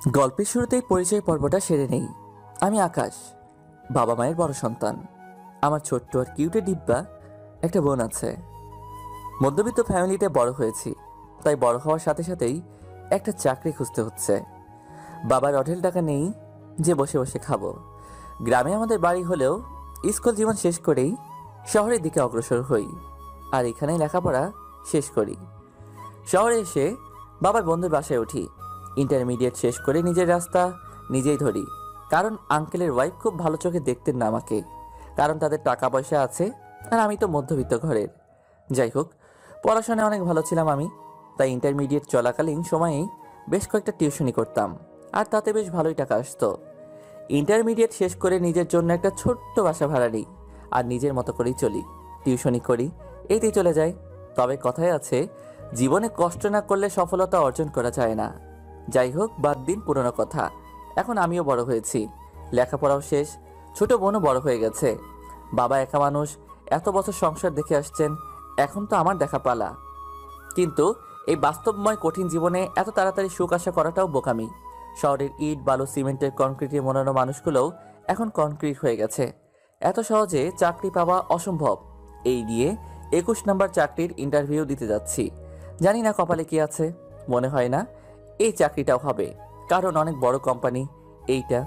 গল্পের শুরুতেই পরিচয় পর্বটা সেরে নেই। আমি আকাশ, বাবা মায়ের বড় সন্তান। আমার ছোট্ট আর কিউটে ডিব্বা একটা বোন আছে। মধ্যবিত্ত ফ্যামিলিতে বড় হয়েছি, তাই বড় হওয়ার সাথে সাথেই একটা চাকরি খুঁজতে হচ্ছে। বাবার অঢেল টাকা নেই যে বসে বসে খাবো। গ্রামে আমাদের বাড়ি হলেও স্কুল জীবন শেষ করেই শহরের দিকে অগ্রসর হই, আর এখানেই লেখাপড়া শেষ করি। শহরে এসে বাবার বন্ধুর বাসায় উঠি। ইন্টারমিডিয়েট শেষ করে নিজের রাস্তা নিজেই ধরি, কারণ আঙ্কেলের ওয়াইফ খুব ভালো চোখে দেখতেন না আমাকে, কারণ তাদের টাকা পয়সা আছে আর আমি তো মধ্যবিত্ত ঘরের। যাই হোক, পড়াশোনায় অনেক ভালো ছিলাম আমি, তাই ইন্টারমিডিয়েট চলাকালীন সময়েই বেশ কয়েকটা টিউশনি করতাম, আর তাতে বেশ ভালোই টাকা আসতো। ইন্টারমিডিয়েট শেষ করে নিজের জন্য একটা ছোট্ট বাসা ভাড়া নিই, আর নিজের মতো করেই চলি, টিউশনি করি, এইতেই চলে যায়। তবে কথায় আছে, জীবনে কষ্ট না করলে সফলতা অর্জন করা যায় না। যাই হোক, বাদ দিন পুরনো কথা। এখন আমিও বড় হয়েছি, লেখাপড়াও শেষ, ছোট বোনও বড় হয়ে গেছে। বাবা একা মানুষ, এত বছর সংসার দেখে আসছেন, এখন তো আমার দেখা পালা। কিন্তু এই বাস্তবময় কঠিন জীবনে এত তাড়াতাড়ি সুখ আশা করাটাও বোকামি। শহরের ইট বালু সিমেন্টের কনক্রিটে মোড়ানো মানুষগুলোও এখন কনক্রিট হয়ে গেছে। এত সহজে চাকরি পাওয়া অসম্ভব। এই নিয়ে 21 নম্বর চাকরির ইন্টারভিউ দিতে যাচ্ছি। জানি না কপালে কি আছে, মনে হয় না এই চাকরিটাও হবে, কারণ অনেক বড় কোম্পানি এইটা।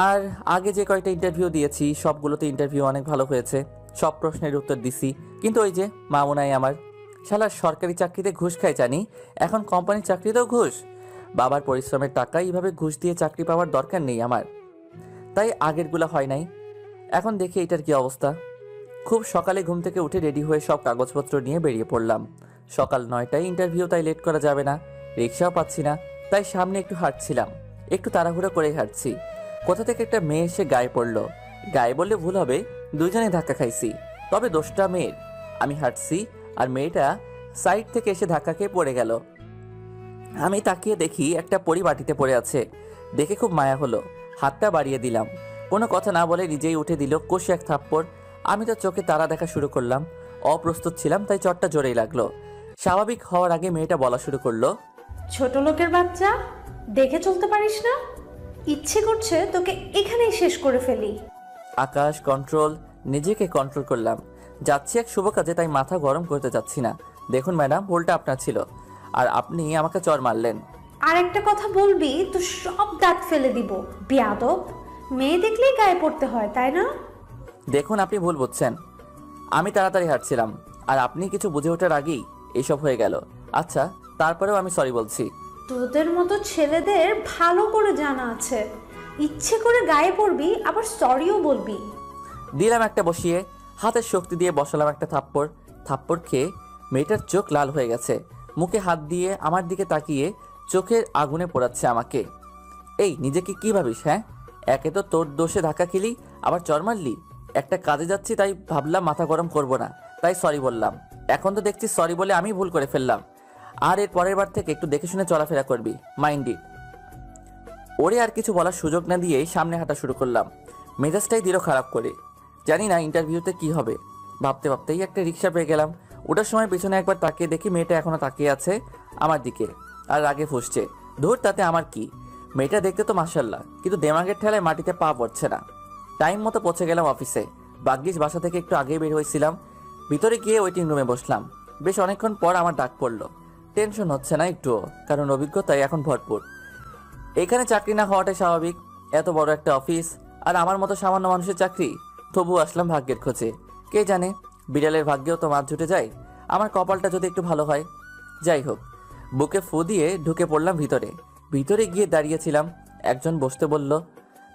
আর আগে যে কয়টা ইন্টারভিউ দিয়েছি সবগুলোতে ইন্টারভিউ অনেক ভালো হয়েছে, সব প্রশ্নের উত্তর দিছি, কিন্তু ওই যে মামুনাই আমার শালা সরকারি চাকরিতে ঘুষ খায় জানি, এখন কোম্পানির চাকরিতেও ঘুষ। বাবার পরিশ্রমের টাকা এইভাবে ঘুষ দিয়ে চাকরি পাওয়ার দরকার নেই আমার, তাই আগেরগুলো হয় নাই। এখন দেখি এটার কি অবস্থা। খুব সকালে ঘুম থেকে উঠে রেডি হয়ে সব কাগজপত্র নিয়ে বেরিয়ে পড়লাম। সকাল 9টায় ইন্টারভিউ, তাই লেট করা যাবে না। রিক্সাও পাচ্ছি না, তাই সামনে একটু হাঁটছিলাম, একটু তাড়াহুড়ো করে হাঁটছি। কোথা থেকে একটা মেয়ে এসে গায়ে পড়লো। গায়ে বললে ভুল হবে, দুইজনে ধাক্কা খাইছি, তবে দোষটা মেয়ের। আমি হাঁটছি আর মেয়েটা সাইড থেকে এসে ধাক্কা খেয়ে পড়ে গেল। আমি তাকিয়ে দেখি একটা পরি বাটিতে পড়ে আছে, দেখে খুব মায়া হলো। হাতটা বাড়িয়ে দিলাম, কোনো কথা না বলে নিজেই উঠে দিল কষে এক থাপ্পড়। আমি তো চোখে তারা দেখা শুরু করলাম। অপ্রস্তুত ছিলাম, তাই চটটা জোরেই লাগলো। স্বাভাবিক হওয়ার আগে মেয়েটা বলা শুরু করলো, ছোট লোকের বাচ্চা, দেখে চলতে পারিস না? ইচ্ছে করছে তোকে এখানেই শেষ করে ফেলি। আকাশ কন্ট্রোল, নিজেকে কন্ট্রোল করলাম। যাচ্ছি এক শুভ কাজে, তাই মাথা গরম করতে যাচ্ছি না। দেখুন ম্যাডাম, ভুলটা আপনার ছিল, আর আপনি আমাকে চড় মারলেন। আর একটা কথা বলবি তো সব দাঁত ফেলে দিব, বেয়াদব। মেয়ে দেখলেই গায়ে পড়তে হয়, তাই না? দেখুন, আপনি ভুল বুঝছেন। আমি তাড়াতাড়ি হাঁটছিলাম, আর আপনি কিছু বুঝে ওঠার আগেই এইসব হয়ে গেল। আচ্ছা, তারপরেও আমি সরি বলছি। তোদের মতো ছেলেদের ভালো করে জানা আছে, ইচ্ছে করে গায়ে পড়বি আবার সরিও বলবি। দিলাম একটা বসিয়ে, হাতের শক্তি দিয়ে বসালাম একটা থাপ্পড়। থাপ্পড় খেয়ে মেয়েটার চোখ লাল হয়ে গেছে, মুখে হাত দিয়ে আমার দিকে তাকিয়ে চোখের আগুনে পোড়াচ্ছে আমাকে। এই নিজেকে কি ভাবিস হ্যাঁ? একে তো তোর দোষে ধাক্কা খেলি, আবার চর মারলি। একটা কাজে যাচ্ছি, তাই ভাবলাম মাথা গরম করব না, তাই সরি বললাম। এখন তো দেখছি সরি বলে আমি ভুল করে ফেললাম, আর এর পরের বার থেকে একটু দেখে শুনে চলাফেরা করবি, মাইন্ড ইট। ওরে আর কিছু বলার সুযোগ না দিয়েই সামনে হাঁটা শুরু করলাম। মেজাজটাই দিল খারাপ করে। জানি না ইন্টারভিউতে কি হবে। ভাবতে ভাবতেই একটা রিক্সা পেয়ে গেলাম। ওটার সময় পিছনে একবার তাকিয়ে দেখি মেয়েটা এখনো তাকিয়ে আছে আমার দিকে, আর রাগে ফুঁসছে। ধুর, তাতে আমার কি? মেয়েটা দেখতে তো মাশাল্লাহ, কিন্তু দেমাগের ঠেলায় মাটিতে পা পড়ছে না। টাইম মতো পৌঁছে গেলাম অফিসে। ভাগ্যিস বাসা থেকে একটু আগেই বের হয়েছিলাম। ভিতরে গিয়ে ওয়েটিং রুমে বসলাম। বেশ অনেকক্ষণ পর আমার ডাক পড়লো। টেনশন হচ্ছে না একটুও, কারণ অভিজ্ঞতায় এখন ভরপুর। এখানে চাকরি না হওয়াটাই স্বাভাবিক, এত বড় একটা অফিস, আর আমার মতো সামান্য মানুষের চাকরি। তবু আসলাম ভাগ্যের খোঁজে। কে জানে, বিড়ালের ভাগ্যেও তো মাছ জুটে যায়। আমার কপালটা যদি একটু ভালো হয়। যাই হোক, বুকে ফু দিয়ে ঢুকে পড়লাম ভিতরে। ভিতরে গিয়ে দাঁড়িয়েছিলাম, একজন বসতে বলল,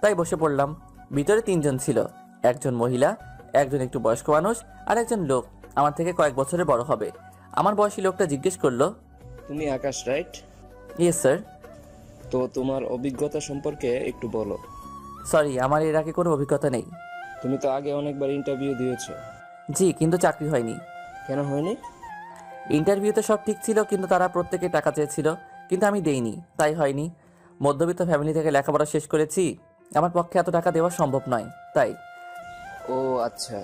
তাই বসে পড়লাম। ভিতরে 3জন ছিল, একজন মহিলা, একজন একটু বয়স্ক মানুষ, আর একজন লোক আমার থেকে কয়েক বছরের বড় হবে। আমার বয়সী লোকটা জিজ্ঞেস করলো, তুমি আকাশ, রাইট? Yes sir. তো তোমার অভিজ্ঞতা সম্পর্কে একটু বলো। সরি, আমার এর আগে কোনো অভিজ্ঞতা নেই। তুমি তো আগে অনেকবার ইন্টারভিউ দিয়েছো। জি, কিন্তু চাকরি হয়নি। কেন হয়নি? ইন্টারভিউতে সব ঠিক ছিল, কিন্তু তারা প্রত্যেকে টাকা চেয়েছিল, কিন্তু আমি দেইনি, তাই হয়নি। মধ্যবিত্ত ফ্যামিলি থেকে লেখাপড়া শেষ করেছি, আমার পক্ষে এত টাকা দেওয়া সম্ভব নয়, তাই। ও আচ্ছা।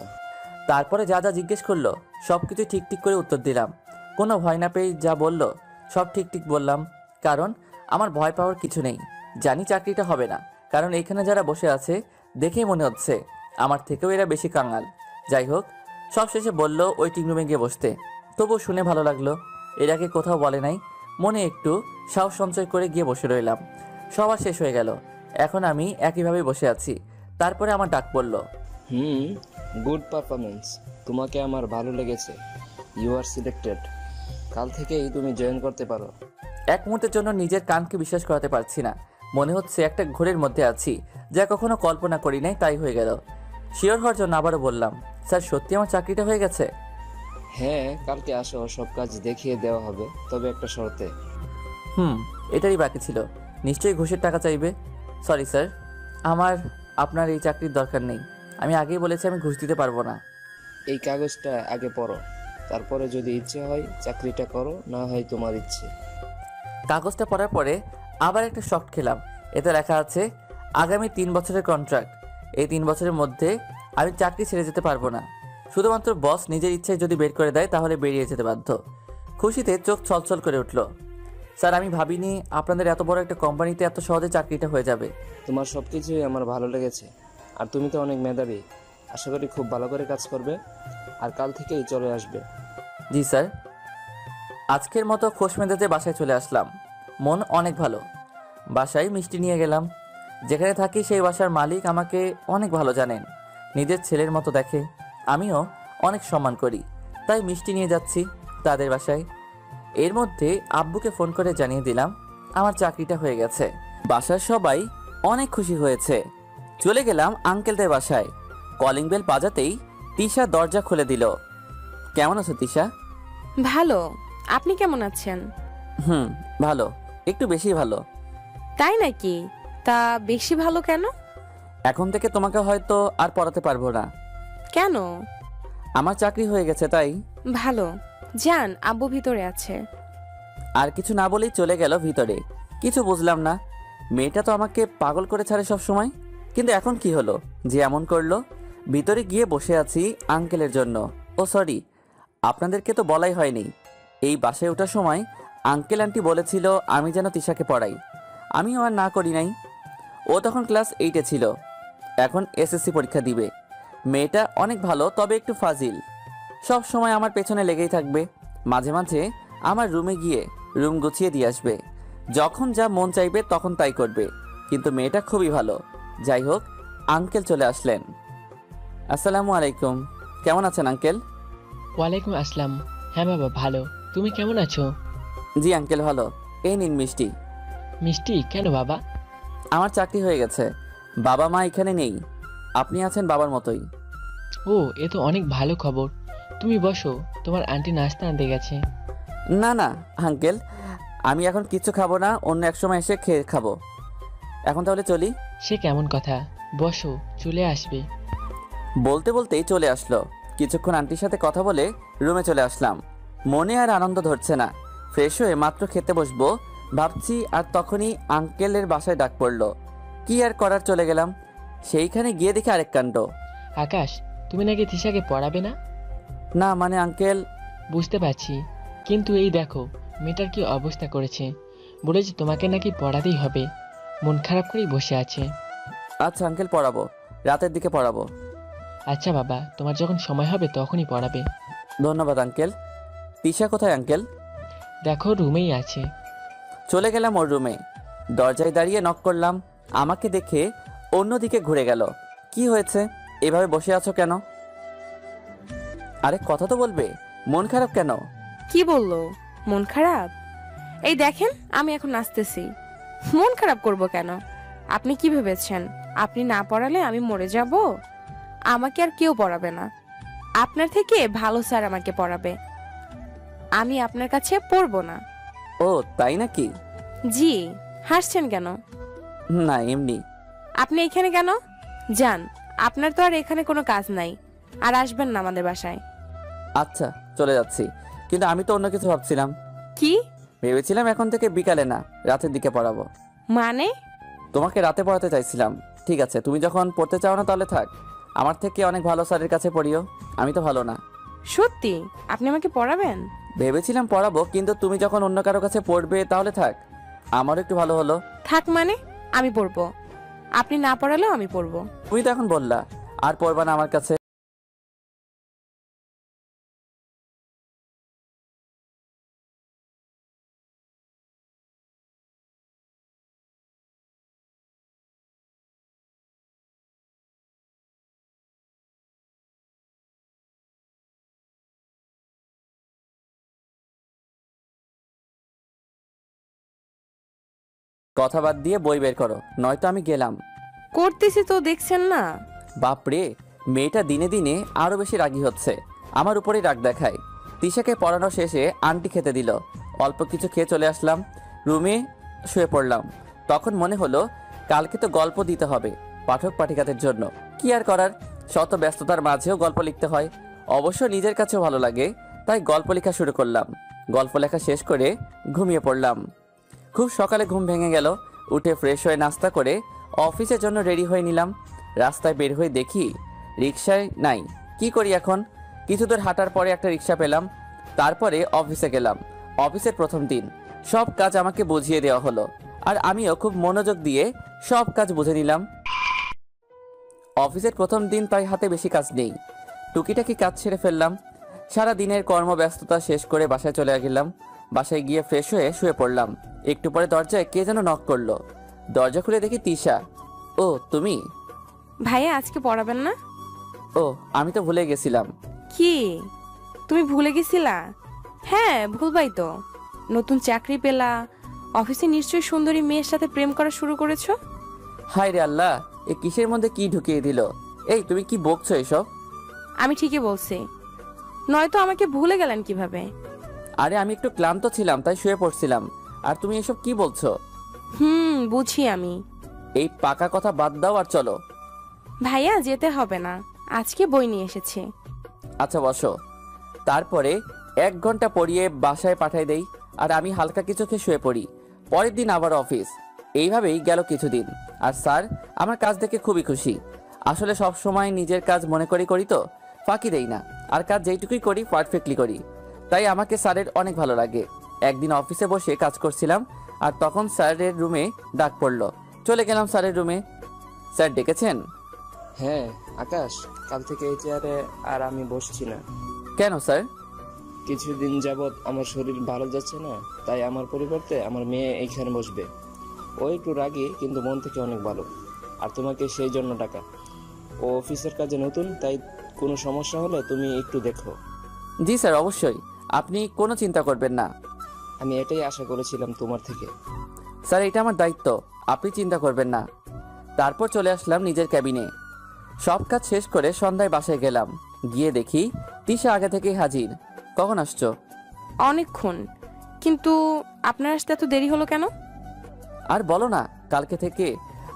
তারপরে যা যা জিজ্ঞেস করলো সব কিছু ঠিক ঠিক করে উত্তর দিলাম। কোনো ভয় না পেয়ে যা বললো সব ঠিক ঠিক বললাম, কারণ আমার ভয় পাওয়ার কিছু নেই। জানি চাকরিটা হবে না, কারণ এখানে যারা বসে আছে দেখেই মনে হচ্ছে আমার থেকেও এরা বেশি কাঙাল। যাই হোক, সব শেষে বলল ওয়েটিং রুমে গিয়ে বসতে। তবুও শুনে ভালো লাগলো। এর আগে কোথাও বলে নাই। মনে একটু সাহস সঞ্চয় করে গিয়ে বসে রইলাম। সবার শেষ হয়ে গেল। এখন আমি একইভাবে বসে আছি। তারপরে আমার ডাক পড়ল। Good performance. তোমাকে আমার ভালো লেগেছে। You are selected. কাল থেকেই তুমি জয়েন করতে পারো। এক মুহূর্তের জন্য নিজের কানকে বিশ্বাস করাতে পারছি না। মনে হচ্ছে একটা ঘোরের মধ্যে আছি, যা কখনো কল্পনা করি নাই তাই হয়ে গেল। শিওর হওয়ার জন্য আবারও বললাম, স্যার সত্যি আমার চাকরিটা হয়ে গেছে? হ্যাঁ, কালকে আসো, সব কাজ দেখিয়ে দেওয়া হবে, তবে একটা শর্তে। এটারই বাকি ছিল। নিশ্চয়ই ঘুষের টাকা চাইবে। সরি স্যার, আমার আপনার এই চাকরির দরকার নেই। আমি আগেই বলেছি আমি ঘুষ দিতে পারবো না। এই কাগজটা আগে পড়ো, তারপরে যদি ইচ্ছে হয় চাকরিটা করো, না হয় তোমার ইচ্ছে। কাগজটা পড়ার পরে আবার একটা শক খেলাম। এতে লেখা আছে আগামী 3 বছরের কন্ট্রাক্ট। এই 3 বছরের মধ্যে আমি চাকরি ছেড়ে যেতে পারবো না। শুধুমাত্র বস নিজের ইচ্ছায় যদি বের করে দেয় তাহলে বেরিয়ে যেতে বাধ্য। খুশিতে চোখ ছলছল করে উঠল। স্যার, আমি ভাবিনি আপনাদের এত বড় একটা কোম্পানিতে এত সহজে চাকরিটা হয়ে যাবে। তোমার সব কিছুই আমার ভালো লেগেছে। আর তুমি তো অনেক মেধাবী। আশা করি খুব ভালো করে কাজ করবে, আর কাল থেকেই চলে আসবে। জি স্যার। আজকের মতো খোশ মেজাজে বাসায় চলে আসলাম। মন অনেক ভালো। বাসায় মিষ্টি নিয়ে গেলাম। যেখানে থাকি সেই বাসার মালিক আমাকে অনেক ভালো জানেন। নিজের ছেলের মতো দেখে। আমিও অনেক সম্মান করি, তাই মিষ্টি নিয়ে যাচ্ছি তাদের বাসায়। এর মধ্যে আব্বুকে ফোন করে জানিয়ে দিলাম আমার চাকরিটা হয়ে গেছে। বাসার সবাই অনেক খুশি হয়েছে। চলে গেলাম আঙ্কেলদের বাসায়। কলিং বেল বাজাতেই তিশা দরজা খুলে দিল। কেমন আছো তিশা? ভালো। আপনি কেমন আছেন? ভালো, একটু বেশি ভালো। তাই নাকি? তা বেশি ভালো কেন? এখন থেকে তোমাকে হয়তো আর পড়াতে পারবো না। কেন? আমার চাকরি হয়ে গেছে তাই। ভালো। যান, আব্বু ভিতরে আছে। আর কিছু না বলেই চলে গেল ভিতরে। কিছু বুঝলাম না। মেয়েটা তো আমাকে পাগল করে ছাড়ে সব সময়, কিন্তু এখন কি হলো যে এমন করলো? ভিতরে গিয়ে বসে আছি আঙ্কেলের জন্য। ও সরি, আপনাদেরকে তো বলাই হয়নি। এই বাসায় ওঠার সময় আঙ্কেল আন্টি বলেছিল আমি যেন তিশাকে পড়াই। আমিও আর না করি নাই। ও তখন ক্লাস 8-এ ছিল। এখন এসএসসি পরীক্ষা দিবে। মেয়েটা অনেক ভালো, তবে একটু ফাজিল। সব সময় আমার পেছনে লেগেই থাকবে। মাঝে মাঝে আমার রুমে গিয়ে রুম গুছিয়ে দিয়ে আসবে। যখন যা মন চাইবে তখন তাই করবে। কিন্তু মেয়েটা খুবই ভালো। যাই হোক, আঙ্কেল চলে আসলেন। আসসালামু আলাইকুম। কেমন আছেন আঙ্কেল? ওয়ালাইকুম আসসালাম। হ্যাঁ বাবা, ভালো। তুমি কেমন আছো? জি আঙ্কেল, ভালো। এই নিন মিষ্টি। মিষ্টি কেন বাবা? আমার চাকরি হয়ে গেছে। বাবা মা এখানে নেই। আপনি আছেন বাবার মতোই। ও, এ তো অনেক ভালো খবর। তুমি বসো, তোমার আন্টি নাস্তা আনতে গেছে। না না আঙ্কেল, আমি এখন কিচ্ছু খাবো না, অন্য এক সময় এসে খেয়ে খাবো। এখন তাহলে চলি। সে কেমন কথা? বসো, চলে আসবে। বলতে বলতেই চলে আসলো। কিছুক্ষণ আন্টির সাথে কথা বলে রুমে চলে আসলাম। মনে আর আনন্দ ধরছে না। ফ্রেশ হয়ে মাত্র খেতে বসবো ভাবছি, আর তখনই আঙ্কেলের বাসায় ডাক পড়লো। কি আর করার, চলে গেলাম। সেইখানে গিয়ে দেখি আরেক কাণ্ড। আকাশ, তুমি নাকি তিশাকে পড়াবে না? না মানে আঙ্কেল। বুঝতে পারছি, কিন্তু এই দেখো মেয়েটার কি অবস্থা করেছে। বলেছে তোমাকে নাকি পড়াতেই হবে। মন খারাপ করেই বসে আছে। আচ্ছা আঙ্কেল, পড়াবো। রাতের দিকে পড়াবো। আচ্ছা বাবা, তোমার যখন সময় হবে তখনই পড়াবে। ধন্যবাদ আঙ্কেল। তিশা কোথায় আঙ্কেল? দেখো, রুমেই আছে। চলে গেলাম ওর রুমে। দরজায় দাঁড়িয়ে নক করলাম। আমাকে দেখে অন্যদিকে ঘুরে গেল। কি হয়েছে, এভাবে বসে আছো কেন? আরে কথা তো বলবে। মন খারাপ কেন? কি বললো? মন খারাপ? এই দেখেন, আমি এখন নাচতেছি। মন খারাপ করব কেন? আপনি কি ভেবেছেন আপনি না পড়ালে আমি মরে যাব? আমাকে আর কেউ পড়াবে না। আপনার থেকে ভালো স্যার আমাকে পড়াবে। আমি আপনার কাছে পড়বো না। ও তাই নাকি? জি। হাসছেন কেন? না এমনি। আপনি এখানে কেন? যান, আপনার তো আর এখানে কোনো কাজ নাই। আর আসবেন না আমাদের বাসায়। আচ্ছা চলে যাচ্ছি, কিন্তু আমি তো অন্য কিছু ভাবছিলাম। কি? ভেবেছিলাম এখন থেকে বিকালে না, রাতের দিকে পড়াবো। মানে? তোমাকে রাতে পড়াতে চাইছিলাম। ঠিক আছে, তুমি যখন পড়তে চাও না তাহলে থাক। আমার থেকে অনেক ভালো স্যারের কাছে পড়িও। আমি তো ভালো না। সত্যি আপনি আমাকে পড়াবেন? ভেবেছিলাম পড়াবো, কিন্তু তুমি যখন অন্য কারো কাছে পড়বে তাহলে থাক। আমারও একটু ভালো হলো। থাক মানে, আমি পড়বো। আপনি না পড়ালেও আমি পড়বো। তুমি তো এখন বললা আর পড়বা না আমার কাছে। কথা বাদ দিয়ে বই বের করো, নয়তো আমি গেলাম। করতেছি তো, দেখছেন না? বাপরে, মেয়েটা দিনে দিনে আরো বেশি রাগী হচ্ছে, আমার উপরেই রাগ দেখায়। তিশাকে পড়ানো শেষে আন্টি খেতে দিল, অল্প কিছু খেয়ে চলে আসলাম রুমে, শুয়ে পড়লাম। তখন মনে হলো কালকে তো গল্প দিতে হবে পাঠক পাঠিকাদের জন্য। কি আর করার, শত ব্যস্ততার মাঝেও গল্প লিখতে হয়। অবশ্য নিজের কাছেও ভালো লাগে, তাই গল্প লেখা শুরু করলাম। গল্প লেখা শেষ করে ঘুমিয়ে পড়লাম। খুব সকালে ঘুম ভেঙে গেল। উঠে ফ্রেশ হয়ে নাস্তা করে অফিসের জন্য রেডি হয়ে নিলাম। রাস্তায় বের হয়ে দেখি রিকশায় নাই। কি করি এখন? কিছু দূর হাঁটার পরে একটা রিকশা পেলাম, তারপরে অফিসে গেলাম। অফিসের প্রথম দিন, সব কাজ আমাকে বুঝিয়ে দেওয়া হলো, আর আমিও খুব মনোযোগ দিয়ে সব কাজ বুঝে নিলাম। অফিসের প্রথম দিন, তাই হাতে বেশি কাজ নেই, টুকিটাকি কাজ সেরে ফেললাম। সারা দিনের কর্মব্যস্ততা শেষ করে বাসায় চলে গেলাম। বাসায় গিয়ে ফ্রেশ হয়ে শুয়ে পড়লাম। একটু পরে দরজায় কে যেন নক করলো। দরজা খুলে দেখি তিশা। ও তুমি? ভাইয়া আজকে পড়াবেন না? ও, আমি তো ভুলে গেছিলাম। কি, তুমি ভুলে গেছিলা? হ্যাঁ, ভুলবাই তো। নতুন চাকরি পেলা, অফিসে নিশ্চয়ই সুন্দরী মেয়ের সাথে প্রেম করা শুরু করেছো। হায় রে আল্লাহ, এ কিসের মধ্যে কি ঢুকিয়ে দিল? এই তুমি কি বকছো এসব? আমি ঠিকই বলছি, নয়তো আমাকে ভুলে গেলেন কিভাবে? আরে আমি একটু ক্লান্ত ছিলাম, তাই শুয়ে পড়ছিলাম। আর তুমি এসব কি বলছো? বুঝি আমি। এই পাকা কথা বাদ দাও আর চলো। ভাইয়া যেতে হবে না, আজকে বই নিয়ে এসেছি। আচ্ছা বসো। তারপরে 1 ঘন্টা পড়িয়ে বাসায় পাঠাই দেই, আর আমি হালকা কিছু খেয়ে শুয়ে পড়ি। পরের দিন আবার অফিস। এইভাবেই গেল কিছুদিন। আর স্যার আমার কাজ দেখে খুবই খুশি। আসলে সব সময় নিজের কাজ মনে করি করি তো, ফাঁকি দেই না, আর কাজ যেইটুকুই করি পারফেক্টলি করি, তাই আমাকে স্যারের অনেক ভালো লাগে। একদিন অফিসে বসে কাজ করছিলাম, আর তখন স্যারের রুমে ডাক পড়লো। চলে গেলাম স্যারের রুমে। স্যার ডেকেছেন? হ্যাঁ আকাশ, কাল থেকে এই চেয়ারে আর আমি বসছি না। কেন স্যার? কিছুদিন যাবৎ আমার শরীর ভালো যাচ্ছে না, তাই আমার পরিবর্তে আমার মেয়ে এইখানে বসবে। ও একটু রাগী, কিন্তু মন থেকে অনেক ভালো। আর তোমাকে সেই জন্য ডাকা। ও অফিসের কাজে নতুন, তাই কোনো সমস্যা হলে তুমি একটু দেখো। জি স্যার, অবশ্যই, আপনি কোনো চিন্তা করবেন না। আমি এটাই আশা করেছিলাম তোমার থেকে। স্যার এটা আমার দায়িত্ব, আপনি চিন্তা করবেন না। তারপর চলে আসলাম নিজের ক্যাবিনে। সব কাজ শেষ করে সন্ধ্যায় বাসায় গেলাম। গিয়ে দেখি তিশা আগে থেকেই হাজির। কখন আসছো? অনেকক্ষণ, কিন্তু আপনার আসতে এত দেরি হলো কেন? আর বলো না, কালকে থেকে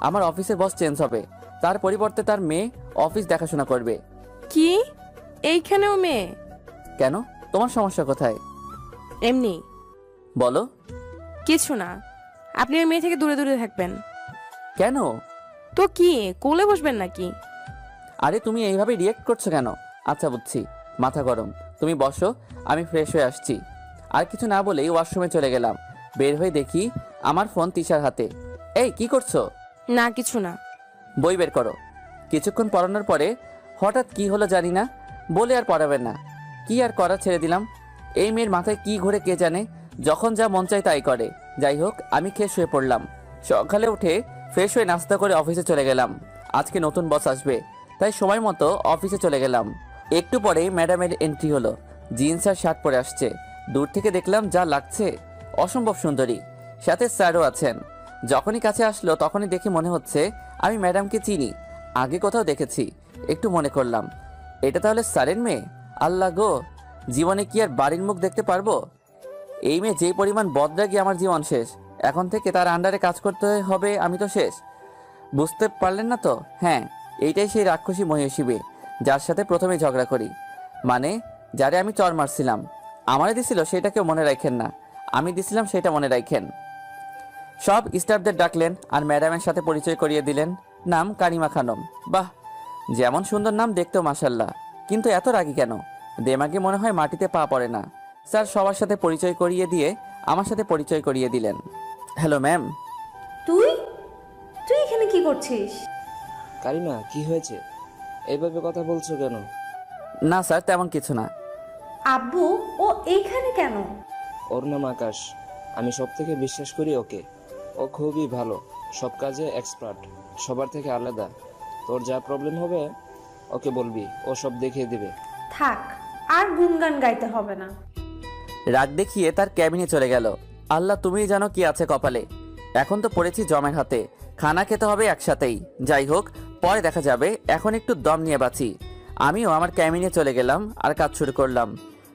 আমার অফিসের বস চেঞ্জ হবে। তার পরিবর্তে তার মেয়ে অফিস দেখাশোনা করবে। কি, এইখানেও মেয়ে? কেন, তোমার সমস্যা কোথায়? এমনি। বলো। কিছু না, আপনি ওই মেয়ে থেকে দূরে দূরে থাকবেন। কেন? তো কি, কোলে বসবেন নাকি? আরে তুমি এইভাবে রিয়েক্ট করছো কেন? আচ্ছা বুঝছি, মাথা গরম। তুমি বসো, আমি ফ্রেশ হয়ে আসছি। আর কিছু না বলেই ওয়াশরুমে চলে গেলাম। বের হয়ে দেখি আমার ফোন তিশার হাতে। এই কি করছো? না কিছু না। বই বের করো। কিছুক্ষণ পড়ানোর পরে হঠাৎ কি হলো জানি না, বলে আর পড়াবেন না। কি আর করা, ছেড়ে দিলাম। এই মেয়ের মাথায় কি ঘুরে কে জানে, যখন যা মন চায় তাই করে। যাই হোক, আমি খেয়ে শুয়ে পড়লাম। সকালে উঠে ফ্রেশ হয়ে নাস্তা করে অফিসে চলে গেলাম। আজকে নতুন বস আসবে, তাই সময় মতো অফিসে চলে গেলাম। একটু পরেই ম্যাডামের এন্ট্রি হলো। জিন্স আর শার্ট পরে আসছে। দূর থেকে দেখলাম যা লাগছে, অসম্ভব সুন্দরী। সাথে স্যারও আছেন। যখনই কাছে আসলো তখনই দেখে মনে হচ্ছে আমি ম্যাডামকে চিনি, আগে কোথাও দেখেছি। একটু মনে করলাম, এটা তাহলে স্যারের মেয়ে। আল্লাহ গো, জীবনে কি আর বাড়ির মুখ দেখতে পারবো? এই মেয়ে যেই পরিমাণ বদরাগী, আমার জীবন শেষ। এখন থেকে তার আন্ডারে কাজ করতে হবে, আমি তো শেষ। বুঝতে পারলেন না তো? হ্যাঁ, এইটাই সেই রাক্ষসী মহিষী মেয়ে, যার সাথে প্রথমে ঝগড়া করি। মানে যারে আমি চর মারছিলাম। আমারে দিছিল সেটাকেও মনে রাখেন না, আমি দিছিলাম সেটা মনে রাখেন। সব স্টাফদের ডাকলেন আর ম্যাডামের সাথে পরিচয় করিয়ে দিলেন। নাম কারিমা খানম। বাহ, যেমন সুন্দর নাম, দেখতেও মাশাল্লাহ। কিন্তু এত রাগী কেন? দেমাগে মনে হয় মাটিতে পা পড়ে না। স্যার সবার সাথে পরিচয় করিয়ে দিয়ে আমার সাথে পরিচয় করিয়ে দিলেন। Hello ma'am. তুই তুই এখানে কি করছিস? কারিমা, কি হয়েছে? এইভাবে কথা বলছো কেন? না স্যার, তেমন কিছু না। আব্বু, ও এইখানে কেন? ওর নাম আকাশ। আমি সব থেকে বিশ্বাস করি ওকে। ও খুবই ভালো, সব কাজে এক্সপার্ট, সবার থেকে আলাদা। তোর যা প্রবলেম হবে ওকে বলবি, ও সব দেখিয়ে দিবে। থাক, আর গুনগান গাইতে হবে না। রাগ দেখিয়ে তার ক্যাবিনে চলে গেল। আল্লাহ, তুমিই জানো কি আছে কপালে। এখন তো পড়েছি জমের হাতে, খানা খেতে হবে একসাথেই। যাই হোক, পরে দেখা যাবে, এখন একটু দম নিয়ে বাঁচি। আমিও আমার ক্যাবিনে চলে গেলাম আর কাজ শুরু করলাম।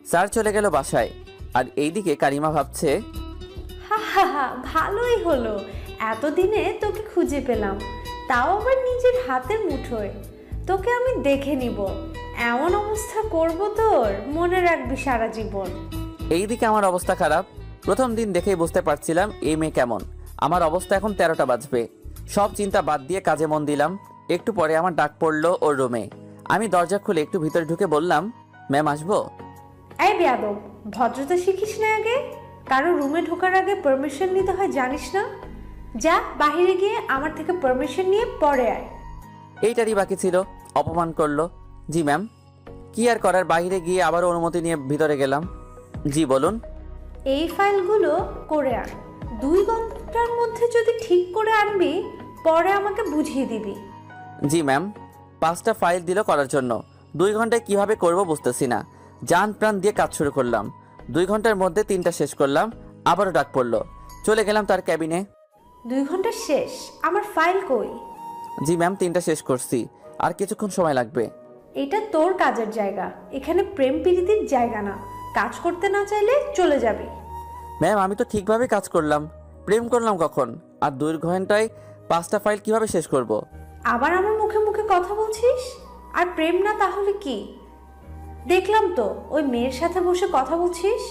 স্যার চলে গেল বাসায়, আর এইদিকে কারিমা ভাবছে, হা হা হা, ভালোই হলো, এতদিনে তোকে খুঁজে পেলাম, তাও আবার নিজের হাতের মুঠোয়। তোকে আমি দেখে নিব, এমন অবস্থা করব তোর, মনে রাখবি সারা জীবন। এইদিকে আমার অবস্থা খারাপ। প্রথম দিন দেখেই বুঝতে পারছিলাম এই মেয়ে কেমন। আমার অবস্থা এখন 13টা বাজবে। সব চিন্তা বাদ দিয়ে কাজে মন দিলাম। একটু পরে আমার ডাক পড়লো ওর রুমে। আমি দরজা খুলে একটু ভিতরে ঢুকে বললাম, ম্যাম আসবো? এই বেয়াদব, ভদ্রতা শিখিস না আগে? কারো রুমে ঢোকার আগে পারমিশন নিতে হয় জানিস না? যা বাইরে গিয়ে আমার থেকে পারমিশন নিয়ে পরে আয়। এইটারই বাকি ছিল, অপমান করলো। জি ম্যাম। কি আর করার, বাইরে গিয়ে আবার অনুমতি নিয়ে ভিতরে গেলাম। জি বলুন। এই ফাইলগুলো করে আন, 2 ঘন্টার মধ্যে যদি ঠিক করে আনবি, পরে আমাকে বুঝিয়ে দিবি। জি ম্যাম। 5টা ফাইল দিল করার জন্য। 2 ঘন্টায় কিভাবে করব বুঝতেছি না। জান প্রাণ দিয়ে কাজ শুরু করলাম। 2 ঘন্টার মধ্যে 3টা শেষ করলাম। আবারও ডাক পড়লো। চলে গেলাম তার ক্যাবিনে। 2 ঘন্টা শেষ? আমার ফাইল কই? জি ম্যাম, 3টা শেষ করছি, আর কিছুক্ষণ সময় লাগবে। এটা তোর কাজের জায়গা, এখানে প্রেম প্রীতির জায়গা না। কাজ করতে না চাইলে চলে যাবি। ম্যাম, আমি তো ঠিকভাবে কাজ করলাম, প্রেম করলাম কখন? আর 2 ঘন্টায় 5টা ফাইল কিভাবে শেষ করব? আবার আমার মুখে মুখে কথা বলছিস? আর প্রেম না তাহলে কি? দেখলাম তো ওই মেয়ের সাথে বসে কথা বলছিস।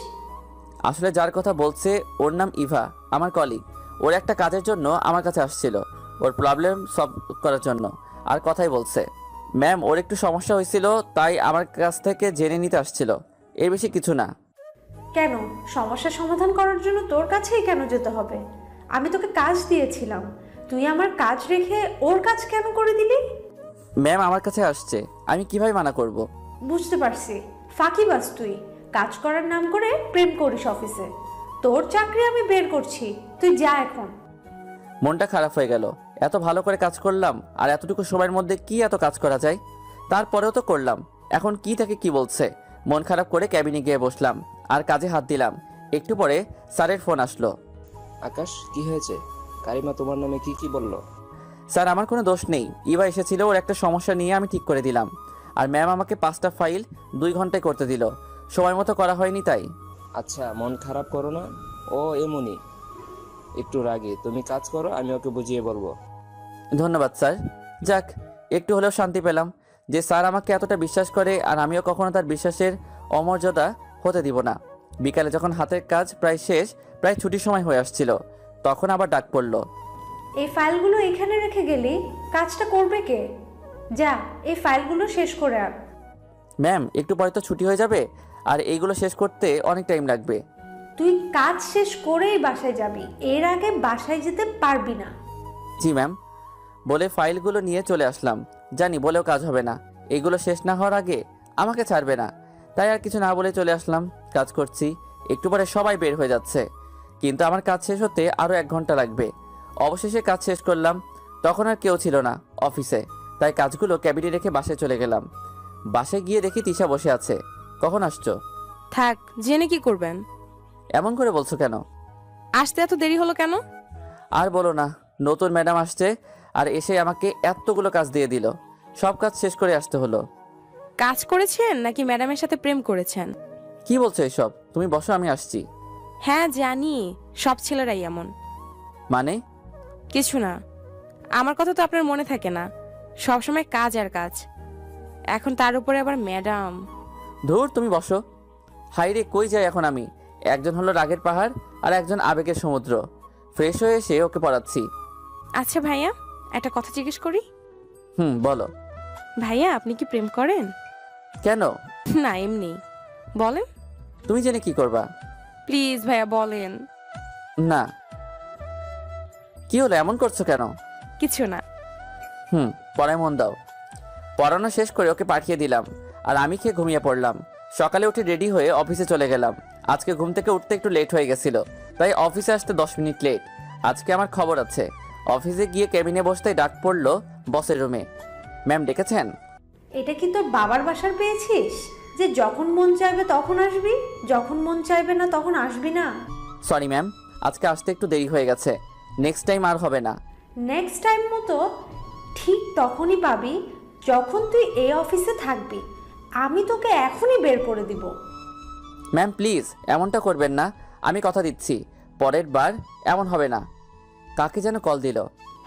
আসলে যার কথা বলছে ওর নাম ইভা, আমার কলিগ। ওর একটা কাজের জন্য আমার কাছে আসছিল, ওর প্রবলেম সলভ করার জন্য। আর কথাই বলছে। ম্যাম, ওর একটু সমস্যা হয়েছিল, তাই আমার কাছ থেকে জেনে নিতে আসছিল, এর বেশি কিছু না। কেন? সমস্যা সমাধান করার জন্য তোর কাছেই কেন যেতে হবে? আমি তোকে কাজ দিয়েছিলাম, তুই আমার কাজ রেখে ওর কাজ কেন করে দিলি? ম্যাম আমার কাছে আসছে, আমি কিভাবে মানা করব? বুঝতে পারছি, ফাঁকিবাজ তুই। কাজ করার নাম করে প্রেম করিস অফিসে। তোর চাকরি আমি বের করছি, তুই যা এখন। মনটা খারাপ হয়ে গেল। এত ভালো করে কাজ করলাম, আর এতটুকু সময়ের মধ্যে কি এত কাজ করা যায়? তারপরেও তো করলাম। এখন কি থেকে কি বলছে? মন খারাপ করে ক্যাবিনে গিয়ে বসলাম আর কাজে হাত দিলাম। একটু পরে স্যারের ফোন আসলো। আকাশ, কি হয়েছে? কারিমা তোমার নামে কি কি বলল? স্যার, আমার কোনো দোষ নেই। ইভা এসেছিল, ওর একটা সমস্যা নিয়ে আমি ঠিক করে দিলাম। আর ম্যাম আমাকে 5টা ফাইল 2 ঘন্টায় করতে দিল, সময় মতো করা হয়নি তাই। আচ্ছা, মন খারাপ করো না, ও এমনই একটু রাগী। তুমি কাজ করো, আমি ওকে বুঝিয়ে বলবো। ধন্যবাদ স্যার। যাক, একটু হলেও শান্তি পেলাম যে স্যার আমাকে এতটা বিশ্বাস করে, আর আমিও কখনো তার বিশ্বাসের অমর্যাদা হতে দিব না। বিকালে যখন হাতের কাজ প্রায় শেষ, প্রায় ছুটির সময় হয়ে আসছিল, তখন আবার ডাক পড়লো। এই ফাইলগুলো এখানে রেখে গেলি, কাজটা করবে কে? যা, এই ফাইলগুলো শেষ করে আন। ম্যাম, একটু পরে তো ছুটি হয়ে যাবে, আর এইগুলো শেষ করতে অনেক টাইম লাগবে। তুই কাজ শেষ করেই বাসায় যাবি, এর আগে বাসায় যেতে পারবি না। জি ম্যাম। বলে ফাইলগুলো নিয়ে চলে আসলাম। জানি বলেও কাজ হবে না, এইগুলো শেষ না হওয়ার আগে আমাকে ছাড়বে না। তাই আর কিছু না বলে চলে আসলাম। কাজ করছি, একটু পরে সবাই বের হয়ে যাচ্ছে, কিন্তু আমার কাজ শেষ হতে আরও 1 ঘন্টা লাগবে। অবশেষে কাজ শেষ করলাম। তখন আর কেউ ছিল না অফিসে, তাই কাজগুলো ক্যাবিনে রেখে বাসায় চলে গেলাম। বাসায় গিয়ে দেখি তিশা বসে আছে। কখন আসছো? থাক, জেনে কি করবেন? এমন করে বলছো কেন? আসতে এত দেরি হলো কেন? আর বলো না, নতুন ম্যাডাম আসছে, আর এসে আমাকে এতগুলো কাজ দিয়ে দিল। সব কাজ শেষ করে আসতে হলো। কাজ করেছেন নাকি ম্যাডামের সাথে প্রেম করেছেন? কি বলছো এসব? তুমি বসো, আমি আসছি। হ্যাঁ জানি, সব ছেলেরাই এমন। মানে? কিছু না, আমার কথা তো আপনার মনে থাকে না, সবসময় কাজ আর কাজ। এখন তার উপরে আবার ম্যাডাম। ধুর, তুমি বসো। হাইরে, কই যাই এখন আমি? একজন হলো রাগের পাহাড়, আর একজন আবেগের সমুদ্র। ফ্রেশ হয়ে এসে ওকে পড়াচ্ছি। আচ্ছা ভাইয়া, একটা কথা জিজ্ঞেস করি? বলো। ভাইয়া, আপনি কি প্রেম করেন? কেন? না, এমনি। বলেন। তুমি জেনে কি করবা? প্লিজ ভাইয়া বলেন। না। কি হলো, এমন করছো কেন? কিছু না। পড়ায় মন দাও। পড়ানো শেষ করে ওকে পাঠিয়ে দিলাম, আর আমি খেয়ে ঘুমিয়ে পড়লাম। সকালে উঠে রেডি হয়ে অফিসে চলে গেলাম। আজকে ঘুম থেকে উঠতে একটু লেট হয়ে গেছিল, তাই অফিসে আসতে 10 মিনিট লেট। আজকে আমার খবর আছে। অফিসে গিয়ে কেবিনে বসতেই ডাক পড়লো বসের রুমে। ম্যাম ডেকেছেন? এটা কি তোর বাবার বাসার পেয়েছিস যে যখন মন চাইবে তখন আসবি, যখন মন চাইবে না তখন আসবি না? সরি ম্যাম, আজকে আসতে একটু দেরি হয়ে গেছে। নেক্সট টাইম আর হবে না। নেক্সট টাইম মতো ঠিক তখনই পাবি যখন তুই এই অফিসে থাকবি। আমি তোকে এখনই বের করে দিব। ম্যাম প্লিজ এমনটা করবেন না, আমি কথা দিচ্ছি পরের বার এমন হবে না। কাকে যেন কল দিল।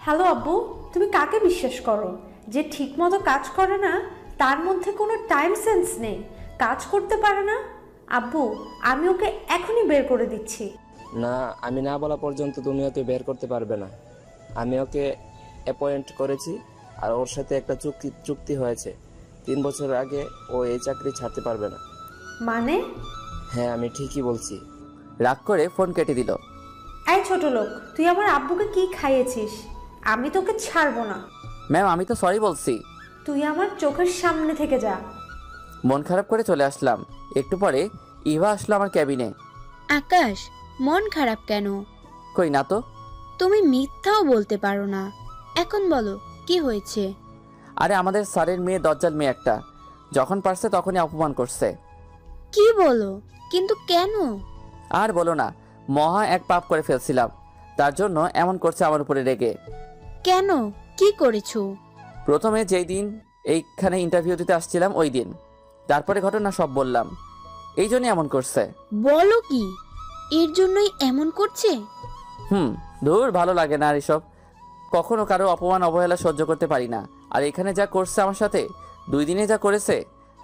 হ্যালো আব্বু, তুমি কাকে বিশ্বাস করো? যে ঠিকমতো কাজ করে না, তার মধ্যে কোনো টাইম সেন্স নেই, কাজ করতে পারে না। আব্বু, আমি ওকে এখনই বের করে দিচ্ছি। না, আমি না বলা পর্যন্ত তুমি ওকে বের করতে পারবে না। আমি ওকে অ্যাপয়েন্ট করেছি, আর ওর সাথে একটা চুক্তি হয়েছে। 3 বছর আগে ও এই চাকরি ছাড়তে পারবে না। মানে? হ্যাঁ, আমি ঠিকই বলছি। রাগ করে ফোন কেটে দিল। এই ছোট লোক, তুই আমার আব্বুকে কি খাইয়েছিস? আমি তোকে ছাড়বো না। ম্যাম আমি তো সরি বলছি। তুই আমার চোখের সামনে থেকে যা। মন খারাপ করে চলে আসলাম। একটু পরে ইভা আসলো আমার ক্যাবিনে। আকাশ, মন খারাপ কেন? কই না তো। তুমি মিথ্যাও বলতে পারো না। এখন বলো কি হয়েছে? আরে আমাদের স্যারের মেয়ে দজ্জাল মেয়ে একটা, যখন পারছে তখনই অপমান করছে। কি বলো? কিন্তু কেন? আর বলো না, মহা এক পাপ করে ফেলছিলাম, তার জন্য এমন করছে আমার উপরে রেগে। কেন? কি করেছো? প্রথমে যেই দিন এইখানে ইন্টারভিউ দিতে আসছিলাম ওই দিন, তারপরে ঘটনা সব বললাম। এই জন্যই এমন করছে। বলো কি? এর জন্যই এমন করছে? ধুর, ভালো লাগে না আর এসব। কখনো কারো অপমান অবহেলা সহ্য করতে পারি না। আর এখানে যা করছে আমার সাথে, 2 দিনে যা করেছে,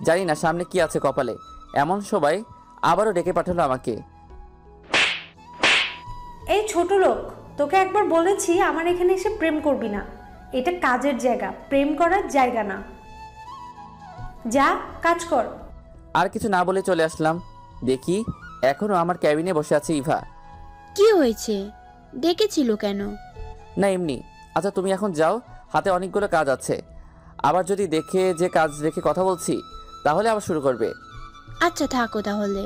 জানি না সামনে কি আছে কপালে। এমন সবাই আবারও ডেকে পাঠালো আমাকে। এই ছোট লোক, তোকে একবার বলেছি আমার এখানে এসে প্রেম করবি না। এটা কাজের জায়গা, প্রেম করার জায়গা না। যা কাজ কর। আর কিছু না বলে চলে আসলাম। দেখি এখনো আমার ক্যাবিনে বসে আছে ইভা। কি হয়েছে? ডেকেছিল কেন? না এমনি। আচ্ছা তুমি এখন যাও, হাতে অনেকগুলো কাজ আছে। আবার যদি দেখে যে কাজ রেখে কথা বলছি, তাহলে আবার শুরু করবে। আচ্ছা থাকো তাহলে।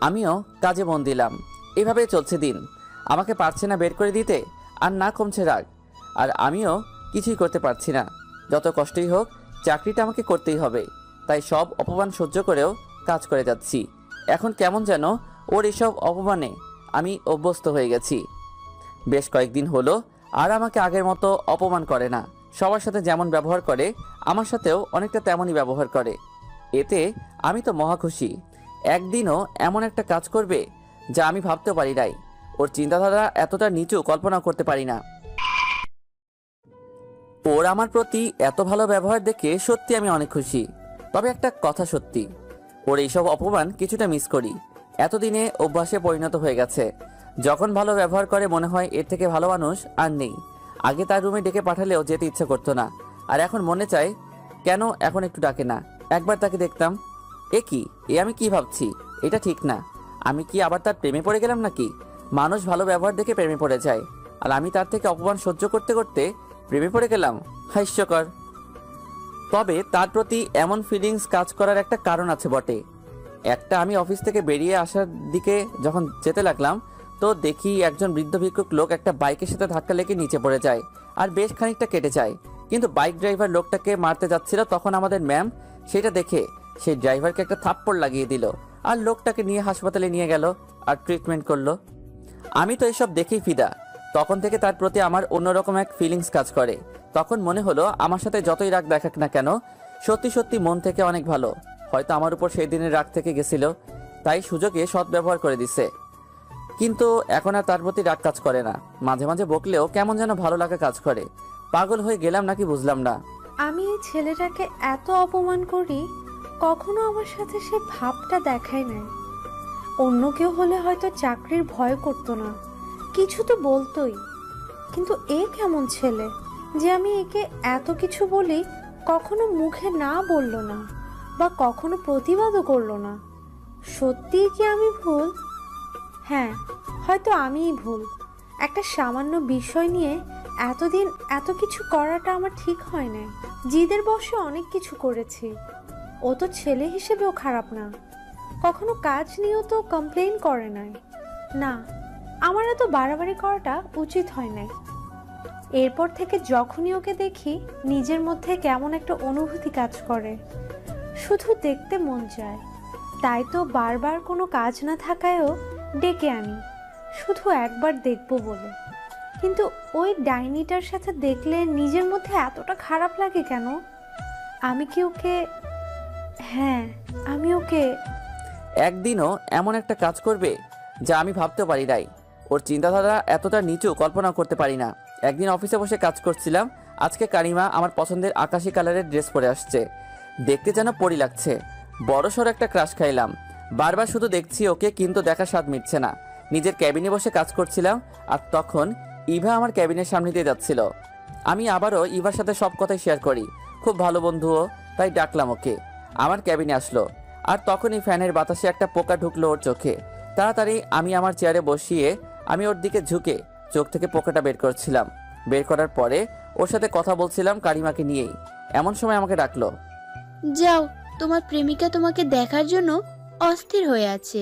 আমিও কাজে মন দিলাম। এভাবেই চলছে দিন। আমাকে পারছে না বের করে দিতে, আর না কমছে রাগ। আর আমিও কিছুই করতে পারছি না। যত কষ্টই হোক, চাকরিটা আমাকে করতেই হবে। তাই সব অপমান সহ্য করেও কাজ করে যাচ্ছি। এখন কেমন যেন ওর এসব অপমানে আমি অভ্যস্ত হয়ে গেছি। বেশ কয়েকদিন হলো আর আমাকে আগের মতো অপমান করে না। সবার সাথে যেমন ব্যবহার করে, আমার সাথেও অনেকটা তেমনই ব্যবহার করে। এতে আমি তো মহা খুশি। একদিনও এমন একটা কাজ করবে যা আমি ভাবতেও পারি নাই। ওর চিন্তাধারা এতটা নিচু কল্পনা করতে পারি না। ওর আমার প্রতি এত ভালো ব্যবহার দেখে সত্যি আমি অনেক খুশি। তবে একটা কথা সত্যি, ওর এইসব অপমান কিছুটা মিস করি। এতদিনে অভ্যাসে পরিণত হয়ে গেছে। যখন ভালো ব্যবহার করে মনে হয় এর থেকে ভালো মানুষ আর নেই। আগে তার রুমে ডেকে পাঠালেও যেতে ইচ্ছে করতো না, আর এখন মনে চায় কেন এখন একটু ডাকে না। একবার তাকে দেখতাম, এ কি, এ আমি কি ভাবছি, এটা ঠিক না। আমি কি আবার তার প্রেমে পড়ে গেলাম নাকি? মানুষ ভালো ব্যবহার দেখে প্রেমে পড়ে যায়, আর আমি তার থেকে অপমান সহ্য করতে করতে প্রেমে পড়ে গেলাম। হাস্যকর। তবে তার প্রতি এমন ফিলিংস কাজ করার একটা কারণ আছে বটে। একটা আমি অফিস থেকে বেরিয়ে আসার দিকে যখন যেতে লাগলাম, তো দেখি একজন বৃদ্ধ ভিক্ষুক লোক একটা বাইকের সাথে ধাক্কা লেগে নিচে পড়ে যায়, আর বেশ খানিকটা কেটে যায়। কিন্তু বাইক ড্রাইভার লোকটাকে মারতে যাচ্ছিল, তখন আমাদের ম্যাম সেটা দেখে সেই ড্রাইভারকে একটা থাপ্পড় লাগিয়ে দিল, আর লোকটাকে নিয়ে হাসপাতালে নিয়ে গেল আর ট্রিটমেন্ট করলো। আমি তো এসব দেখেই ফিদা। তখন থেকে তার প্রতি আমার অন্যরকম এক ফিলিংস কাজ করে। তখন মনে হলো আমার সাথে যতই রাগ দেখাক না কেন, সত্যি সত্যি মন থেকে অনেক ভালো। হয়তো আমার উপর সেই দিনের রাগ থেকে গেছিল, তাই সুযোগে সৎ ব্যবহার করে দিছে। কিন্তু এখন আর তার প্রতি রাগ কাজ করে না। মাঝে মাঝে বকলেও কেমন যেন ভালো লাগা কাজ করে। পাগল হয়ে গেলাম নাকি বুঝলাম না। আমি এই ছেলেটাকে এত অপমান করি, কখনো আমার সাথে সে ভাবটা দেখায় নাই। অন্য কেউ হলে হয়তো চাকরির ভয় করতো না, কিছু তো বলতোই। কিন্তু এ কেমন ছেলে যে আমি একে এত কিছু বলি, কখনো মুখে না বলল না, বা কখনো প্রতিবাদও করলো না। সত্যিই কি আমি ভুল? হ্যাঁ, হয়তো আমিই ভুল। একটা সামান্য বিষয় নিয়ে এতদিন এত কিছু করাটা আমার ঠিক হয় না। জিদের বশে অনেক কিছু করেছি। ও তো ছেলে হিসেবেও খারাপ না, কখনো কাজ নিয়েও তো কমপ্লেইন করে নাই। না, আমার এত বাড়াবাড়ি করাটা উচিত হয় না। এরপর থেকে যখনই ওকে দেখি নিজের মধ্যে কেমন একটা অনুভূতি কাজ করে, শুধু দেখতে মন চায়। তাই তো বারবার কোনো কাজ না থাকায়ও ডেকে আনি, শুধু একবার দেখবো বলে। কিন্তু ওই ডাইনিটার সাথে দেখলে নিজের মধ্যে এতটা খারাপ লাগে কেন? আমি কি ওকে, হ্যাঁ আমি ওকে। একদিনও এমন একটা কাজ করবে যা আমি ভাবতে পারি নাই। ওর চিন্তাধারা এতটা নিচু কল্পনা করতে পারি না। একদিন অফিসে বসে কাজ করছিলাম। আজকে কারিমা আমার পছন্দের আকাশি কালারের ড্রেস পরে আসছে, দেখতে যেন পরি লাগছে। বড়সড় একটা ক্রাশ খাইলাম। বারবার শুধু দেখছি ওকে, কিন্তু দেখার স্বাদ মিটছে না। নিজের ক্যাবিনে বসে কাজ করছিলাম, আর তখন ইভা আমার ক্যাবিনের সামনে দিয়ে যাচ্ছিল। আমি আবারও ইভার সাথে সব কথাই শেয়ার করি, খুব ভালো বন্ধুও, তাই ডাকলাম ওকে। আমার ক্যাবিনে আসলো, আর তখনই ফ্যানের বাতাসে একটা পোকা ঢুকলো ওর চোখে। তাড়াতাড়ি আমি আমার চেয়ারে বসিয়ে আমি ওর দিকে ঝুঁকে চোখ থেকে পোকাটা বের করছিলাম। বের করার পরে ওর সাথে কথা বলছিলাম কারিমাকে নিয়েই। এমন সময় আমাকে ডাকলো। যাও, তোমার প্রেমিকা তোমাকে দেখার জন্য অস্থির হয়ে আছে,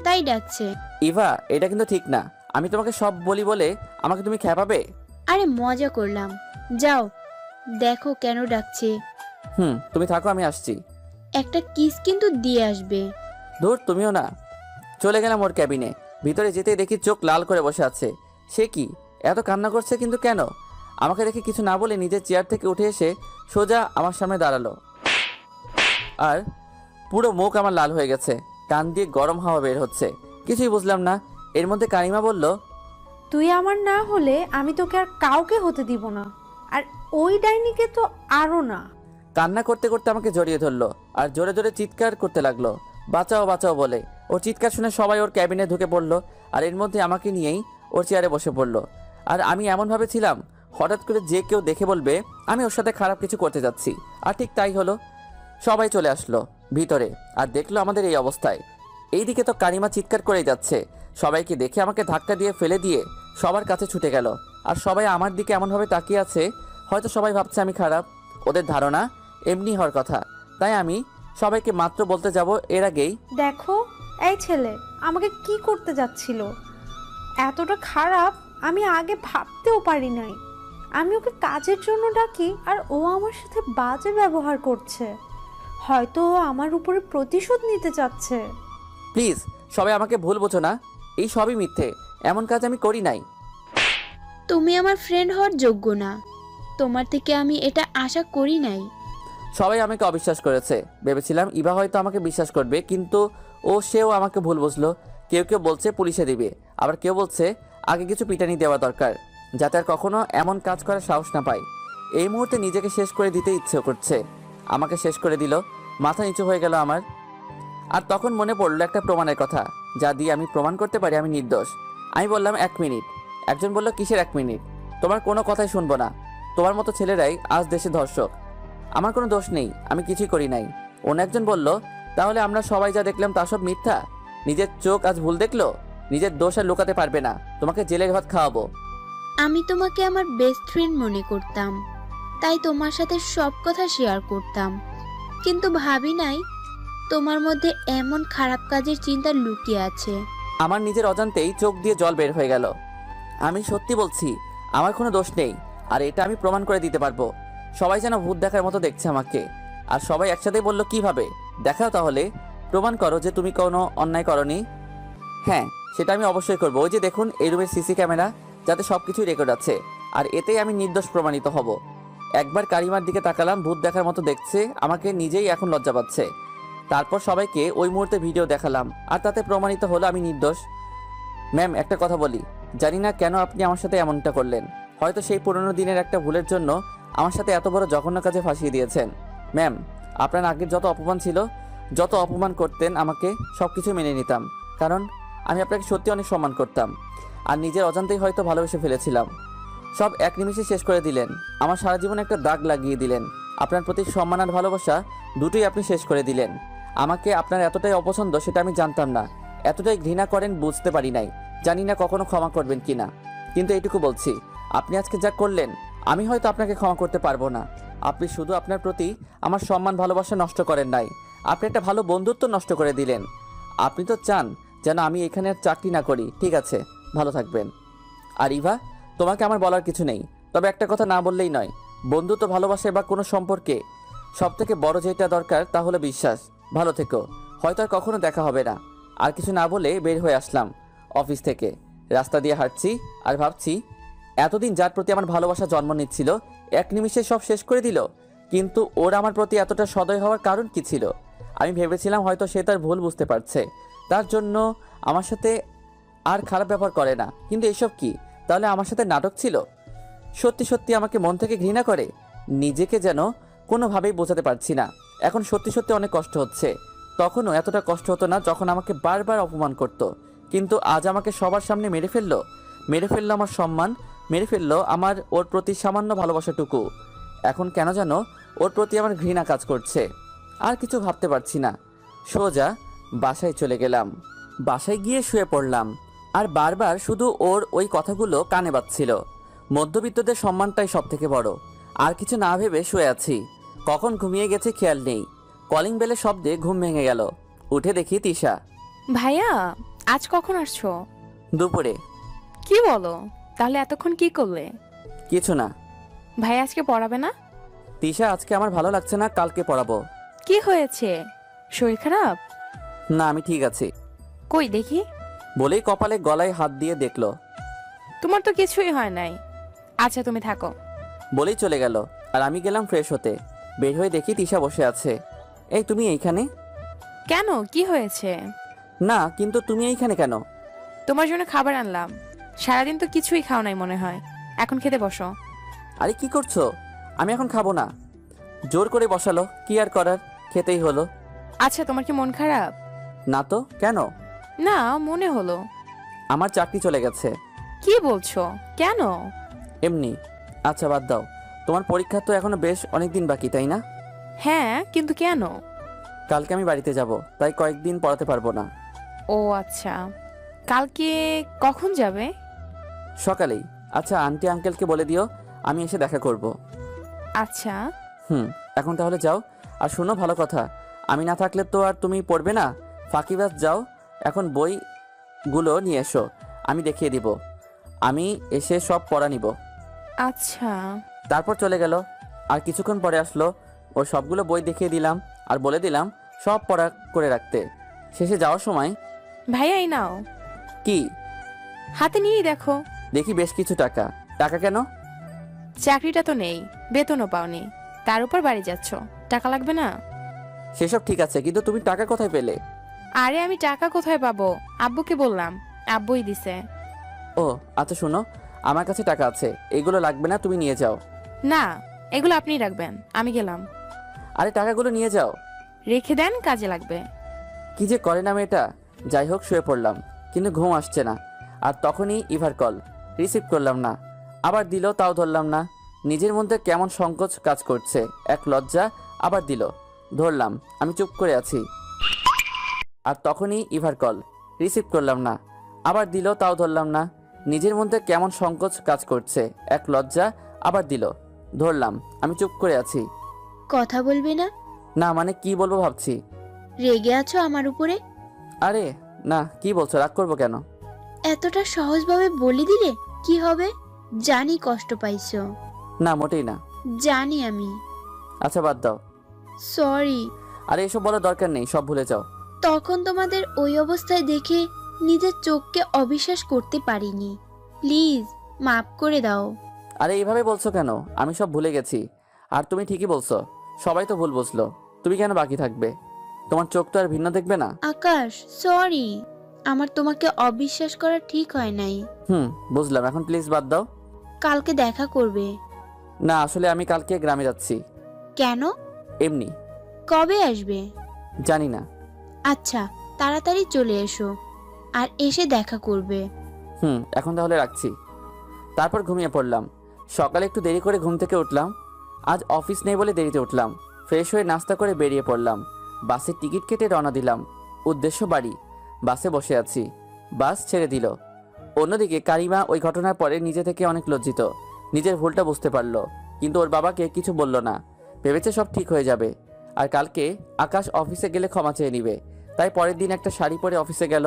তাই ডাকছে। ইভা, এটা কিন্তু ঠিক না। আমি তোমাকে সব বলি বলে আমাকে তুমি খেপাবে? আরে মজা করলাম, যাও দেখো কেন ডাকছে। তুমি থাকো, আমি আসছি। একটা কিস কিন্তু দিয়ে আসবে। ধুর, তুমিও না। চলে গেলাম ওর ক্যাবিনে। ভিতরে যেতেই দেখি চোখ লাল করে বসে আছে। সে কি এত কান্না করছে, কিন্তু কেন? আমাকে দেখে কিছু না বলে নিজের চেয়ার থেকে উঠে এসে সোজা আমার সামনে দাঁড়ালো, আর পুরো মুখ আমার লাল হয়ে গেছে। কান দিয়ে গরম হাওয়া বের হচ্ছে। কিছুই বুঝলাম না। এর মধ্যে কারিমা বলল, তুই আমার না হলে আমি তোকে আর কাউকে হতে দিব না, আর ওই ডাইনিকে তো আরও না। কান্না করতে করতে আমাকে জড়িয়ে ধরলো আর জোরে জোরে চিৎকার করতে লাগলো, বাঁচাও বাঁচাও বলে। ওর চিৎকার শুনে সবাই ওর ক্যাবিনে ঢুকে পড়লো, আর এর মধ্যে আমাকে নিয়েই ওর চেয়ারে বসে পড়লো। আর আমি এমনভাবে ছিলাম হঠাৎ করে যে কেউ দেখে বলবে আমি ওর সাথে খারাপ কিছু করতে যাচ্ছি। আর ঠিক তাই হলো। সবাই চলে আসলো ভিতরে, আর দেখলো আমাদের এই অবস্থায়। এইদিকে তো কারিমা চিৎকার করেই যাচ্ছে। সবাইকে দেখে আমাকে ধাক্কা দিয়ে ফেলে দিয়ে সবার কাছে ছুটে গেল। আর সবাই আমার দিকে এমনভাবে তাকিয়ে আছে, হয়তো সবাই ভাবছে আমি খারাপ। ওদের ধারণা এমনি হওয়ার কথা। তাই আমি সবাইকে মাত্র বলতে যাব এর আগেই, দেখো এই ছেলে আমাকে কি করতে যাচ্ছিল, এতটা খারাপ আমি আগে ভাবতেও পারি নাই। আমি ওকে কাজের জন্য ডাকি আর ও আমার সাথে বাজে ব্যবহার করছে। হয়তো ও আমার উপরে প্রতিশোধ নিতে চাচ্ছে। প্লিজ সবাই আমাকে ভুল বোঝো না। এই সবই মিথ্যে, এমন কাজ আমি করি নাই। তুমি আমার ফ্রেন্ড হওয়ার যোগ্য না, তোমার থেকে আমি এটা আশা করি নাই। সবাই আমাকে অবিশ্বাস করেছে। ভেবেছিলাম ইভা হয়তো আমাকে বিশ্বাস করবে, কিন্তু সেও আমাকে ভুল বুঝলো। কেউ কেউ বলছে পুলিশে দিবে, আবার কেউ বলছে আগে কিছু পিটানি দেওয়া দরকার, যাতে আর কখনো এমন কাজ করার সাহস না পায়। এই মুহূর্তে নিজেকে শেষ করে দিতে ইচ্ছে করছে। আমাকে শেষ করে দিল, মাথা নিচু হয়ে গেল আমার। আর তখন মনে পড়লো একটা প্রমাণের কথা, যা দিয়ে আমি প্রমাণ করতে পারি আমি নির্দোষ। আমি বললাম 1 মিনিট। একজন বলল, কিসের 1 মিনিট? তোমার কোনো কথাই শুনবো না। তোমার মতো ছেলেরাই আজ দেশে ধর্ষক। আমার কোনো দোষ নেই, আমি কিছুই করি নাই। অন্য একজন বলল, তাহলে আমরা সবাই যা দেখলাম তা সব মিথ্যা? নিজের চোখ আজ ভুল দেখলো? নিজের দোষ আর লুকাতে পারবে না, তোমাকে জেলের ভাত খাওয়াবো। আমি তোমাকে আমার বেস্ট ফ্রেন্ড মনে করতাম, তাই তোমার সাথে সব কথা শেয়ার করতাম, কিন্তু ভাবি নাই তোমার মধ্যে এমন খারাপ কাজের চিন্তা লুকিয়ে আছে। আমার নিজের অজান্তেই চোখ দিয়ে জল বের হয়ে গেল। আমি সত্যি বলছি, আমার কোনো দোষ নেই, আর এটা আমি প্রমাণ করে দিতে পারবো। সবাই যেন ভূত দেখার মতো দেখছে আমাকে। আর সবাই একসাথে বলল, কিভাবে? দেখাও তাহলে, প্রমাণ করো যে তুমি কোনো অন্যায় করনি। হ্যাঁ, সেটা আমি অবশ্যই করবো। ওই যে দেখুন, এই রুমের সিসি ক্যামেরা, যাতে সব কিছুই রেকর্ড আছে, আর এতেই আমি নির্দোষ প্রমাণিত হব। একবার কারিমার দিকে তাকালাম, ভূত দেখার মতো দেখছে আমাকে, নিজেই এখন লজ্জা পাচ্ছে। তারপর সবাইকে ওই মুহূর্তে ভিডিও দেখালাম, আর তাতে প্রমাণিত হলো আমি নির্দোষ। ম্যাম, একটা কথা বলি, জানি না কেন আপনি আমার সাথে এমনটা করলেন। হয়তো সেই পুরনো দিনের একটা ভুলের জন্য আমার সাথে এত বড় জঘন্য কাজে ফাঁসিয়ে দিয়েছেন। ম্যাম, আপনার আগের যত অপমান ছিল, যত অপমান করতেন আমাকে, সব কিছু মেনে নিতাম, কারণ আমি আপনাকে সত্যি অনেক সম্মান করতাম। আর নিজের অজান্তেই হয়তো ভালোবেসে ফেলেছিলাম। সব এক নিমিষে শেষ করে দিলেন। আমার সারা জীবন একটা দাগ লাগিয়ে দিলেন। আপনার প্রতি সম্মান আর ভালোবাসা দুটোই আপনি শেষ করে দিলেন। আমাকে আপনার এতটাই অপছন্দ সেটা আমি জানতাম না। এতটাই ঘৃণা করেন বুঝতে পারি নাই। জানি না কখনো ক্ষমা করবেন কিনা। কিন্তু এইটুকু বলছি, আপনি আজকে যা করলেন আমি হয়তো আপনাকে ক্ষমা করতে পারবো না। আপনি শুধু আপনার প্রতি আমার সম্মান ভালোবাসা নষ্ট করেন নাই, আপনি একটা ভালো বন্ধুত্ব নষ্ট করে দিলেন। আপনি তো চান যেন আমি এখানে আর চাকরি না করি। ঠিক আছে, ভালো থাকবেন। আর ইভা, তোমাকে আমার বলার কিছু নেই, তবে একটা কথা না বললেই নয়। বন্ধুত্ব, ভালোবাসায় বা কোনো সম্পর্কে সবথেকে বড় যেটা দরকার তা হলো বিশ্বাস। ভালো থেকো, হয়তো আর কখনো দেখা হবে না। আর কিছু না বলে বের হয়ে আসলাম অফিস থেকে। রাস্তা দিয়ে হাঁটছি আর ভাবছি, এতদিন যার প্রতি আমার ভালোবাসা জন্ম নিচ্ছিল এক নিমিষে সব শেষ করে দিল। কিন্তু ওর আমার প্রতি এতটা সদয় হওয়ার কারণ কি ছিল? আমি ভেবেছিলাম হয়তো সে তার ভুল বুঝতে পারছে, তার জন্য আমার সাথে আর খারাপ ব্যবহার করে না। কিন্তু এসব কি? তাহলে আমার সাথে নাটক ছিল? সত্যি সত্যি আমাকে মন থেকে ঘৃণা করে? নিজেকে যেন কোনোভাবেই বোঝাতে পারছি না। এখন সত্যি সত্যি অনেক কষ্ট হচ্ছে। তখনও এতটা কষ্ট হতো না যখন আমাকে বারবার অপমান করত। কিন্তু আজ আমাকে সবার সামনে মেরে ফেললো। মেরে ফেললো আমার সম্মান, মেরে ফেললো আমার ওর প্রতি সামান্য ভালোবাসাটুকু। এখন কেন যেন ওর প্রতি আমার ঘৃণা কাজ করছে। আর কিছু ভাবতে পারছি না। সোজা বাসায় চলে গেলাম। বাসায় গিয়ে শুয়ে পড়লাম। আর বারবার শুধু ওর ওই কথাগুলো কানে বাজছিল। মধ্যবিত্তদের সম্মানটাই সব থেকে বড়। আর কিছু না ভেবে শুয়ে আছি। কখন ঘুমিয়ে গেছে খেয়াল নেই। কলিং বেলের শব্দে ঘুম ভেঙে গেল। উঠে দেখি তিশা। ভাইয়া, আজ কখন আসছো? দুপুরে। কি বলো? তাহলে এতক্ষণ কি করলে? কিছু না। ভাই আজকে পড়াবে না? তিশা, আজকে আমার ভালো লাগছে না, কালকে পড়াবো। কি হয়েছে? শরীর খারাপ? না, আমি ঠিক আছি। কই দেখি। বলেই কপালে গলায় হাত দিয়ে দেখলো। তোমার তো কিছুই হয় নাই। আচ্ছা তুমি থাকো। বলেই চলে গেল। আর আমি গেলাম ফ্রেশ হতে। বের হয়ে দেখি তিশা বসে আছে। এই, তুমি এইখানে? কেন, কি হয়েছে? না, কিন্তু তুমি এইখানে কেন? তোমার জন্য খাবার আনলাম। সারাদিন তো কিছুই খাও নাই মনে হয়, এখন খেতে বসো। আরে কি করছো? আমি এখন খাবো না। জোর করে বসালো, কি আর করার, খেতেই হলো। আচ্ছা তোমার কি মন খারাপ? না তো, কেন? না, মনে হলো। আমার চাকরি চলে গেছে। কি বলছো? কেন? এমনি। আচ্ছা বাদ দাও, তোমার পরীক্ষা তো এখনো বেশ অনেক দিন বাকি, তাই না? হ্যাঁ, কিন্তু কেন? কালকে আমি বাড়িতে যাব, তাই কয়েকদিন পড়াতে পারবো না। ও আচ্ছা, কালকে কখন যাবে? সকালেই। আচ্ছা, আন্টি আঙ্কেলকে বলে দিও আমি এসে দেখা করব। আচ্ছা। এখন তাহলে যাও। আর শোনো, ভালো কথা, আমি না থাকলে তো আর তুমি পড়বে না। ফাঁকিবাজ, যাও এখন বইগুলো নিয়ে এসো, আমি দেখিয়ে দিব। আমি এসে সব পড়া নিব। আচ্ছা। তারপর চলে গেল। আর কিছুক্ষণ পরে আসলো। ও সবগুলো বই দেখিয়ে দিলাম আর বলে দিলাম সব পড়া করে রাখতে। শেষে যাওয়ার সময়, ভাইয়া এই নাও। কি? হাতে নিয়েই দেখো। দেখি বেশ কিছু টাকা। টাকা কেন? চাকরিটা তো নেই, বেতনও পাওনি, তার উপর বাড়ি যাচ্ছ, টাকা লাগবে না? সেসব ঠিক আছে, কিন্তু তুমি টাকা কোথায় পেলে? আরে আমি টাকা কোথায় পাবো, আব্বুকে বললাম, আব্বুই দিছে। ও আচ্ছা, শোনো, আমার কাছে টাকা আছে, এগুলো লাগবে না, তুমি নিয়ে যাও। না, এগুলো আপনিই রাখবেন, আমি গেলাম। আরে টাকাগুলো নিয়ে যাও। রেখে দেন, কাজে লাগবে। কি যে করে না মেয়েটা। যাই হোক, শুয়ে পড়লাম, কিন্তু ঘুম আসছে না। আর তখনই ইভার কল। রিসিভ করলাম না। আবার দিল, তাও ধরলাম না। নিজের মধ্যে কেমন সংকোচ কাজ করছে, এক লজ্জা। আবার দিল, ধরলাম। আমি চুপ করে আছি। আর তখনই ইভার কল। রিসিভ করলাম না। আবার দিল, তাও ধরলাম না। নিজের মধ্যে কেমন সংকোচ কাজ করছে, এক লজ্জা। আবার দিল, ধরলাম। আমি চুপ করে আছি। কথা বলবে না? না মানে কি বলবো ভাবছি। রেগে আছো আমার উপরে? আরে না, কি বলছো, রাগ করবো কেন? এতটা সহজভাবে বলে দিলে কি হবে? জানি কষ্ট পাইছো। না, মোটেই না। জানি আমি। আচ্ছা বাদ দাও। সরি। আরে এসব বলার দরকার নেই, সব ভুলে যাও। তখন তোমাদের ওই অবস্থায় দেখে নিজের চোখকে অবিশ্বাস করতে পারিনি। প্লিজ মাফ করে দাও। আরে এইভাবে বলছো কেন? আমি সব ভুলে গেছি। আর তুমি ঠিকই বলছো, সবাই তো ভুল বুঝলো। তুমি কেন বাকি থাকবে? তোমার চোখ তো আর ভিন্ন দেখবে না। আকাশ, সরি। আমার তোমাকে অবিশ্বাস করা ঠিক হয় নাই। বুঝলাম, এখন প্লিজ বাদ দাও। কালকে দেখা করবে? না, আসলে আমি কালকে গ্রামে যাচ্ছি। কেন? এমনি। কবে আসবে? জানি না। আচ্ছা, তাড়াতাড়ি চলে এসো আর এসে দেখা করবে। এখন তাহলে রাখছি। তারপর ঘুমিয়ে পড়লাম। সকালে একটু দেরি করে ঘুম থেকে উঠলাম। আজ অফিস নেই বলে দেরিতে উঠলাম। ফ্রেশ হয়ে নাস্তা করে বেরিয়ে পড়লাম। বাসের টিকিট কেটে রওনা দিলাম। উদ্দেশ্য বাড়ি। বাসে বসে আছি। বাস ছেড়ে দিল। অন্যদিকে কারিমা ওই ঘটনার পরে নিজে থেকে অনেক লজ্জিত, নিজের ভুলটা বুঝতে পারলো, কিন্তু ওর বাবাকে কিছু বলল না। ভেবেছে সব ঠিক হয়ে যাবে, আর কালকে আকাশ অফিসে গেলে ক্ষমা চেয়ে নিবে। তাই পরের দিন একটা শাড়ি পরে অফিসে গেল,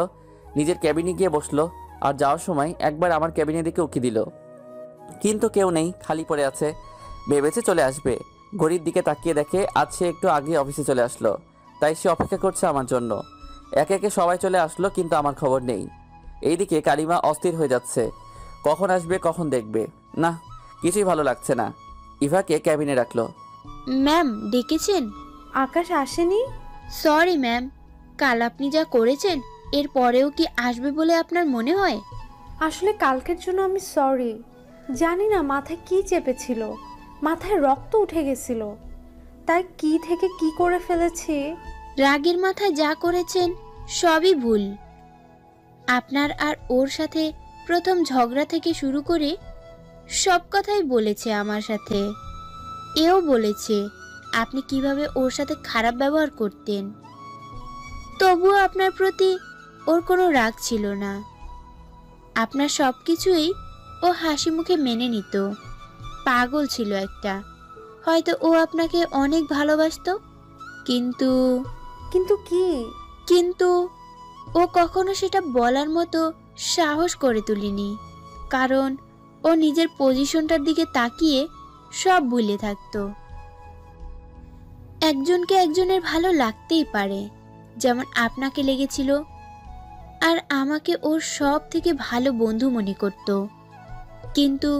নিজের ক্যাবিনে গিয়ে বসলো, আর যাওয়ার সময় একবার আমার ক্যাবিনের দিকে উকি দিল, কিন্তু কেউ নেই, খালি পড়ে আছে। ভেবেছে চলে আসবে, ঘড়ির দিকে তাকিয়ে দেখে আজ সে একটু আগে অফিসে চলে আসলো, তাই সে অপেক্ষা করছে আমার জন্য। একে একে সবাই চলে আসলো, কিন্তু আমার খবর নেই। এইদিকে কারিমা অস্থির হয়ে যাচ্ছে, কখন আসবে কখন দেখবে, না কিছুই ভালো লাগছে না। ইভাকে ক্যাবিনে রাখলো। ম্যাম ডেকেছেন? আকাশ আসেনি? সরি ম্যাম, কাল আপনি যা করেছেন এর পরেও কি আসবে বলে আপনার মনে হয়? আসলে কালকের জন্য আমি সরি। জানি না মাথায় কি চেপেছিল, মাথায় রক্ত উঠে গেছিল, তাই কি থেকে কি করে ফেলেছি। রাগের মাথায় যা করেছেন সবই ভুল। আপনার আর ওর সাথে প্রথম ঝগড়া থেকে শুরু করে সব কথাই বলেছে আমার সাথে। এও বলেছে আপনি কিভাবে ওর সাথে খারাপ ব্যবহার করতেন। তবুও আপনার প্রতি ওর কোনো রাগ ছিল না। আপনার সব কিছুই ও হাসি মুখে মেনে নিত। পাগল ছিল একটা। হয়তো ও আপনাকে অনেক ভালোবাসতো, কিন্তু কিন্তু কি? কিন্তু ও কখনো সেটা বলার মতো সাহস করে তুলিনি, কারণ ও নিজের পজিশনটার দিকে তাকিয়ে সব ভুলে থাকতো। একজনকে একজনের ভালো লাগতেই পারে, যেমন আপনাকে লেগেছিল, আর আমাকে ওর সব থেকে ভালো বন্ধু মনে করত। কিন্তু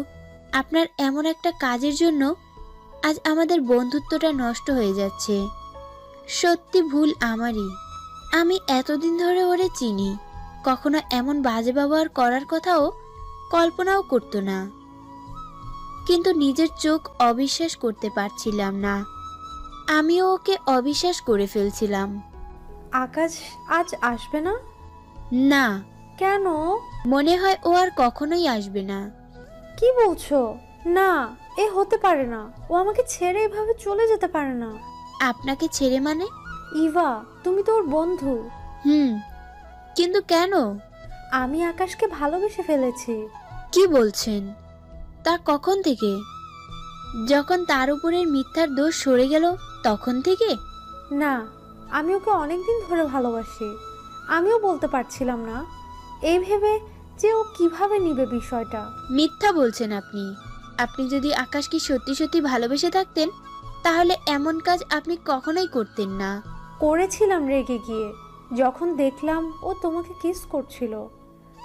আপনার এমন একটা কাজের জন্য আজ আমাদের বন্ধুত্বটা নষ্ট হয়ে যাচ্ছে। সত্যি ভুল আমারই। আমি এতদিন ধরে ওরে চিনি, কখনো এমন বাজে ব্যবহার করার কথাও কল্পনাও করতো না, কিন্তু নিজের চোখ অবিশ্বাস করতে পারছিলাম না। আমিও ওকে অবিশ্বাস করে ফেলছিলাম। আকাশ আজ আসবে না? না, কেন? মনে হয় ও আর কখনোই আসবে না। কি বলছো? না, এ হতে পারে না। ও আমাকে ছেড়ে এভাবে চলে যেতে পারে না। আপনাকে ছেড়ে মানে? ইভা, তুমি তো ওর বন্ধু। কিন্তু কেন? আমি আকাশকে ভালোবেসে ফেলেছি। কি বলছেন? তা কখন থেকে? যখন তার উপরের মিথ্যার দোষ সরে গেল তখন থেকে? না, আমি ওকে অনেকদিন ধরে ভালোবাসি। আমিও বলতে পারছিলাম না, এই ভেবে যে ও কিভাবে নিবে বিষয়টা। মিথ্যা বলছেন আপনি। আপনি যদি আকাশকে সত্যি সত্যি ভালোবেসে থাকতেন তাহলে এমন কাজ আপনি কখনোই করতেন না। করেছিলাম রেগে গিয়ে, যখন দেখলাম ও তোমাকে কিস করছিল,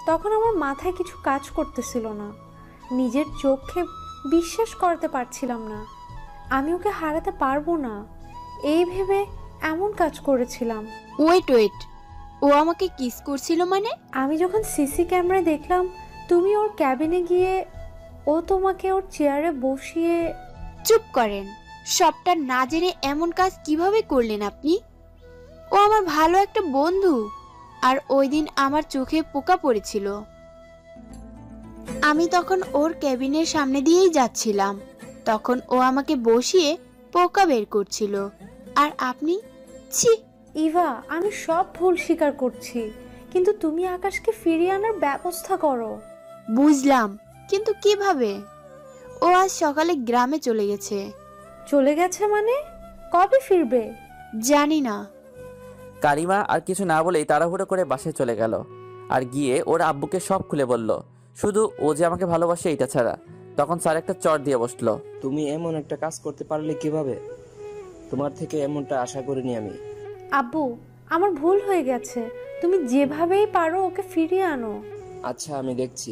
তখন আমার মাথায় কিছু কাজ করতেছিল না। নিজের চোখে বিশ্বাস করতে পারছিলাম না আমি ওকে হারাতে পারবো না, এই ভেবে এমন কাজ করেছিলাম। ওয়েট, ও আমাকে কিস করছিল মানে? আমি যখন সিসি ক্যামেরায় দেখলাম তুমি ওর ক্যাবিনে গিয়ে ও তোমাকে ওর চেয়ারে বসিয়ে। চুপ করেন। সবটা না জেনে এমন কাজ কিভাবে করলেন আপনি? ও আমার ভালো একটা বন্ধু, আর ওই দিন আমার চোখে পোকা পড়েছিল। আমি তখন ওর ক্যাবিনের সামনে দিয়েই যাচ্ছিলাম, তখন ও আমাকে বসিয়ে পোকা বের করছিল, আর আপনি? ছি! ইভা, আমি সব ভুল স্বীকার করছি, কিন্তু তুমি আকাশকে ফিরিয়ে আনার ব্যবস্থা করো। বুঝলাম, কিন্তু কিভাবে? ও আজ সকালে গ্রামে চলে গেছে। চলে গেছে মানে? কবে ফিরবে? জানি না। কারিমা আর কিছু না বলেই তাড়াহুড়ো করে বাসায় চলে গেল, আর গিয়ে ওর আব্বুকে সব খুলে বলল, শুধু ও যে আমাকে ভালোবাসে এটা ছাড়া। তখন স্যার একটা চর দিয়ে বসলো। তুমি এমন একটা কাজ করতে পারলে কিভাবে? তোমার থেকে এমনটা আশা করিনি আমি। আব্বু, আমার ভুল হয়ে গেছে, তুমি যেভাবেই পারো ওকে ফিরিয়ে আনো। আচ্ছা, আমি দেখছি।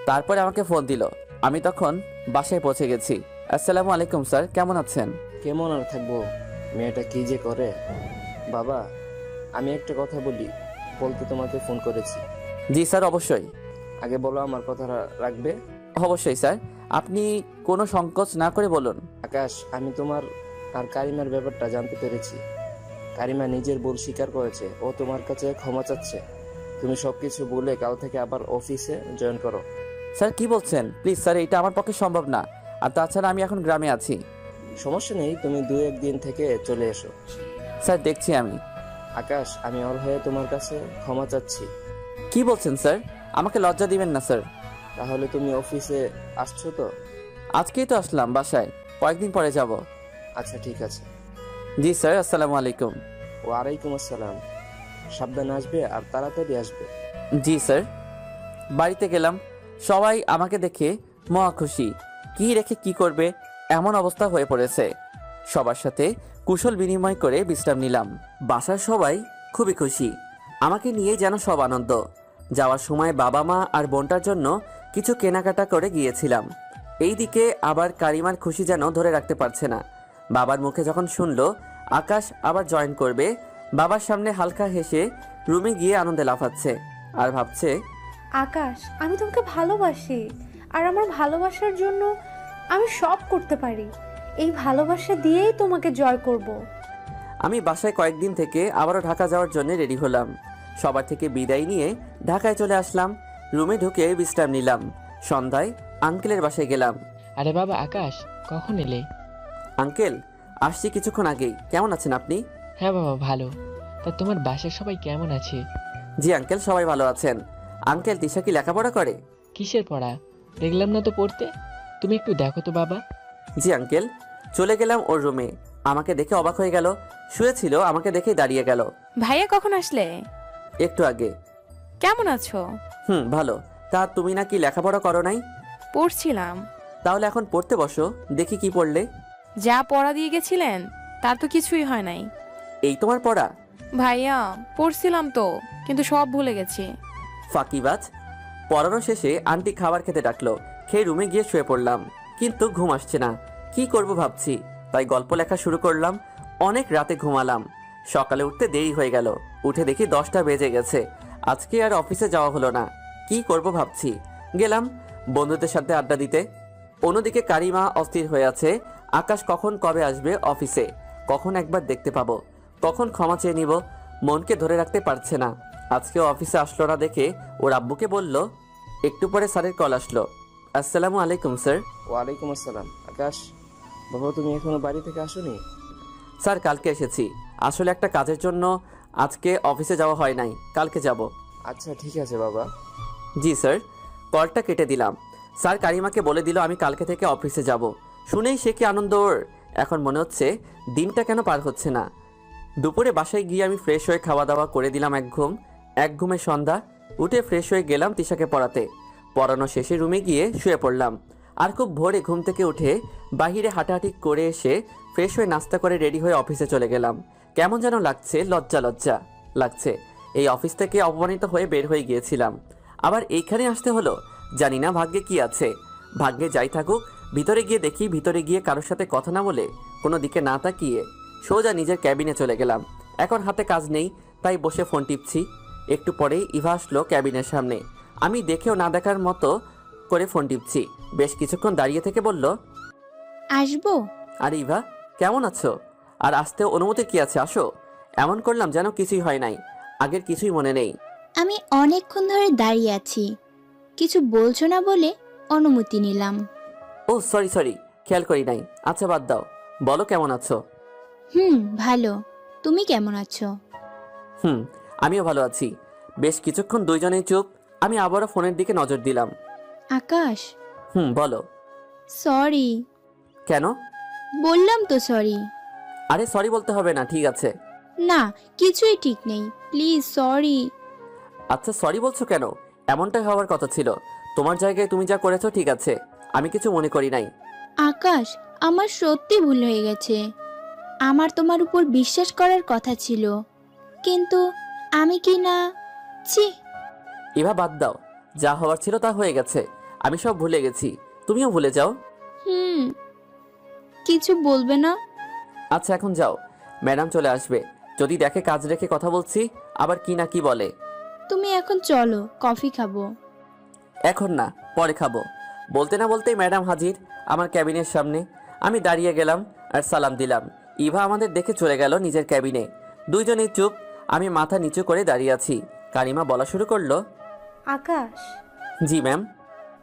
তারপরে আমাকে ফোন দিল। আমি তখন বাসায় পৌঁছে গেছি। আসসালামু আলাইকুম স্যার, কেমন আছেন? কেমন আর থাকবো, মেয়েটা কি যে করে। বাবা, আমি একটা কথা বলতে তোমাকে ফোন করেছি। জি স্যার, অবশ্যই। আগে বলো, আমার কথা রাখবে? অবশ্যই স্যার, আপনি কোনো সংকোচ না করে বলুন। আকাশ, আমি তোমার আর কারিমার ব্যাপারটা জানতে পেরেছি। কারিমা নিজের ভুল স্বীকার করেছে, ও তোমার কাছে ক্ষমা চাচ্ছে। তুমি সবকিছু বলে কাল থেকে আবার অফিসে জয়েন করো। স্যার কি বলছেন? প্লিজ স্যার, এটা আমার পক্ষে সম্ভব না, আর তাছাড়া আমি এখন গ্রামে আছি। সমস্যা নেই, তুমি 2-1 দিন থেকে চলে এসো। স্যার দেখছি আমি। আকাশ, আমি ওর হয়ে তোমার কাছে ক্ষমা চাচ্ছি। কি বলছেন স্যার? আমাকে লজ্জা দিবেন না স্যার। তাহলে তুমি অফিসে আসছো তো? আজকেই তো আসলাম বাসায়, কয়েকদিন পরে যাব। আচ্ছা ঠিক আছে। জি স্যার, আসসালামু আলাইকুম। ওয়ালাইকুম আসসালাম। সাবধানে আসবে আর তাড়াতাড়ি আসবে। জি স্যার। বাড়িতে গেলাম, সবাই আমাকে দেখে মহা খুশি। কি রেখে কি করবে এমন অবস্থা হয়ে পড়েছে। সবার সাথে কুশল বিনিময় করে বিশ্রাম নিলাম। বাসার সবাই খুবই খুশি, আমাকে নিয়ে যেন সব আনন্দ। যাওয়ার সময় বাবা মা আর বোনটার জন্য কিছু কেনাকাটা করে গিয়েছিলাম। এইদিকে আবার কারিমার খুশি যেন ধরে রাখতে পারছে না। বাবার মুখে যখন শুনলো আকাশ আবার জয়েন করবে, বাবার সামনে হালকা হেসে রুমে গিয়ে আনন্দে লাফাচ্ছে আর ভাবছে, আকাশ, আমি তোমাকে ভালোবাসি, আর আমার ভালোবাসার জন্য আমি সব করতে পারি। এই ভালোবাসা দিয়েই তোমাকে জয় করব। আমি বাসায় কয়েকদিন থেকে আবারও ঢাকা যাওয়ার জন্য রেডি হলাম। সবার থেকে বিদায় নিয়ে ঢাকায় চলে আসলাম। রুমে ঢুকে বিশ্রাম নিলাম। সন্ধ্যায় আঙ্কেলের বাসায় গেলাম। আরে বাবা আকাশ, কখন এলে? আঙ্কেল, আসছি কিছুক্ষণ আগেই। কেমন আছেন আপনি? হ্যাঁ বাবা, ভালো। তা তোমার বাসার সবাই কেমন আছে? জি আঙ্কেল, সবাই ভালো আছেন। আঙ্কেল, তিশা কি লেখাপড়া করে? কিসের পড়া? দেখলাম না তো পড়তে। তুমি একটু দেখো তো বাবা। জি আঙ্কেল। চলে গেলাম ওর রুমে। আমাকে দেখে অবাক হয়ে গেল। শুয়েছিল, আমাকে দেখেই দাঁড়িয়ে গেল। ভাইয়া কখন আসলে? একটু আগে। কেমন আছো? ভালো। তা তুমি নাকি লেখাপড়া করো নাই? পড়ছিলাম। তাহলে এখন পড়তে বসো, দেখি কি পড়লে। যা পড়া দিয়ে গেছিলেন তার তো কিছুই হয় নাই। এই তোমার পড়া? ভাইয়া পড়ছিলাম তো, কিন্তু সব ভুলে গেছি। ফাঁকিবাজ। পড়ানো শেষে আন্টি খাবার খেতে ডাকলো। খেয়ে রুমে গিয়ে শুয়ে পড়লাম, কিন্তু ঘুম আসছে না। কি করব ভাবছি, তাই গল্প লেখা শুরু করলাম। অনেক রাতে ঘুমালাম। সকালে উঠতে দেরি হয়ে গেল। উঠে দেখি 10টা বেজে গেছে। আজকে আর অফিসে যাওয়া হলো না। কি করব ভাবছি, গেলাম বন্ধুদের সাথে আড্ডা দিতে। অন্যদিকে কারিমা অস্থির হয়ে আছে। আকাশ কখন কবে আসবে অফিসে, কখন একবার দেখতে পাবো, কখন ক্ষমা চেয়ে নিব। মনকে ধরে রাখতে পারছে না। আজকে অফিসে আসলো না দেখে ওর আব্বুকে বলল। একটু পরে স্যারের কল আসলো। আসসালামু আলাইকুম স্যার। ওয়ালাইকুম আসসালাম। আকাশ, বাবা তুমি এখনো বাড়ি থেকে আসোনি? স্যার, কালকে এসেছি। আসলে একটা কাজের জন্য আজকে অফিসে যাওয়া হয় নাই, কালকে যাব। আচ্ছা ঠিক আছে বাবা। জি স্যার। কলটা কেটে দিলাম। স্যার কারিমাকে বলে দিল আমি কালকে থেকে অফিসে যাব। শুনেই সে কি আনন্দ ওর। এখন মনে হচ্ছে দিনটা কেন পার হচ্ছে না। দুপুরে বাসায় গিয়ে আমি ফ্রেশ হয়ে খাওয়া দাওয়া করে দিলাম এক ঘুমে সন্ধ্যা। উঠে ফ্রেশ হয়ে গেলাম তিশাকে পড়াতে। পড়ানো শেষে রুমে গিয়ে শুয়ে পড়লাম। আর খুব ভোরে ঘুম থেকে উঠে বাহিরে হাঁটাহাঁটি করে এসে ফ্রেশ হয়ে নাস্তা করে রেডি হয়ে অফিসে চলে গেলাম। কেমন যেন লাগছে, লজ্জা লজ্জা লাগছে। এই অফিস থেকে অপমানিত হয়ে বের হয়ে গিয়েছিলাম, আবার এইখানে আসতে হলো। জানি না ভাগ্যে কি আছে। ভাগ্যে যাই থাকুক, ভিতরে গিয়ে দেখি, ভিতরে গিয়ে কারোর সাথে কথা না বলে, কোনো দিকে না তাকিয়ে সোজা নিজের ক্যাবিনে চলে গেলাম। এখন হাতে কাজ নেই, তাই বসে ফোন টিপছি। একটু পরেই ইভা আসলো ক্যাবিনের সামনে। আমি দেখেও না দেখার মতো করে ফোন টিপছি। বেশ কিছুক্ষণ দাঁড়িয়ে থেকে বলল, আসবো? আরে ইভা, কেমন আছো? আর আসতে অনুমতি কি আছে, আসো। এমন করলাম যেন কিছুই হয় নাই, আগের কিছুই মনে নেই। আমি অনেকক্ষণ ধরে দাঁড়িয়ে আছি, কিছু বলছো না বলে অনুমতি নিলাম। ও সরি, খেয়াল করি নাই। আচ্ছা বাদ দাও, বলো কেমন আছো? ভালো। তুমি কেমন আছো? আমিও ভালো আছি। বেশ কিছুক্ষণ দুইজনেই চুপ। আমি আবারও ফোনের দিকে নজর দিলাম। আকাশ, বলো। সরি। কেন? বললাম তো সরি। আরে সরি বলতে হবে না, ঠিক আছে। না, কিছুই ঠিক নেই, প্লিজ সরি। আচ্ছা সরি বলছো কেন? এমনটাই হওয়ার কথা ছিল। তোমার জায়গায় তুমি যা করেছো ঠিক আছে, আমি কিছু মনে করি নাই। আকাশ, আমার সত্যি ভুল হয়ে গেছে। আমার তোমার উপর বিশ্বাস করার কথা ছিল, কিন্তু আমি কি না। ছি। এবার বাদ দাও, যা হওয়ার ছিল তা হয়ে গেছে। আমি সব ভুলে গেছি, তুমিও ভুলে যাও। কিছু বলবে না? আচ্ছা এখন যাও, ম্যাডাম চলে আসবে। যদি দেখে কাজ রেখে কথা বলছি, আবার কি না কি বলে। তুমি এখন চলো, কফি খাবো। এখন না, পরে খাবো। বলতে না বলতেই ম্যাডাম হাজির আমার ক্যাবিনের সামনে। আমি দাঁড়িয়ে গেলাম আর সালাম দিলাম। ইভা আমাদের দেখে চলে গেল নিজের ক্যাবিনে। দুইজনেই চুপ। আমি মাথা নিচু করে দাঁড়িয়ে আছি। কারিমা বলা শুরু করলো, আকাশ, জি ম্যাম।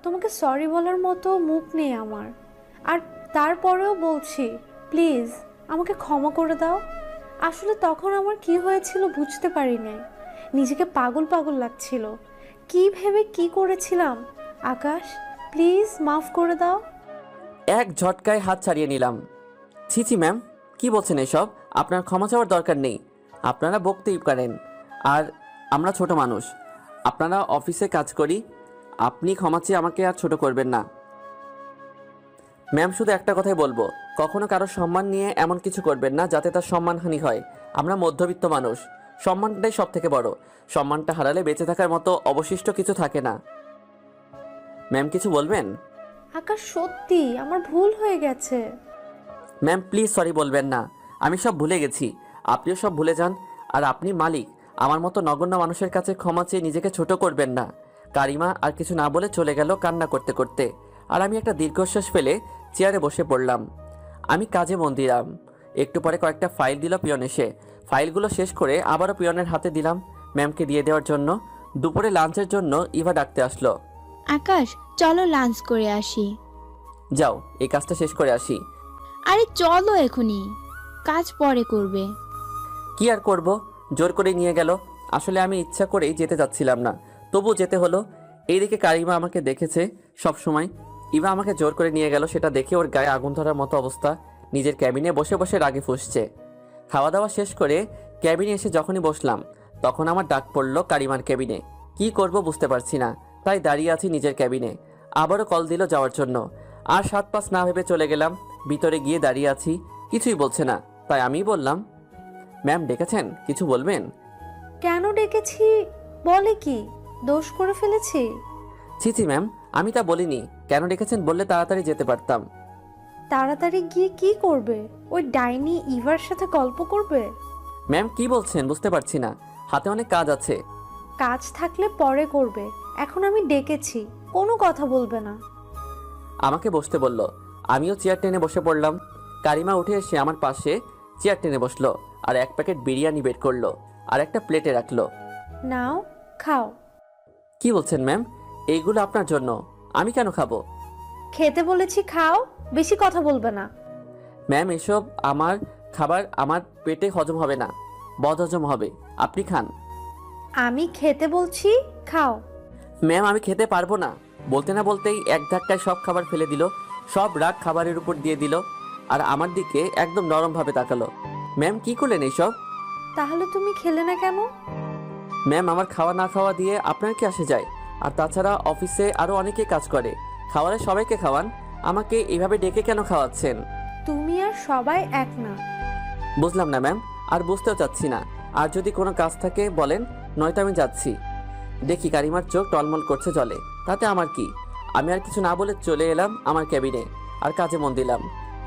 তোমাকে সরি বলার মতো মুখ নেই আমার, আর তারপরেও বলছি প্লিজ আমাকে ক্ষমা করে দাও। আসলে তখন আমার কি হয়েছিল বুঝতে পারি নাই, নিজেকে পাগল পাগল লাগছিল। কি ভেবে কি করেছিলাম? আকাশ, প্লিজ মাফ করে দাও। এক ঝটকায় হাত ছাড়িয়ে নিলাম। ছি ছি ম্যাম, কি বলছেন এসব? আপনার ক্ষমা চাওয়ার দরকার নেই। আপনারা বকতেই পারেন, আর আমরা ছোট মানুষ। আপনারা অফিসে কাজ করি, আপনি ক্ষমা চেয়ে আমাকে আর ছোট করবেন না। ম্যাম, শুধু একটা কথাই বলবো, কখনো কারো সম্মান নিয়ে এমন কিছু করবেন না যাতে তার সম্মানহানি হয়। আমরা মধ্যবিত্ত মানুষ, সম্মানটাই সব থেকে বড়। সম্মানটা হারালে বেঁচে থাকার মতো অবশিষ্ট কিছু থাকে না। ম্যাম, কিছু বলবেন? আকাশ, সত্যি আমার ভুল হয়ে গেছে। ম্যাম প্লিজ সরি বলবেন না, আমি সব ভুলে গেছি। আপনিও সব ভুলে যান। আর আপনি মালিক, আমার মতো নগণ্য মানুষের কাছে ক্ষমা চেয়ে নিজেকে ছোট করবেন না। কারিমা আর কিছু না বলে চলে গেল কান্না করতে করতে, আর আমি একটা দীর্ঘশ্বাস ফেলে চেয়ারে বসে পড়লাম। আমি কাজে মন দিলাম। একটু পরে কয়েকটা ফাইল দিল পিয়ন এসে। ফাইলগুলো শেষ করে আবারও পিয়নের হাতে দিলাম ম্যামকে দিয়ে দেওয়ার জন্য। দুপুরে লাঞ্চের জন্য ইভা ডাকতে আসলো। আকাশ, চলো লাঞ্চ করে আসি। যাও, এই কাজটা শেষ করে আসি। আরে চলো এখনই, কাজ পরে করবে। কি আর করব, জোর করে নিয়ে গেল। আসলে আমি ইচ্ছা করেই যেতে যাচ্ছিলাম না, তবু যেতে হলো। এইদিকে কারিমা আমাকে দেখেছে সব সময়, ইভা আমাকে জোর করে নিয়ে গেল। সেটা দেখে ওর গায়ে আগুন ধরার মতো অবস্থা। নিজের ক্যাবিনে বসে বসে রাগে ফুঁসছে। খাওয়া দাওয়া শেষ করে ক্যাবিনে এসে যখনই বসলাম, তখন আমার ডাক পড়লো কারিমার ক্যাবিনে। কি করব বুঝতে পারছি না, তাই দাঁড়িয়ে আছি নিজের ক্যাবিনে। আবারও কল দিল যাওয়ার জন্য। আর 7-5 না ভেবে চলে গেলাম। ভিতরে গিয়ে দাঁড়িয়ে আছি, কিছুই বলছে না। তাই আমি বললাম, ম্যাম ডেকেছেন, কিছু বলবেন? কেন ডেকেছি? বলে কি দোষ করে ফেলেছি? ছি ছি ম্যাম, আমি তা বলিনি। কেন ডেকেছেন বললে তাড়াতাড়ি যেতে পারতাম। তাড়াতাড়ি গিয়ে কি করবে? ওই ডাইনি ইভার সাথে গল্প করবে? ম্যাম কি বলছেন বুঝতে পারছি না, হাতে অনেক কাজ আছে। কাজ থাকলে পরে করবে, এখন আমি ডেকেছি, কোনো কথা বলবে না। আমাকে বসতে বলল। আমিও চেয়ার টেনে বসে পড়লাম। কারিমা উঠে এসে আমার পাশে চেয়ার টেনে বসলো, আর এক প্যাকেট বিরিয়ানি বের করলো, আর একটা প্লেটে রাখলো। নাও, খাও। কি বলছেন ম্যাম? এইগুলো আপনার জন্য, আমি কেন খাবো? খেতে বলেছি, খাও, বেশি কথা বলবে না। ম্যাম এসব আমার খাবার, আমার পেটে হজম হবে না, বদহজম হবে। আপনি খান। আমি খেতে বলছি, খাও। ম্যাম আমি খেতে পারবো না। বলতে না বলতেই এক ধাক্কায় সব খাবার ফেলে দিল। সব রাগ খাবারের উপর দিয়ে দিল, আর আমার দিকে একদম নরমভাবে তাকালো। ম্যাম কি করলেন এইসব? তাহলে তুমি খেলে না কেন? ম্যাম আমার খাওয়া না খাওয়া দিয়ে আপনার কি আসে যায়? আর তাছাড়া অফিসে আরও অনেকে কাজ করে, খাওয়ারে সবাইকে খাওয়ান, আমাকে এইভাবে ডেকে কেন খাওয়াচ্ছেন? তুমি আর সবাই এক না। বুঝলাম না ম্যাম, আর বুঝতেও চাচ্ছি না। আর যদি কোনো কাজ থাকে বলেন, নয়তো আমি যাচ্ছি। দেখি কারিমার চোখ টলমল করছে জলে, তাতে আমার কি? আমি আর কিছু না বলে চলে এলাম আমার ক্যাবিনে, আর কাজে মন দিলাম।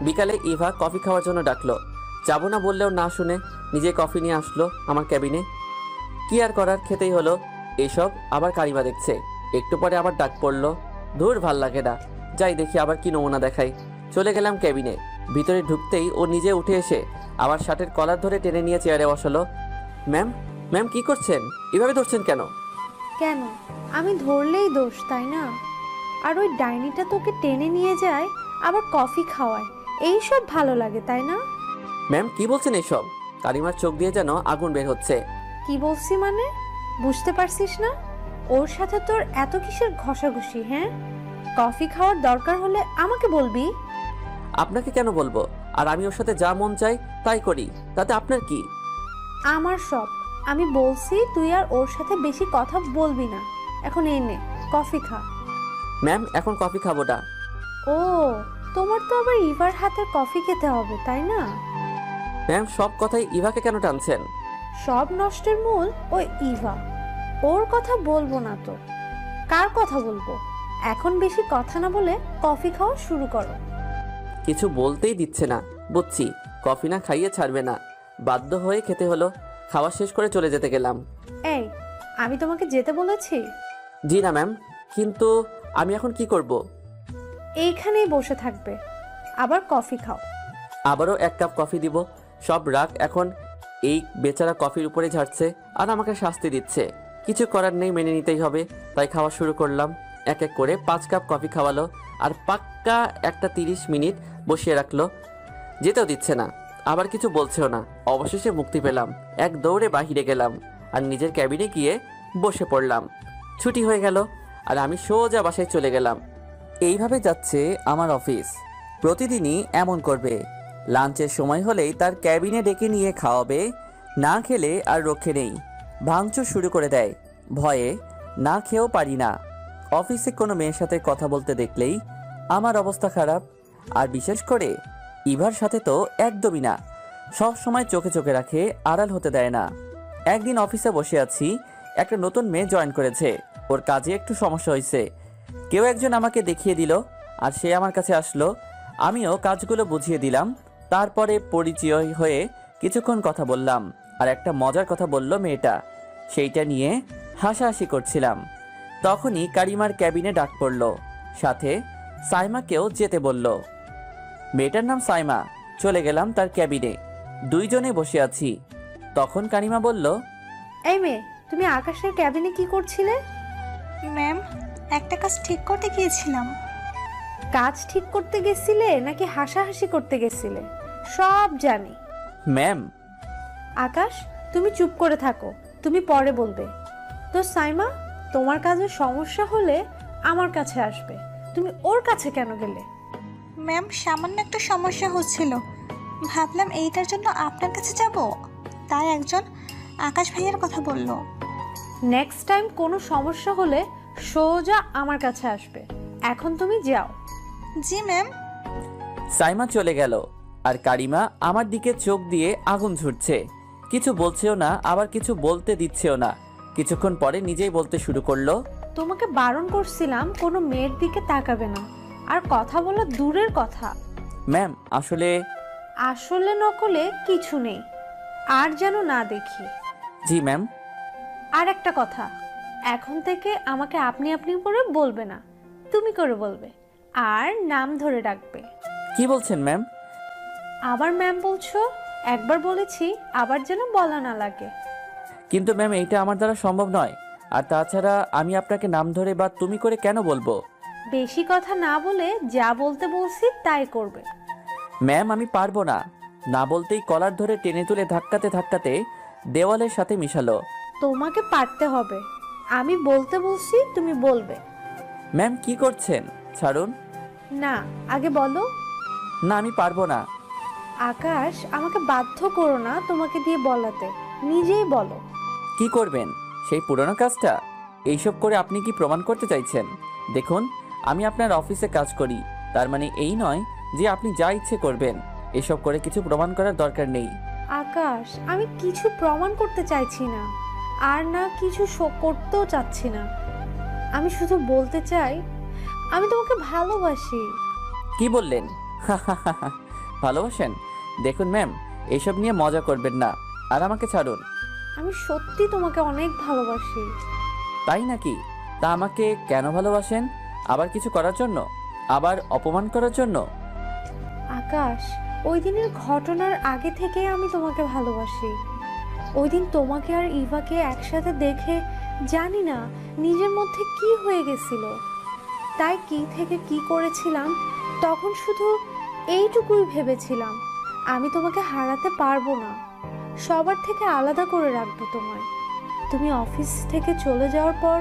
বিকালে ইভা কফি খাওয়ার জন্য ডাকলো। যাবো না বললেও না শুনে নিজে কফি নিয়ে আসলো আমার ক্যাবিনে। কি আর করার, খেতেই হলো। এইসব আবার কারিমা দেখছে। একটু পরে আবার ডাক পড়লো। ধুর, ভাল লাগে না, যাই দেখি আবার কি নমুনা দেখাই। চলে গেলাম ক্যাবিনে। ভিতরে ঢুকতেই ও নিজে উঠে এসে আমার শার্টের কলার ধরে টেনে নিয়ে চেয়ারে বসালো। ম্যাম, ম্যাম কি করছেন? এভাবে ধরছেন কেন? কেন? আমি ধরলেই দোষ, তাই না? আর ওই ডাইনিটা তোকে টেনে নিয়ে যায়, আবার কফি খাওয়ায়, এই সব ভালো লাগে, তাই না? ম্যাম কি বলছেন এসব? কারিমার চোখ দিয়ে যেন আগুন বের হচ্ছে। কি বলছি মানে? বুঝতে পারছিস না? ওর সাথে তোর এত কিসের ঘষাঘষি? হ্যাঁ, কফি খাওয়ার দরকার হলে আমাকে বলবি। আপনাকে কেন বলবো? আর আমি ওর সাথে যা মন চাই তাই করি, তাতে আপনার কি? আমার সব। আমি বলছি তুই আর ওর সাথে বেশি কথা বলবি না। এখন এই নে, কফি খা। ম্যাম এখন কফি খাবো না। ও, তোমার তো আবার ইভার হাতের কফি খেতে হবে, তাই না? ম্যাম সব কথাই ইভাকে কেন টানছেন? সব নষ্টের মূল ওই ইভা। ওর কথা বলবো না তো কার কথা বলবো? এখন বেশি কথা না বলে কফি খাওয়া শুরু করো। কিছু বলতেই দিচ্ছে না, বুঝছি কফি না খাইয়ে ছাড়বে না। বাধ্য হয়ে খেতে হলো। খাওয়া শেষ করে চলে যেতে গেলাম। এই, আমি তোমাকে যেতে বলেছি? জি না ম্যাম, কিন্তু আমি এখন কি করব? এইখানেই বসে থাকবে, আবার কফি খাও। আবারও 1 কাপ কফি দিব। সব রাগ এখন এই বেচারা কফির উপরে ঝাড়ছে, আর আমাকে শাস্তি দিচ্ছে। কিছু করার নেই, মেনে নিতেই হবে। তাই খাওয়া শুরু করলাম। এক এক করে 5 কাপ কফি খাওয়ালো, আর পাক্কা একটা 30 মিনিট বসিয়ে রাখলো। যেতেও দিচ্ছে না, আবার কিছু বলছেও না। অবশেষে মুক্তি পেলাম। এক দৌড়ে বাহিরে গেলাম, আর নিজের ক্যাবিনে গিয়ে বসে পড়লাম। ছুটি হয়ে গেল আর আমি সোজা বাসায় চলে গেলাম। এইভাবে যাচ্ছে আমার অফিস। প্রতিদিনই এমন করবে। লাঞ্চের সময় হলেই তার ক্যাবিনে ডেকে নিয়ে খাওয়াবে, না খেলে আর রক্ষে নেই। ভাঙচুর শুরু করে দেয়। ভয়ে না খেয়েও পারি না। অফিসে কোনো মেয়ের সাথে কথা বলতে দেখলেই আমার অবস্থা খারাপ। আর বিশেষ করে ইভার সাথে তো একদমই না। সব সময় চোখে চোখে রাখে, আড়াল হতে দেয় না। একদিন অফিসে বসে আছি, একটা নতুন মেয়ে জয়েন করেছে। ওর কাজে একটু সমস্যা হয়েছে। কেউ একজন আমাকে দেখিয়ে দিল আর সে আমার কাছে আসলো। আমিও কাজগুলো বুঝিয়ে দিলাম। তারপরে পরিচয় হয়ে কিছুক্ষণ কথা বললাম। আর একটা মজার কথা বলল মেয়েটা, সেইটা নিয়ে হাসাহাসি করছিলাম। তখনই কারিমার ক্যাবিনে ডাক পড়ল, সাথে সাইমাকেও যেতে বলল। মেয়েটার নাম সাইমা। চলে গেলাম তার ক্যাবিনে। দুইজনে বসে আছি। তখন কারিমা বলল, এই মেয়ে, তুমি আকাশের ক্যাবিনে কি করছিলে? ম্যাম, একটা কাজ ঠিক করতে গিয়েছিলাম। কাজ ঠিক করতে গেছিলে নাকি হাসাহাসি করতে গেছিলে? সব জানি। ম্যাম। আকাশ, তুমি চুপ করে থাকো, তুমি পরে বলবে। তো সাইমা, তোমার কাজে সমস্যা হলে আমার কাছে আসবে, তুমি ওর কাছে কেন গেলে? ম্যাম, সামান্য একটা সমস্যা হচ্ছিল, ভাবলাম এইটার জন্য আপনার কাছে যাব, তাই একজন আকাশ ভাইয়ার কথা বলল। নেক্সট টাইম কোনো সমস্যা হলে সোজা আমার কাছে আসবে। এখন তুমি যাও। জি ম্যাম। সাইমা চলে গেল আর কারিমা আমার দিকে চোখ দিয়ে আগুন ঝরছে। কিছু বলছেও না, আবার কিছু বলতে দিচ্ছেও না। কিছুক্ষণ পরে নিজেই বলতে শুরু করলো, তোমাকে বারণ করছিলাম কোনো মেয়ের দিকে তাকাবে না, আর কথা বলা দূরের কথা। ম্যাম আসলে। আসলে নকলে কিছু নেই, আর যেন না দেখি। জি ম্যাম। আর একটা কথা, এখন থেকে আমাকে আপনি আপনি করে বলবে না, তুমি করে বলবে, আর নাম ধরে ডাকবে। কি বলছেন ম্যাম? আবার ম্যাম বলছো? একবার বলেছি, আবার যেন বলা না লাগে। কিন্তু ম্যাম এইটা আমার দ্বারা সম্ভব নয়। আর তাছাড়া আমি আপনাকে নাম ধরে বা তুমি করে কেন বলবো? বেশি কথা না বলে যা বলতে বলছি তাই করবে। ম্যাম আমি পারবো না। না বলতেই কলার ধরে টেনে তুলে ধাক্কাতে ধাক্কাতে দেওয়ালের সাথে মিশালো। তোমাকে পারতে হবে, আমি বলতে বলছি তুমি বলবে। ম্যাম কি করছেন? ছাড়ুন। না, আগে বলো। না আমি পারবো না। আকাশ, আমাকে বাধ্য করো না তোমাকে দিয়ে বলাতে, নিজেই বলো। কি করবেন? সেই পুরনো কাজটা? এইসব করে আপনি কি প্রমাণ করতে চাইছেন? দেখুন, আমি আপনার অফিসে কাজ করি, তার মানে এই নয় যে আপনি যা ইচ্ছে করবেন। এসব করে কিছু প্রমাণ করার দরকার নেই। আকাশ, আমি কিছু প্রমাণ করতে চাইছি না, আর না কিছু করতেও চাচ্ছি না। আমি শুধু বলতে চাই, আমি তোমাকে ভালোবাসি। কি বললেন? ভালোবাসেন? দেখুন ম্যাম, এইসব নিয়ে মজা করবেন না, আর আমাকে ছাড়ুন। আমি সত্যি তোমাকে অনেক ভালোবাসি। তাই নাকি? তা আমাকে কেন ভালোবাসেন? আবার কিছু করার জন্য? আবার অপমান করার জন্য? আকাশ, ওই দিনের ঘটনার আগে থেকে আমি তোমাকে ভালোবাসি। ওই দিন তোমাকে আর ইভাকে একসাথে দেখে জানি না নিজের মধ্যে কি হয়ে গেছিল। তাই কি থেকে কি করেছিলাম, তখন শুধু এইটুকুই ভেবেছিলাম, আমি তোমাকে হারাতে পারবো না, সবার থেকে আলাদা করে রাখবো তোমায়। তুমি অফিস থেকে চলে যাওয়ার পর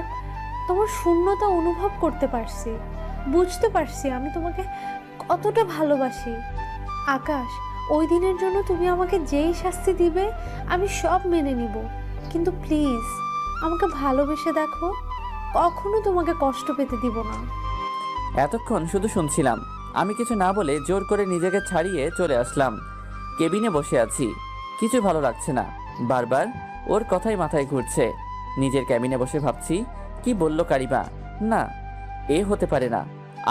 তোমার শূন্যতা অনুভব করতে পারছি, বুঝতে পারছি আমি তোমাকে কতটা ভালোবাসি। আকাশ, ওই দিনের জন্য তুমি আমাকে যেই শাস্তি দিবে আমি সব মেনে নিব, কিন্তু প্লিজ আমাকে ভালোবেসে দেখো, কখনো তোমাকে কষ্ট পেতে দিব না। এতক্ষণ শুধু শুনছিলাম। আমি কিছু না বলে জোর করে নিজেকে ছাড়িয়ে চলে আসলাম। কেবিনে বসে আছি, কিছু ভালো লাগছে না। বারবার ওর কথাই মাথায় ঘুরছে। নিজের ক্যাবিনে বসে ভাবছি, কি বলল কারিমা? না, এ হতে পারে না।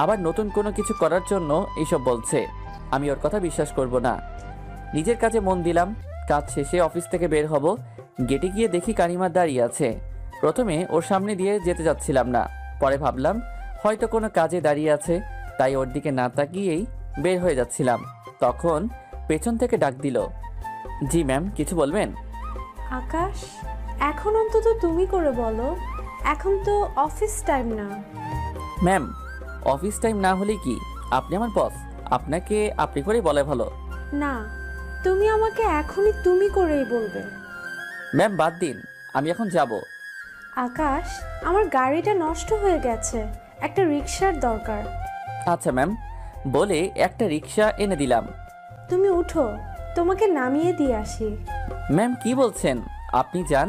আবার নতুন কোনো কিছু করার জন্য এইসব বলছে। আমি ওর কথা বিশ্বাস করব না। নিজের কাজে মন দিলাম। কাজ শেষে অফিস থেকে বের হব। গেটে গিয়ে দেখি কারিমা দাঁড়িয়ে আছে। প্রথমে ওর সামনে দিয়ে যেতে যাচ্ছিলাম না, পরে ভাবলাম হয়তো কোনো কাজে দাঁড়িয়ে আছে, তাই ওর দিকে না তাকিয়েই বের হয়ে যাচ্ছিলাম। তখন পেছন থেকে ডাক দিল, জি ম্যাম, কিছু বলবেন? আকাশ, এখন অন্তত তুমি করে বলো, এখন তো অফিস টাইম না। ম্যাম, অফিস টাইম না হলে কি? আপনি আমার বস, আপনাকে আপনি করেই বলে ভালো। না, তুমি আমাকে এখনই তুমি করেই বলবে। ম্যাম বাদ দিন, আমি এখন যাব। আকাশ, আমার গাড়িটা নষ্ট হয়ে গেছে, একটা রিক্সার দরকার। আচ্ছা ম্যাম, বলে একটা রিক্সা এনে দিলাম। তুমি উঠো, তোমাকে নামিয়ে দিয়ে আসি। ম্যাম কি বলছেন? আপনি যান,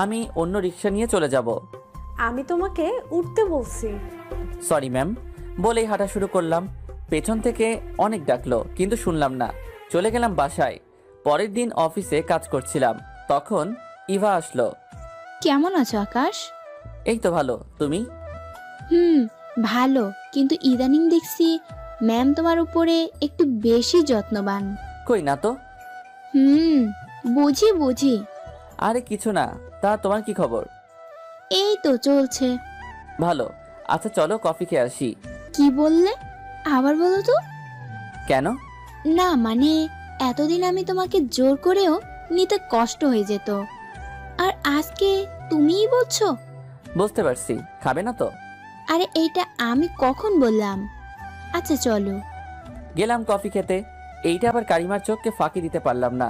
আমি অন্য রিক্সা নিয়ে চলে যাব। আমি তোমাকে উঠতে বলছি। সরি ম্যাম, বলেই হাঁটা শুরু করলাম। পেছন থেকে অনেক ডাকলো কিন্তু শুনলাম না, চলে গেলাম বাসায়। পরের দিন অফিসে কাজ করছিলাম, তখন ইভা আসলো। কেমন আছো আকাশ? এই তো ভালো, তুমি? ভালো, কিন্তু ইদানিং দেখছি ম্যাম তোমার উপরে একটু বেশি যত্নবান। কই না তো। বুঝি বুঝি। আরে কিছু না, তা তোমার কি খবর? এই তো চলছে। ভালো। আচ্ছা চলো কফি খেয়ে আসি। কি বললে? আবার বলো তো। কেন? না মানে, এতদিন আমি তোমাকে জোর করেও নিতে কষ্ট হয়ে যেত, আর আজকে তুমিই বলছো। বুঝতে পারছি, খাবে না তো? আরে এইটা আমি কখন বললাম? আচ্ছা চলো। গেলাম কফি খেতে। এইটা আবার কারিমার চোখকে ফাঁকি দিতে পারলাম না,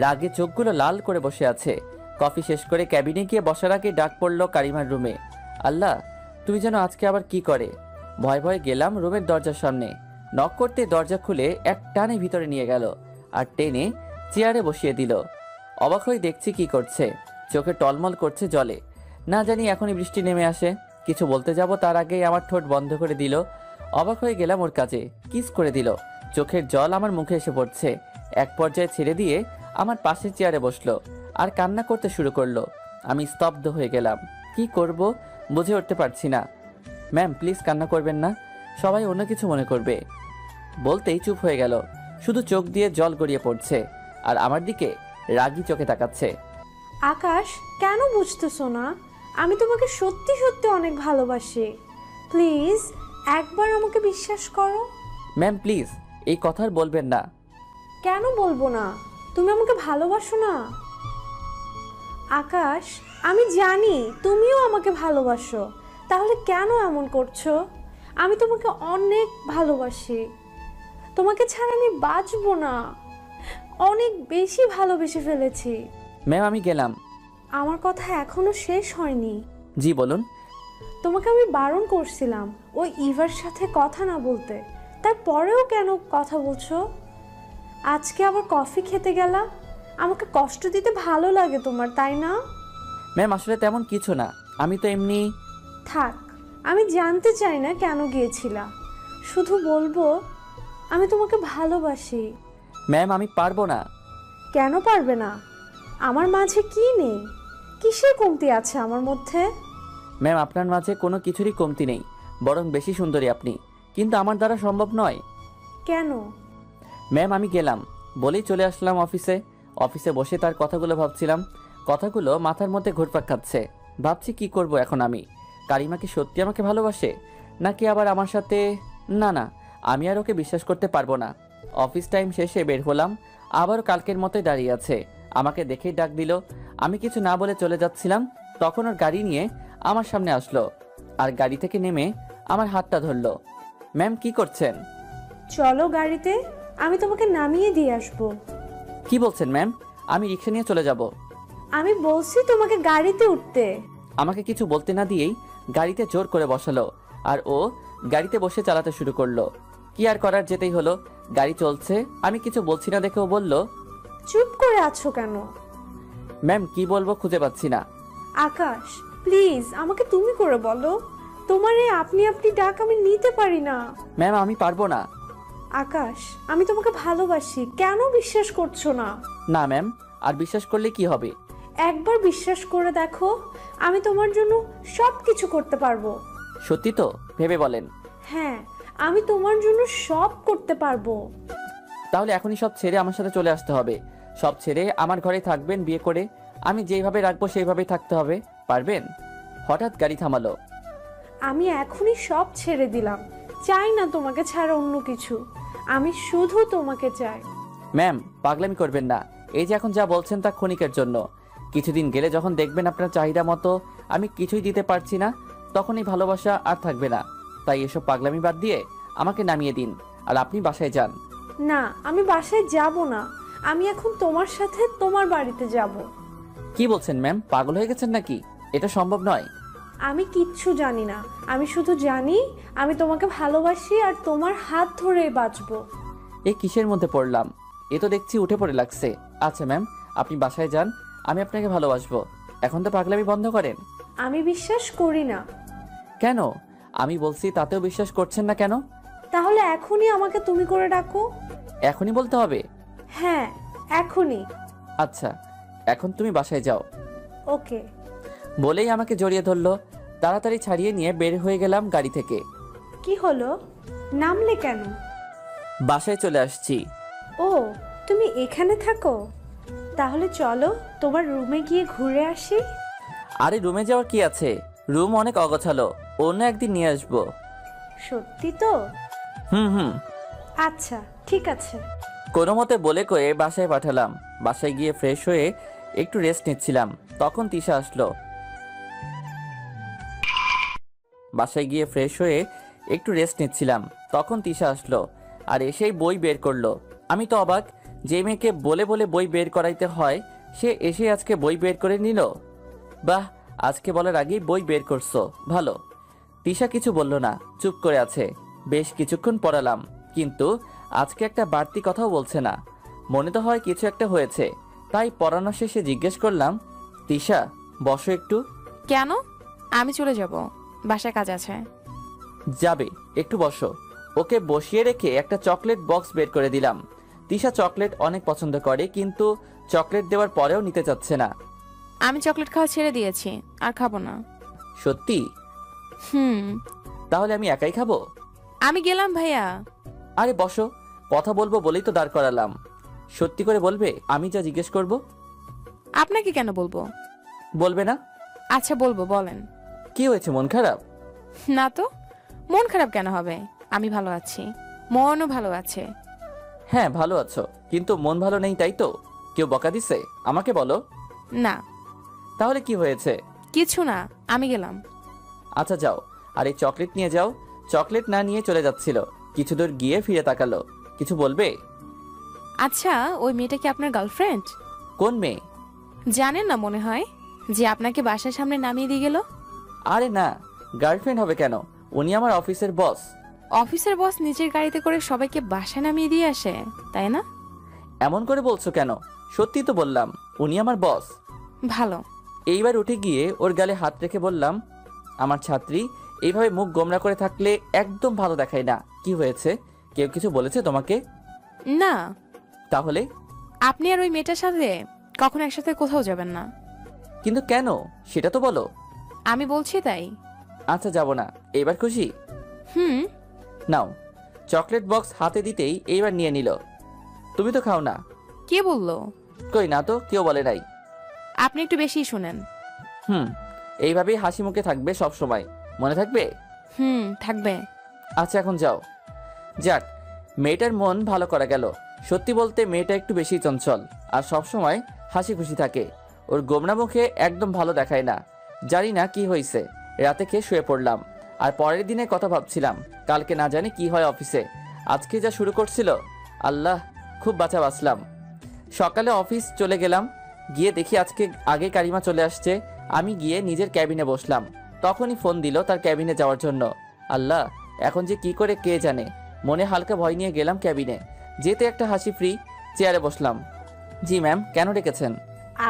রাগে চোখগুলো লাল করে বসে আছে। কফি শেষ করে ক্যাবিনে গিয়ে বসার আগে ডাক পড়লো কারিমার রুমে। আল্লাহ, তুমি যেন আজকে আবার কি করে। ভয় ভয়ে গেলাম রুমের দরজার সামনে। নক করতে দরজা খুলে এক টানে ভিতরে নিয়ে গেল আর টেনে চেয়ারে বসিয়ে দিল। অবাক হয়ে দেখছি কি করছে, চোখে টলমল করছে জলে। না জানি এখনই বৃষ্টি নেমে আসে। কিছু বলতে যাব তার আগেই আমার ঠোঁট বন্ধ করে দিল। অবাক হয়ে গেলাম ওর কাছে, কিস করে দিল। চোখের জল আমার মুখে এসে পড়ছে। এক পর্যায়ে ছেড়ে দিয়ে আমার পাশের চেয়ারে বসলো আর কান্না করতে শুরু করলো। আমি স্তব্ধ হয়ে গেলাম, কি করব বুঝে উঠতে পারছি না। ম্যাম প্লিজ কান্না করবেন না, সবাই অন্য কিছু মনে করবে। বলতেই চুপ হয়ে গেল, শুধু চোখ দিয়ে জল গড়িয়ে পড়ছে আর আমার দিকে রাগী চোখে তাকাচ্ছে। আকাশ, কেন বুঝতেছো না? আমি তোমাকে সত্যি সত্যি অনেক ভালোবাসি। প্লিজ একবার আমাকে বিশ্বাস করো। ম্যাম প্লিজ এই কথা আর বলবেন না। কেন বলবো না? তুমি আমাকে ভালোবাসো না? আকাশ, আমি জানি তুমিও আমাকে ভালোবাসো, তাহলে কেন এমন করছো? আমি তোমাকে অনেক ভালোবাসি, তোমাকে ছাড়া আমি বাঁচবো না। অনেক বেশি ভালোবেসে ফেলেছি। ম্যাম আমি গেলাম। আমার কথা এখনো শেষ হয়নি। জি বলুন। তোমাকে আমি বারণ করছিলাম ওই ইভার সাথে কথা না বলতে, তারপরেও কেন কথা বলছো? আজকে আবার কফি খেতে গেলা। আমাকে কষ্ট দিতে ভালো লাগে তোমার, তাই না? ম্যাম আসলে তেমন কিছু না, আমি তো এমনি। থাক, আমি জানতে চাই না কেন গিয়েছিলা, শুধু বলবো আমি তোমাকে ভালোবাসি। ম্যাম আমি পারবো না। কেন পারবে না? আমার মাঝে কি নেই? কিসের কমতি আছে আমার মধ্যে? ম্যাম আপনার মাঝে কোনো কিছুরই কমতি নেই, বরং বেশি সুন্দরী আপনি, কিন্তু আমার দ্বারা সম্ভব নয়। কেন? ম্যাম আমি গেলাম বলেই চলে আসলাম অফিসে। অফিসে বসে তার কথাগুলো ভাবছিলাম, কথাগুলো মাথার মধ্যে ঘুরপাক খাচ্ছে। ভাবছি কি করব এখন আমি। কারিমা কি সত্যি আমাকে ভালোবাসে, নাকি আবার আমার সাথে? না না, আমি আর ওকে বিশ্বাস করতে পারবো না। অফিস টাইম শেষে বের হলাম, আবারও কালকের মতোই দাঁড়িয়ে আছে। আমাকে দেখেই ডাক দিল। আমি কিছু না বলে চলে যাচ্ছিলাম, তখন ওর গাড়ি নিয়ে আমার সামনে আসলো আর গাড়ি থেকে নেমে আমার হাতটা ধরলো। ম্যাম কি করছেন? চলো গাড়িতে, আমি তোমাকে নামিয়ে দিয়ে আসবো। কি বলছেন ম্যাম? আমি রিক্সা নিয়ে চলে যাব। আমি বলছি তোমাকে গাড়িতে উঠতে। আমাকে কিছু বলতে না দিয়েই গাড়িতে জোর করে বসালো আর ও গাড়িতে বসে চালাতে শুরু করলো। কি আর করার, যেতেই হলো। গাড়ি চলছে, আমি কিছু বলছি না দেখে ও বলল, চুপ করে আছো কেন? ম্যাম কি বলবো খুঁজে পাচ্ছি না। আকাশ প্লিজ আমাকে তুমি করে বলো, তোমার এই আপনি আপনি ডাক আমি নিতে পারি না। ম্যাম আমি পারবো না। আকাশ, আমি তোমাকে ভালোবাসি, কেন বিশ্বাস করছো না? না ম্যাম, আর বিশ্বাস করলে কি হবে? একবার বিশ্বাস করে দেখো, আমি তোমার জন্য সব কিছু করতে পারবো। সত্যি তো? ভেবে বলেন। হ্যাঁ, আমি তোমার জন্য সব করতে পারবো। তাহলে এখনই সব ছেড়ে আমার সাথে চলে আসতে হবে। সব ছেড়ে আমার ঘরে থাকবেন বিয়ে করে। আমি যেইভাবে রাখবো সেইভাবেই থাকতে হবে, পারবেন? হঠাৎ গাড়ি থামালো। আমি এখনই সব ছেড়ে দিলাম, চাই না তোমাকে ছাড়া অন্য কিছু, আমি শুধু তোমাকে চাই। ম্যাম পাগলামি করবেন না, এই যে এখন যা বলছেন তা ক্ষণিকের জন্য। কিছুদিন গেলে যখন দেখবেন আপনার চাহিদা মতো আমি কিছুই দিতে পারছি না, তখন এই ভালোবাসা আর থাকবে না। তাই এসব পাগলামি বাদ দিয়ে আমাকে নামিয়ে দিন আর আপনি বাসায় যান। না, আমি বাসায় যাব না, আমি এখন তোমার সাথে তোমার বাড়িতে যাব। কি বলছেন ম্যাম, পাগল হয়ে গেছেন নাকি? এটা সম্ভব নয়। আমি কিচ্ছু জানি না, আমি শুধু জানি আমি তোমাকে ভালোবাসি আর তোমার হাত ধরে বাঁচবো। এ কিসের মধ্যে পড়লাম? এ তো দেখছি উঠে পড়ে লাগছে। আচ্ছা ম্যাম, আপনি বাসায় যান, আমি আপনাকে ভালোবাসবো। এখন তো পাগলামি বন্ধ করেন। আমি বিশ্বাস করি না। কেন? আমি বলছি তাতেও বিশ্বাস করছেন না কেন? তাহলে এখনই আমাকে তুমি করে ডাকো। এখনই বলতে হবে? হ্যাঁ, এখনই। আচ্ছা, এখন তুমি বাসায় যাও। ওকে। বলেই আমাকে জড়িয়ে ধরলো। তাড়াতাড়ি ছাড়িয়ে নিয়ে বের হয়ে গেলাম গাড়ি থেকে। কি হলো, নামলে কেন? বাসায় চলে আসছি। ও, তুমি এখানে থাকো? তাহলে চলো তোমার রুমে গিয়ে ঘুরে আসি। আরে রুমে যাওয়ার কি আছে? রুম অনেক অগোছালো, অন্য একদিন নিয়ে আসবো। সত্যি তো? হুম। আচ্ছা, ঠিক আছে। কোনো মতে বলে কয়ে বাসায় পাঠালাম। বাসায় গিয়ে ফ্রেশ হয়ে একটু রেস্ট নিচ্ছিলাম, তখন তিশা আসলো। আর এসেই বই বের করলো। আমি তো অবাক, যে মেয়েকে বলে বলে বই বের করাইতে হয় সে এসে আজকে বই বের করে নিল। বাহ, আজকে বলার আগেই বই বের করছো, ভালো। তিশা কিছু বলল না, চুপ করে আছে। বেশ কিছুক্ষণ পড়ালাম, কিন্তু আজকে একটা বাড়তি কথাও বলছে না। মনে তো হয় কিছু একটা হয়েছে, তাই পড়ানো শেষে জিজ্ঞেস করলাম, তিশা বসো একটু। কেন? আমি চলে যাব, বাসায় কাজ আছে। যাবে, একটু বসো। ওকে বসিয়ে রেখে একটা চকলেট বক্স বের করে দিলাম। তিশা চকলেট অনেক পছন্দ করে, কিন্তু চকলেট দেওয়ার পরেও নিতে চাচ্ছে না। আমি চকলেট খাওয়া ছেড়ে দিয়েছি, আর খাবো না। সত্যি? হুম। তাহলে আমি একাই খাবো? আমি গেলাম ভাইয়া। আরে বসো, কথা বলবো বলেই তো দাঁড় করালাম। সত্যি করে বলবে আমি যা জিজ্ঞেস করব? আপনাকে কেন বলবো? বলবে না? আচ্ছা বলবো, বলেন। কি হয়েছে, মন খারাপ? না তো, মন খারাপ কেন হবে? আমি ভালো আছি, মনও ভালো আছে। হ্যাঁ ভালো আছো, কিন্তু মন ভালো নেই, তাই তো? কেউ বকা দিছে? আমাকে বলো। না, তাহলে কি হয়েছে? কিছু না, আমি গেলাম। আচ্ছা যাও, আর এই চকলেট নিয়ে যাও। চকলেট না নিয়ে চলে যাচ্ছিল, কিছু দূর গিয়ে ফিরে তাকালো। কিছু বলবে? আচ্ছা, ওই মেয়েটা কি আপনার গার্লফ্রেন্ড? কোন মেয়ে? জানেন না মনে হয়, যে আপনাকে বাসার সামনে নামিয়ে দিয়ে গেল। আরে না, গার্লফ্রেন্ড হবে কেন? উনি আমার অফিসের বস। অফিসের বস নিজের গাড়িতে করে সবাইকে বাসায় নামিয়ে দিয়ে আসে, তাই না? এমন করে বলছো কেন? সত্যি তো বললাম, উনি আমার বস। ভালো। এইবার উঠে গিয়ে ওর গালে হাত রেখে বললাম, আমার ছাত্রী এইভাবে মুখ গোমরা করে থাকলে একদম ভালো দেখায় না। কি হয়েছে? কেউ কিছু বলেছে তোমাকে? না। তাহলে? আপনি আর ওই মেয়েটার সাথে কখনো একসাথে কোথাও যাবেন না। কিন্তু কেন সেটা তো বলো। আমি বলছি তাই। আচ্ছা যাব না, এবার খুশি? হুম। নাও। চকলেট বক্স হাতে দিতেই এইবার নিয়ে নিল। তুমি তো খাও না। কে বললো? কই না তো, কেউ বলে নাই। আপনি একটু বেশি শুনেন। এইভাবেই হাসি মুখে থাকবে সব সময়, মনে থাকবে? থাকবে। আচ্ছা এখন যাও। যাক, মেয়েটার মন ভালো করা গেল। সত্যি বলতে মেয়েটা একটু বেশি চঞ্চল, আর সব সময় হাসি খুশি থাকে। ওর গোমরা মুখে একদম ভালো দেখায় না। জানি না কি হয়েছে, রাতে খেয়ে শুয়ে পড়লাম। আর পরের দিনের কথা ভাবছিলাম, কালকে না জানি কি হয় অফিসে। আজকে যা শুরু করছিল, আল্লাহ, খুব বাঁচা বাঁচলাম। সকালে অফিস চলে গেলাম, গিয়ে দেখি আজকে আগে কারিমা চলে আসছে। আমি গিয়ে নিজের ক্যাবিনে বসলাম, তখনই ফোন দিল তার ক্যাবিনে যাওয়ার জন্য। আল্লাহ, এখন যে কি করে কে জানে। মনে হালকা ভয় নিয়ে গেলাম ক্যাবিনে। যেতে একটা হাসি ফ্রি চেয়ারে বসলাম। জি ম্যাম, কেন ডেকেছেন?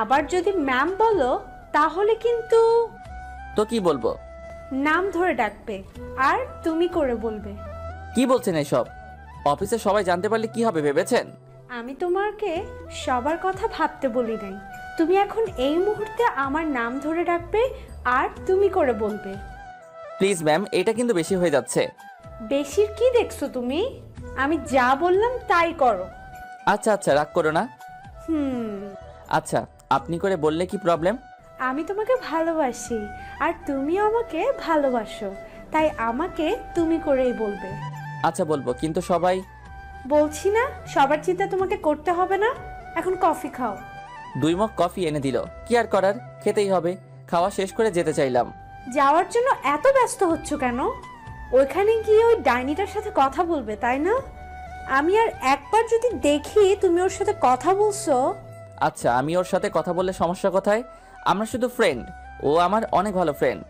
আবার যদি ম্যাম বলো তাহলে কিন্তু। তো কি বলবো? নাম ধরে ডাকবে আর তুমি করে বলবে। কি বলছেন এসব? অফিসে সবাই জানতে পারলে কি হবে ভেবেছেন? আমি তোমাকে সবার কথা ভাবতে বলি নাই। তুমি এখন এই মুহূর্তে আমার নাম ধরে ডাকবে আর তুমি করে বলবে। প্লিজ ম্যাম, এটা কিন্তু বেশি হয়ে যাচ্ছে। বেশির কি দেখছো তুমি? আমি যা বললাম তাই করো। আচ্ছা আচ্ছা, রাগ করো না। আচ্ছা, আপনি করে বললে কি প্রবলেম? আমি তোমাকে ভালোবাসি আর তুমিও আমাকে ভালোবাসো, তাই আমাকে তুমি করেই বলবে। আচ্ছা বলবো, কিন্তু সবাই। বলছি না, সবার চিন্তা তোমাকে করতে হবে না। এখন কফি খাও। 2 মগ কফি এনে দিল। কি আর করার, খেতেই হবে। খাওয়া শেষ করে যেতে চাইলাম। যাওয়ার জন্য এত ব্যস্ত হচ্ছ কেন? ওইখানে গিয়ে ওই ডাইনিটার সাথে কথা বলবে, তাই না? আমি আর একবার যদি দেখি তুমি ওর সাথে কথা বলছো। আচ্ছা, আমি ওর সাথে কথা বললে সমস্যা কোথায়? আমরা শুধু ফ্রেন্ড। ও আমার অনেক ভালো ফ্রেন্ড।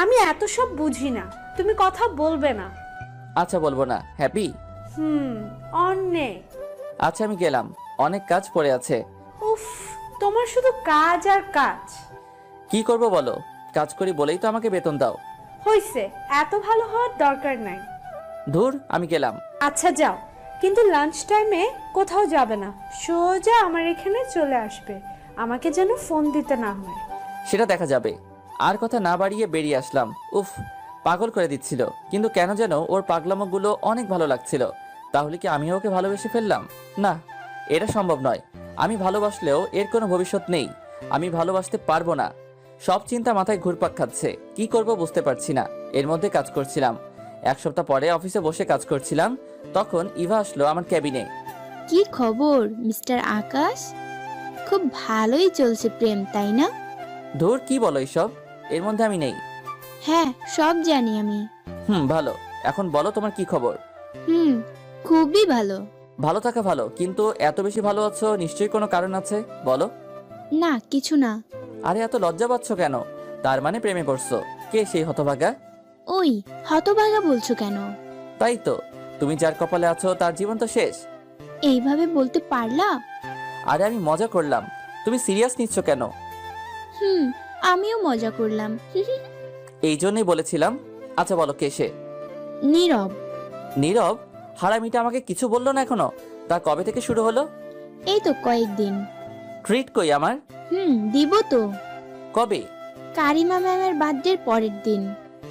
আমি এত সব বুঝি না, তুমি কথা বলবে না। আচ্ছা বলবো না। হ্যাপি? অনেক। আচ্ছা আমি গেলাম, অনেক কাজ পড়ে আছে। উফ, তোমার শুধু কাজ আর কাজ। কি করব বলো? কাজ করি বলেই তো আমাকে বেতন দাও। হইছে, এত ভালো হওয়ার দরকার নাই। ধুর, আমি গেলাম। আচ্ছা যাও, কিন্তু লাঞ্চ টাইমে কোথাও যাবে না, সোজা আমার এখানে চলে আসবে। আমাকে যেন ফোন দিতে না হয়। সেটা দেখা যাবে। আর কথা না বাড়িয়ে বেরিয়ে আসলাম। উফ, পাগল করে দিচ্ছিল, কিন্তু কেন যেন ওর পাগলামোগুলো অনেক ভালো লাগছিল। তাহলে কি আমিও ওকে ভালোবেসে ফেললাম? না, এটা সম্ভব নয়। আমি ভালোবাসলেও এর কোনো ভবিষ্যৎ নেই। আমি ভালোবাসতে পারবো না। সব চিন্তা মাথায় ঘুরপাক খাচ্ছে, কি করব বুঝতে পারছি না। এর মধ্যে কাজ করছিলাম। 1 সপ্তাহ পরে অফিসে বসে কাজ করছিলাম, তখন ইভা আসলো আমার ক্যাবিনে। কি খবর মিস্টার আকাশ? খুব ভালোই চলছে প্রেম, তাই না? ধুর, কি বলো এইসব? এর মধ্যে আমি নেই। হ্যাঁ, সব জানি আমি। ভালো। এখন বলো তোমার কি খবর? খুবই ভালো। ভালো থাকা ভালো, কিন্তু এত বেশি ভালো আছো, নিশ্চয়ই কোনো কারণ আছে, বলো। না, কিছু না। আরে এত লজ্জা পাচ্ছ কেন? তার মানে প্রেমে পড়ছো? কে সেই হতভাগা? ওই, হতভাগা বলছো কেন? তাই তো, তুমি যার কপালে আছো তার জীবন তো শেষ। এইভাবে বলতে পারলা? আরে আমি মজা করলাম, তুমি সিরিয়াস নিচ্ছ কেন? আমিও মজা করলাম। এই জন্যই বলেছিলাম। আচ্ছা বলো, কে সে? নীরব। নীরব? হারামিটা আমাকে কিছু বললো না এখনো। তা কবে থেকে শুরু হলো? এই তো কয়েকদিন। ট্রিট কই আমার? দিব তো। কবে? কারিমা ম্যামের বার্থডের পরের দিন।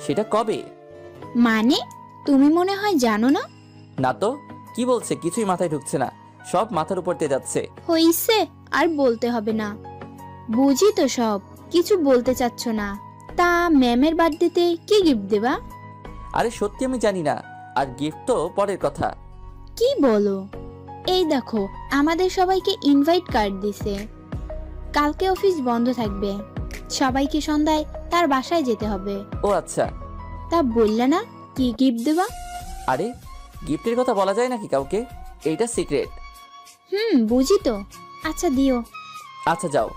সেটা কবে? মানে তুমি মনে হয় জানো না? না তো, কি বলছে কিছুই মাথায় ঢুকছে না, সব মাথার উপর দিয়ে যাচ্ছে। হইছে, আর বলতে হবে না, বুঝি তো সব। কিছু বলতে চাচ্ছ না। তা ম্যামের বার্থডেতে কি গিফট দেবা? আরে সত্যি আমি জানি না, আর গিফট তো পরের কথা। কি বলো? এই দেখো, আমাদের সবাইকে ইনভাইট কার্ড দিছে। কালকে অফিস বন্ধ থাকবে, সবাইকে সন্ধ্যায় তার বাসায় যেতে হবে। ও আচ্ছা। তা বললে না কি গিফট দেবা? আরে গিফটের কথা বলা যায় নাকি কাউকে? এইটা সিক্রেট। বুঝি তো। আচ্ছা দিও। আচ্ছা যাও।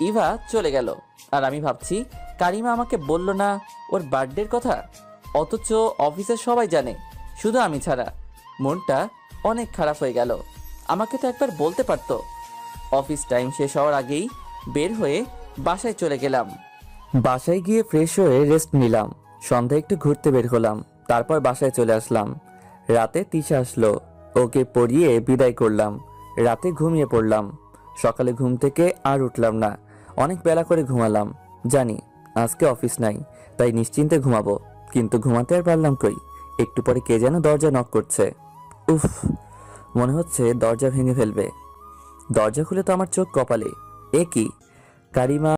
ইভা চলে গেল, আর আমি ভাবছি কারিমা আমাকে বলল না ওর বার্থডের কথা, অথচ অফিসের সবাই জানে, শুধু আমি ছাড়া। মনটা অনেক খারাপ হয়ে গেল। আমাকে তো একবার বলতে পারতো। অফিস টাইম শেষ হওয়ার আগেই বের হয়ে বাসায় চলে গেলাম। বাসায় গিয়ে ফ্রেশ হয়ে রেস্ট নিলাম। সন্ধ্যায় একটু ঘুরতে বের হলাম, তারপর বাসায় চলে আসলাম। রাতে তিশা আসলো, ওকে পড়িয়ে বিদায় করলাম। রাতে ঘুমিয়ে পড়লাম। সকালে ঘুম থেকে আর উঠলাম না, অনেক বেলা করে ঘুমালাম। জানি আজকে অফিস নাই, তাই নিশ্চিন্তে ঘুমাবো, কিন্তু ঘুমাতে আর পারলাম কই। একটু পরে কে যেন দরজা নক করছে। উফ, মনে হচ্ছে দরজা ভেঙে ফেলবে। দরজা খুলে তো আমার চোখ কপালে। এ কি? কারিমা।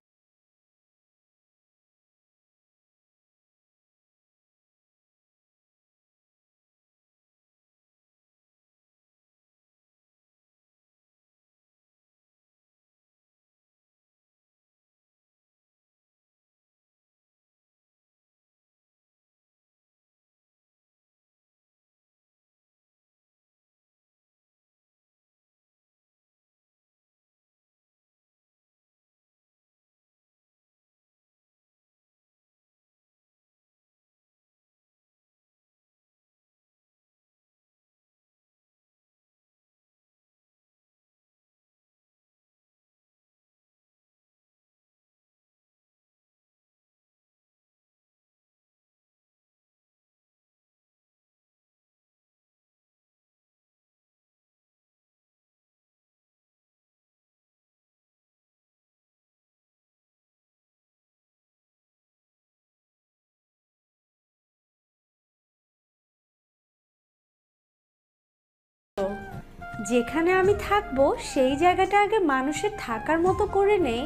যেখানে আমি থাকবো সেই জায়গাটা আগে মানুষের থাকার মতো করে নেই।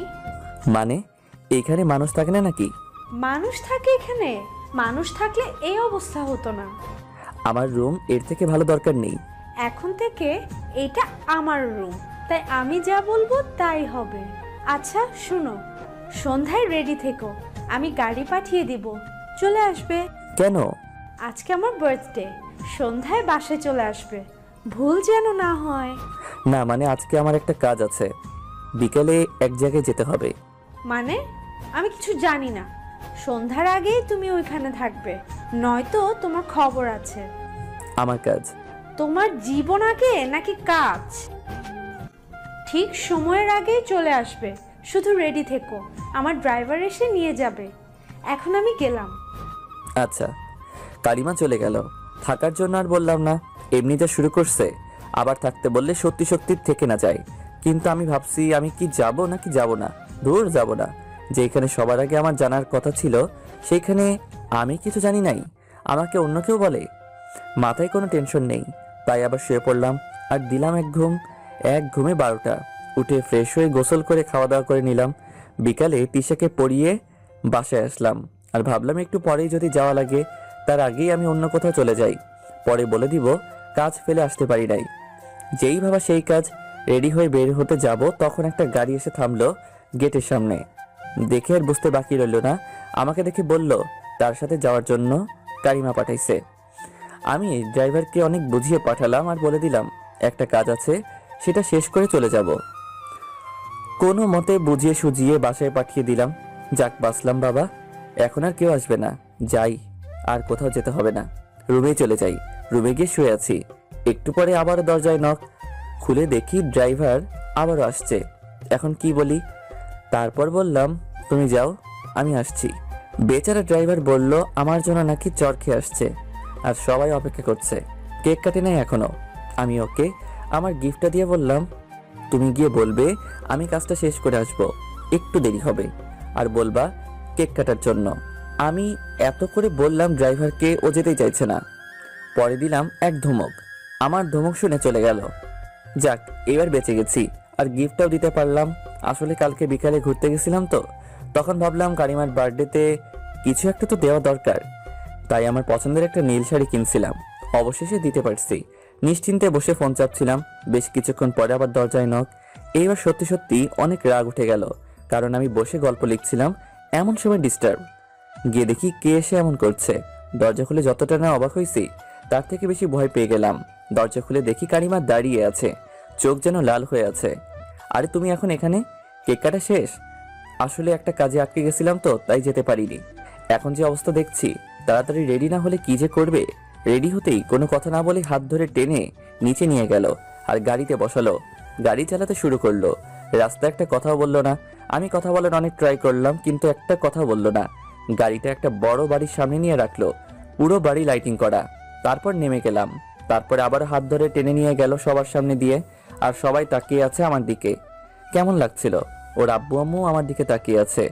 মানে এখানে মানুষ থাকে না নাকি? মানুষ থাকে এখানে, মানুষ থাকলে এই অবস্থা হতো না। আমার রুম এর থেকে ভালো দরকার নেই। এখন থেকে এটা আমার রুম, তাই আমি যা বলবো তাই হবে। আচ্ছা শুনো, সন্ধ্যায় রেডি থেকো, আমি গাড়ি পাঠিয়ে দিব, চলে আসবে। কেন? আজকে আমার বার্থডে, সন্ধ্যায় বাসায় চলে আসবে, ভুল যেন না হয়। না মানে আজকে আমার একটা কাজ আছে, বিকেলে এক জায়গায় যেতে হবে। মানে আমি কিছু জানি না। সন্ধ্যার আগেই তুমি ওইখানে থাকবে, নয়তো তোমার খবর আছে। আমার কাজ। তোমার জীবন আগে নাকি কাজ? ঠিক সময়ের আগেই চলে আসবে, শুধু রেডি থেকো, আমার ড্রাইভার এসে নিয়ে যাবে। এখন আমি গেলাম। আচ্ছা। কারিমা চলে গেল। থাকার জন্য আর বললাম না, এমনিতে শুরু করছে, আবার থাকতে বললে সত্যি সত্যি থেকে না যায়। কিন্তু আমি ভাবছি আমি কি যাব নাকি যাব না। দূর যাব না, যেখানে সবার আগে আমার জানার কথা ছিল সেইখানে আমি কিছু জানি নাই, আমাকে অন্য কেউ বলে। মাথায় কোনো টেনশন নেই, তাই আবার শুয়ে পড়লাম আর দিলাম এক ঘুমে 12টা। উঠে ফ্রেশ হয়ে গোসল করে খাওয়া দাওয়া করে নিলাম। বিকালে তিশাকে পড়িয়ে বাসায় আসলাম আর ভাবলাম একটু পরেই যদি যাওয়া লাগে তার আগেই আমি অন্য কোথাও চলে যাই, পরে বলে দিব কাজ ফেলে আসতে পারি নাই। যেই ভাবা সেই কাজ। রেডি হয়ে বের হতে যাব তখন একটা গাড়ি এসে থামলো গেটের সামনে। দেখে আর বুঝতে বাকি রইল না, আমাকে দেখে বলল তার সাথে যাওয়ার জন্য কারিমা পাঠাইছে। আমি ড্রাইভারকে অনেক বুঝিয়ে পাঠালাম আর বলে দিলাম একটা কাজ আছে, সেটা শেষ করে চলে যাব। কোনো মতে বুঝিয়ে সুজিয়ে বাসায় পাঠিয়ে দিলাম। যাক বাঁচলাম বাবা, এখন আর কেউ আসবে না, যাই, আর কোথাও যেতে হবে না। রুমে চলে যাই। রুমে গিয়ে শুয়ে আছি। একটু পরে আবার দরজায় নক। খুলে দেখি ড্রাইভার আবারও আসছে। এখন কি বলি? তারপর বললাম তুমি যাও, আমি আসছি। বেচারা ড্রাইভার বলল আমার জন্য নাকি চর খেয়ে আসছে আর সবাই অপেক্ষা করছে, কেক কাটে নাই এখনো। আমি ওকে আমার গিফটটা দিয়ে বললাম তুমি গিয়ে বলবে আমি কাজটা শেষ করে আসবো, একটু দেরি হবে, আর বলবা কেক কাটার জন্য। আমি এত করে বললাম ড্রাইভারকে, ও যেতেই চাইছে না। পরে দিলাম এক ধমক, আমার ধমক শুনে চলে গেল। যাক এবার বেঁচে গেছি, আর গিফটটাও দিতে পারলাম। আসলে কালকে বিকালে ঘুরতে গেছিলাম তো, তখন ভাবলাম কারিমার বার্থডেতে কিছু একটা তো দেওয়া দরকার, তাই আমার পছন্দের একটা নীল শাড়ি কিনছিলাম। অবশেষে দিতে পারছি। নিশ্চিন্তে বসে ফোন চাপছিলাম। বেশ কিছুক্ষণ পরে আবার দরজায় নক। এইবার সত্যি সত্যি অনেক রাগ উঠে গেল, কারণ আমি বসে গল্প লিখছিলাম, এমন সময় ডিস্টার্ব। গিয়ে দেখি কে এসে এমন করছে। দরজা খুলে যতটা না অবাক হয়েছি তার থেকে বেশি ভয় পেয়ে গেলাম। দরজা খুলে দেখি কারিমা দাঁড়িয়ে আছে, চোখ যেন লাল হয়ে আছে। আরে তুমি এখন এখানে? কেক কাটা শেষ? আসলে একটা কাজে আটকে গেছিলাম তো, তাই যেতে পারিনি। এখন যে অবস্থা দেখছি, তাড়াতাড়ি রেডি না হলে কি যে করবে। রেডি হতেই কোনো কথা না বলে হাত ধরে টেনে নিচে নিয়ে গেল আর গাড়িতে বসালো। গাড়ি চালাতে শুরু করলো। রাস্তায় একটা কথাও বললো না। আমি কথা বলার অনেক ট্রাই করলাম, কিন্তু একটা কথা বললো না। গাড়িটা একটা বড় বাড়ির সামনে নিয়ে রাখলো, পুরো বাড়ি লাইটিং করা। তারপর নেমে গেলাম। তারপরে আবার হাত ধরে টেনে নিয়ে গেল সবার সামনে দিয়ে, আর সবাই তাকিয়ে আছে আমার দিকে। কেমন লাগছিল? ওর আব্বু আম্মু আমার দিকে তাকিয়ে আছে,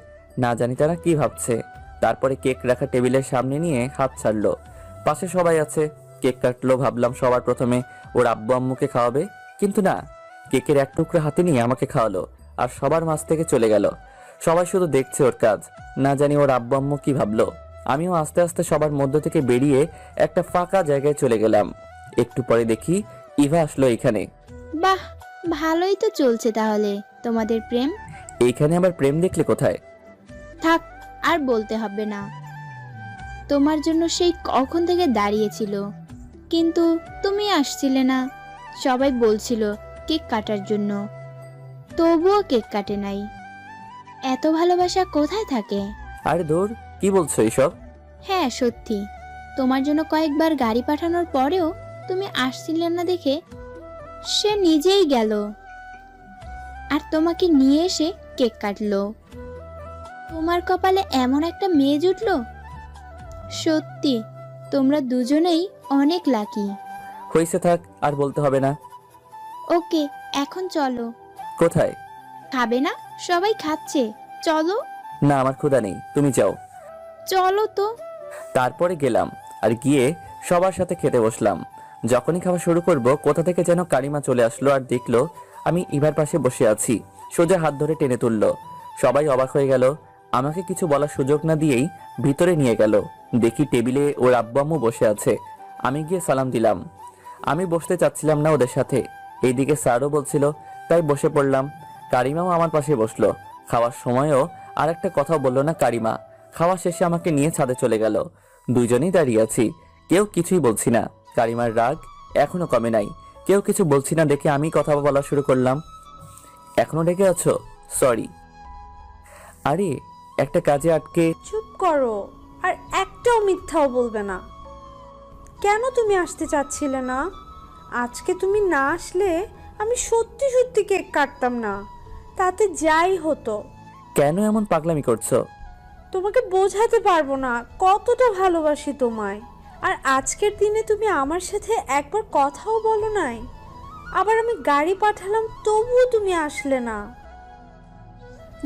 না জানি তারা কি ভাবছে। তারপরে কেক রাখা টেবিলের সামনে নিয়ে হাত ছাড়লো। পাশে সবাই আছে, কেক কাটলো। ভাবলাম সবার প্রথমে ওর আব্বু আম্মুকে খাওয়াবে, কিন্তু না, কেকের এক টুকরো হাতে নিয়ে আমাকে খাওয়ালো আর সবার মাঝ থেকে চলে গেল। সবাই শুধু দেখছে ওর কাজ, না জানি ওর আব্বু আম্মু কি ভাবলো। আমিও আস্তে আস্তে সবার মধ্য থেকে বেরিয়ে একটা ফাঁকা জায়গায় চলে গেলাম। একটু পরে দেখি ইভা আসলো এখানে। বাহ, ভালোই তো চলছে তাহলে তোমাদের প্রেম। এইখানে আবার প্রেম দেখলে কোথায়? থাক, আর বলতে হবে না। তোমার জন্য সেই কখন থেকে দাঁড়িয়েছিল, কিন্তু তুমি আসছিলে না। সবাই বলছিল কেক কাটার জন্য, তবুও কেক কাটে নাই। এত ভালোবাসা কোথায় থাকে? আরে দূর, কি বলছো এইসব? হ্যাঁ সত্যি, তোমার জন্য কয়েকবার গাড়ি পাঠানোর পরেও তুমি আসছিলে না দেখে সে নিজেই গেল আর তোমাকে নিয়ে এসে কেক কাটলো। তোমার কপালে এমন একটা মেয়ে জুটলো। সত্যি তোমরা দুজনেই অনেক লাকি। হয়েছে, থাক, আর বলতে হবে না। ওকে, এখন চলো। কোথায়? খাবে না? সবাই খাচ্ছে, চলো। না, আমার ক্ষুধা নেই, তুমি যাও। চলো তো। তারপরে গেলাম আর গিয়ে সবার সাথে খেতে বসলাম। যখনই খাওয়া শুরু করব, কোথা থেকে যেন কারিমা চলে আসলো আর দেখলো আমি ইভার পাশে বসে আছি। সোজা হাত ধরে টেনে তুললো। সবাই অবাক হয়ে গেল। আমাকে কিছু বলার সুযোগ না দিয়েই ভিতরে নিয়ে গেল। দেখি টেবিলে ওর আব্বু আম্মু বসে আছে। আমি গিয়ে সালাম দিলাম। আমি বসতে চাচ্ছিলাম না ওদের সাথে, এইদিকে স্যারও বলছিল, তাই বসে পড়লাম। কারিমাও আমার পাশে বসলো। খাওয়ার সময়ও আর একটা কথাও বললো না কারিমা। খাওয়া শেষে আমাকে নিয়ে ছাদে চলে গেল। দুইজনেই দাঁড়িয়ে আছি, কেউ কিছুই বলছি না। কারিমার রাগ এখনো কমে নাই। কেউ কিছু বলছি না দেখে আমি কথা বলা শুরু করলাম। এখনো রেগে আছো? সরি। আরে একটা কাজে আটকে। চুপ করো, আর একটাও মিথ্যাও বলবে না। কেন তুমি আসতে চাচ্ছিলে না? আজকে তুমি না আসলে আমি সত্যি সত্যি কেক কাটতাম না, তাতে যাই হতো। কেন এমন পাগলামি করছো? তোমাকে বোঝাতে পারবো না কতটা ভালোবাসি তোমায়। আর আজকের দিনে তুমি আমার সাথে একবার কথাও বলো নাই। আবার আমি গাড়ি পাঠালাম তবুও তুমি আসলে না।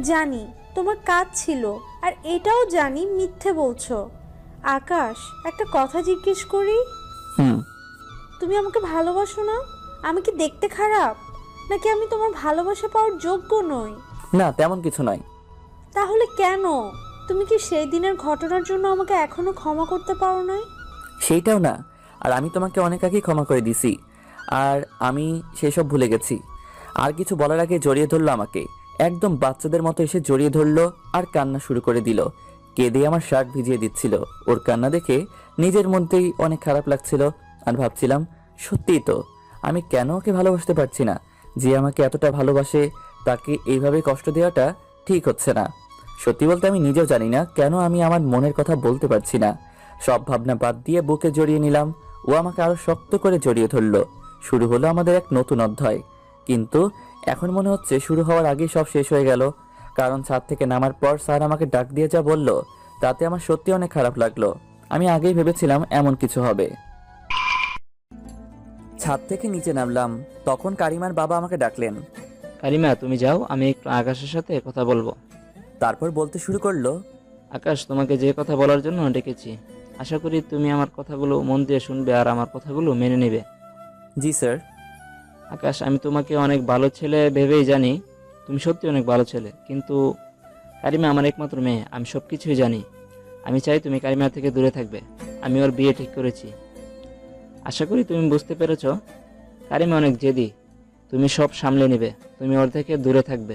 জানি তোমার কাজ ছিল, আর এটাও জানি মিথ্যে বলছো। আকাশ, একটা কথা জিজ্ঞেস করি, হুম। তুমি আমাকে ভালোবাসো না? আমি কি দেখতে খারাপ, নাকি আমি তোমার ভালোবাসা পাওয়ার যোগ্য নই? না, তেমন কিছু নয়। তাহলে কেন? তুমি কি সেই দিনের ঘটনার জন্য আমাকে এখনো ক্ষমা করতে পারো নাই? সেইটাও না, আর আমি তোমাকে অনেক আগেই ক্ষমা করে দিছি, আর আমি সেসব ভুলে গেছি। আর কিছু বলার আগে জড়িয়ে ধরলো আমাকে, একদম বাচ্চাদের মতো এসে জড়িয়ে ধরলো আর কান্না শুরু করে দিল। কেঁদে আমার শার্ট ভিজিয়ে দিচ্ছিল। ওর কান্না দেখে নিজের মধ্যেই অনেক খারাপ লাগছিল, আর ভাবছিলাম সত্যিই তো আমি কেন ওকে ভালোবাসতে পারছি না। যে আমাকে এতটা ভালোবাসে তাকে এইভাবে কষ্ট দেওয়াটা ঠিক হচ্ছে না। সত্যি বলতে আমি নিজেও জানি না কেন আমি আমার মনের কথা বলতে পারছি না। সব ভাবনা বাদ দিয়ে বুকে জড়িয়ে নিলাম। ও আমাকে আরো শক্ত করে জড়িয়ে ধরলো। শুরু হলো আমাদের এক নতুন অধ্যায়। কিন্তু এখন মনে হচ্ছে শুরু হওয়ার আগেই সব শেষ হয়ে গেল। কারণ ছাদ থেকে নামার পর স্যার আমাকে ডাক দিয়ে যা বলল, তাতে আমার সত্যি অনেক খারাপ লাগলো। আমি আগেই ভেবেছিলাম এমন কিছু হবে। ছাদ থেকে নিচে নামলাম, তখন কারিমার বাবা আমাকে ডাকলেন। কারিমা, তুমি যাও, আমি একটু আকাশের সাথে কথা বলবো। তারপর বলতে শুরু করলো, আকাশ, তোমাকে যে কথা বলার জন্য ডেকেছি, আশা করি তুমি আমার কথাগুলো মন দিয়ে শুনবে আর আমার কথাগুলো মেনে নেবে। জি স্যার। আকাশ, আমি তোমাকে অনেক ভালো ছেলে ভেবেই জানি, তুমি সত্যি অনেক ভালো ছেলে, কিন্তু কারিমা আমার একমাত্র মেয়ে, আমি সব কিছুই জানি। আমি চাই তুমি কারিমা থেকে দূরে থাকবে। আমি ওর বিয়ে ঠিক করেছি। আশা করি তুমি বুঝতে পেরেছ। কারিমা অনেক জেদি, তুমি সব সামলে নেবে, তুমি ওর থেকে দূরে থাকবে,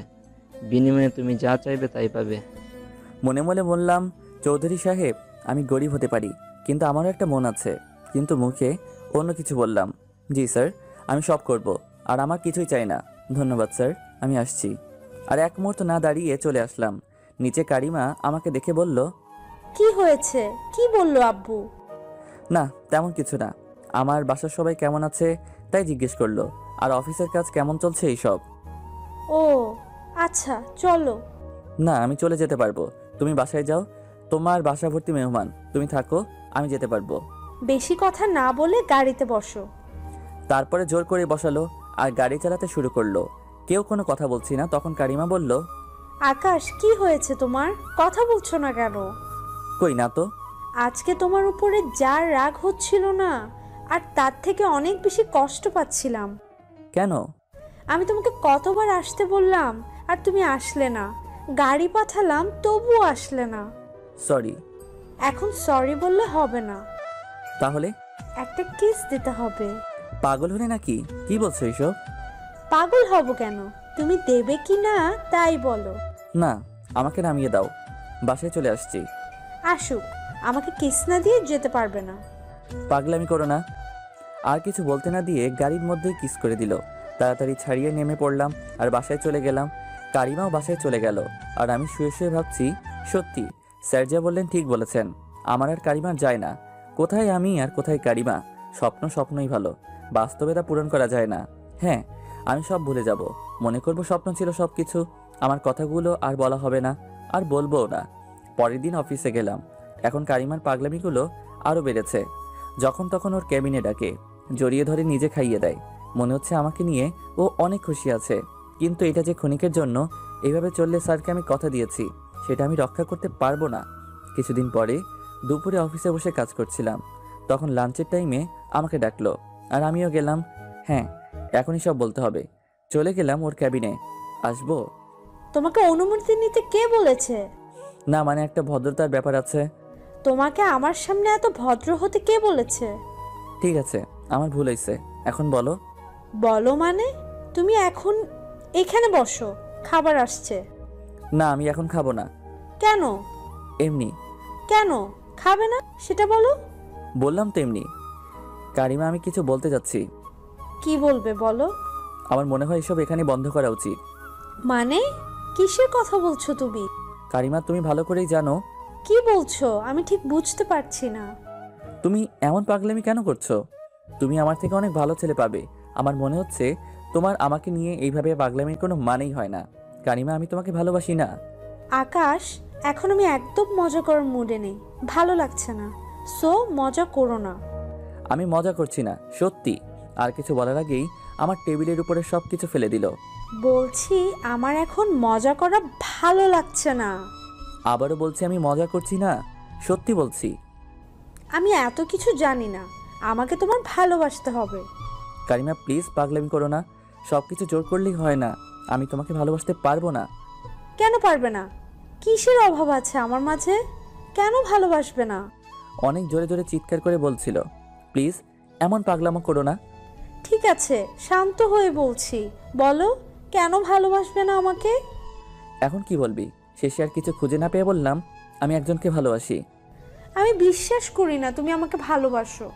বিনিময়ে তুমি যা চাইবে তাই পাবে। মনে মনে বললাম, চৌধুরী সাহেব, আমি গরিব হতে পারি, কিন্তু আমারও একটা মন আছে। কিন্তু মুখে অন্য কিছু বললাম। জি স্যার, আমি সব করব, আর আমার কিছুই চাই না। ধন্যবাদ স্যার, আমি আসছি। আর এক মুহূর্ত না দাঁড়িয়ে চলে আসলাম। নিচে কারিমা আমাকে দেখে বলল, কি হয়েছে? কি বললো আব্বু? না তেমন কিছু না, আমার বাসার সবাই কেমন আছে তাই জিজ্ঞেস করলো, আর অফিসের কাজ কেমন চলছে এইসব। ও আচ্ছা, চলো। না, আমি চলে যেতে পারবো, তুমি বাসায় যাও। তোমার বাসা ভর্তি মেহমান, তুমি থাকো, আমি যেতে পারবো। বেশি কথা না বলে গাড়িতে বসো। তারপরে জোর করে বসালো আর গাড়ি চালাতে শুরু করলো। কেউ কোনো কথা বলছি না। তখন কারিমা বলল, আকাশ, কি হয়েছে তোমার? কথা বলছো না কেন? কই না তো। আজকে তোমার উপরে যার রাগ হচ্ছিল না, আর তার থেকে অনেক বেশি কষ্ট পাচ্ছিলাম। কেন? আমি তোমাকে কতবার আসতে বললাম, আর তুমি আসলে না। গাড়ি পাঠালাম তবুও আসলে না। সরি। এখন সরি বললে হবে না, তাহলে? একটা কিস দিতে হবে। পাগল হলে নাকি? কি বলছো এইসব? পাগল হব কেন? তুমি দেবে কি না তাই বলো। না, আমাকে নামিয়ে দাও, বাসায় চলে আসছি। আসুক, আমাকে কিস না দিয়ে যেতে পারবে না। পাগলামি করো না। আর কিছু বলতে না দিয়ে গাড়ির মধ্যেই কিস করে দিল। তাড়াতাড়ি ছাড়িয়ে নেমে পড়লাম আর বাসায় চলে গেলাম। কারিমাও বাসায় চলে গেল, আর আমি শুয়ে শুয়ে ভাবছি, সত্যি স্যার যা বললেন ঠিক বলেছেন। আমার আর কারিমার যায় না। কোথায় আমি আর কোথায় কারিমা? স্বপ্ন স্বপ্নই ভালো, বাস্তবে তা পূরণ করা যায় না। হ্যাঁ, আমি সব ভুলে যাব, মনে করব স্বপ্ন ছিল সব কিছু। আমার কথাগুলো আর বলা হবে না, আর বলবোও না। পরের দিন অফিসে গেলাম। এখন কারিমার পাগলামিগুলো আরও বেড়েছে। যখন তখন ওর ক্যাবিনে ডাকে, জড়িয়ে ধরে নিজে খাইয়ে দেয়। মনে হচ্ছে আমাকে নিয়ে ও অনেক খুশি আছে। কিন্তু এটা যে ক্ষণিকের জন্য। এইভাবে চললে স্যারকে আমি কথা দিয়েছি, সেটা আমি রক্ষা করতে পারবো না। কিছুদিন পরে দুপুরে অফিসে বসে কাজ করছিলাম, তখন লাঞ্চের টাইমে আমাকে ডাকলো, আর আমিও গেলাম। হ্যাঁ, এখনই সব বলতে হবে। চলে গেলাম ওর ক্যাবিনে। আসবো? তোমাকে অনুমতি নিতে কে বলেছে? না মানে একটা ভদ্রতার ব্যাপার আছে। তোমাকে আমার সামনে এত ভদ্র হতে কে বলেছে? ঠিক আছে, আমার ভুল হয়েছে, এখন বলো। বলো মানে? তুমি এখন এখানে বসো, খাবার আসছে। না, আমি এখন খাবো না। কেন? এমনি। কেন খাবে না সেটা বলো। বললাম তো এমনি। কারিমা, আমি কিছু বলতে যাচ্ছি। কি বলবে বলো। আমার মনে হয় এসব এখানে বন্ধ করা উচিত। মানে কিসের কথা বলছো তুমি? কারিমা, তুমি ভালো করেই জানো কি বলছো? আমি ঠিক বুঝতে পারছি না। তুমি এমন পাগলামি কেন করছো। তুমি আমার থেকে অনেক ভালো ছেলে পাবে। আমার মনে হচ্ছে তোমার আমাকে নিয়ে এইভাবে পাগলামির কোনো মানেই হয় না। কারিমা, আমি তোমাকে ভালোবাসি না। আকাশ, এখন আমি একদম মজা করার মুডে নেই, ভালো লাগছে না। সো মজা করো না। আমি মজা করছি না, সত্যি। আর কিছু বলার আগেই আমার টেবিলের উপরে সব কিছু ফেলে দিল। বলছি আমার এখন মজা করা ভালো লাগছে না। আবারও বলছি আমি মজা করছি না, সত্যি বলছি। আমি এত কিছু জানি না, আমাকে তোমার ভালোবাসতে হবে। কারিমা প্লিজ, পাগলামি করো না। সব কিছু জোর করলেই হয় না। আমি তোমাকে ভালোবাসতে পারবো না। কেন পারবে না? কিসের অভাব আছে আমার মাঝে? কেন ভালোবাসবে না? অনেক জোরে জোরে চিৎকার করে বলছিল। প্লিজ এমন পাগলামো করো না। ঠিক আছে, শান্ত হয়ে বলছি, বলো কেন ভালোবাসবে না আমাকে? এখন কি বলবি? শেষে আর কিছু খুঁজে না পেয়ে বললাম আমি একজনকে ভালোবাসি। আমি বিশ্বাস করি না তুমি আমাকে ভালোবাসো।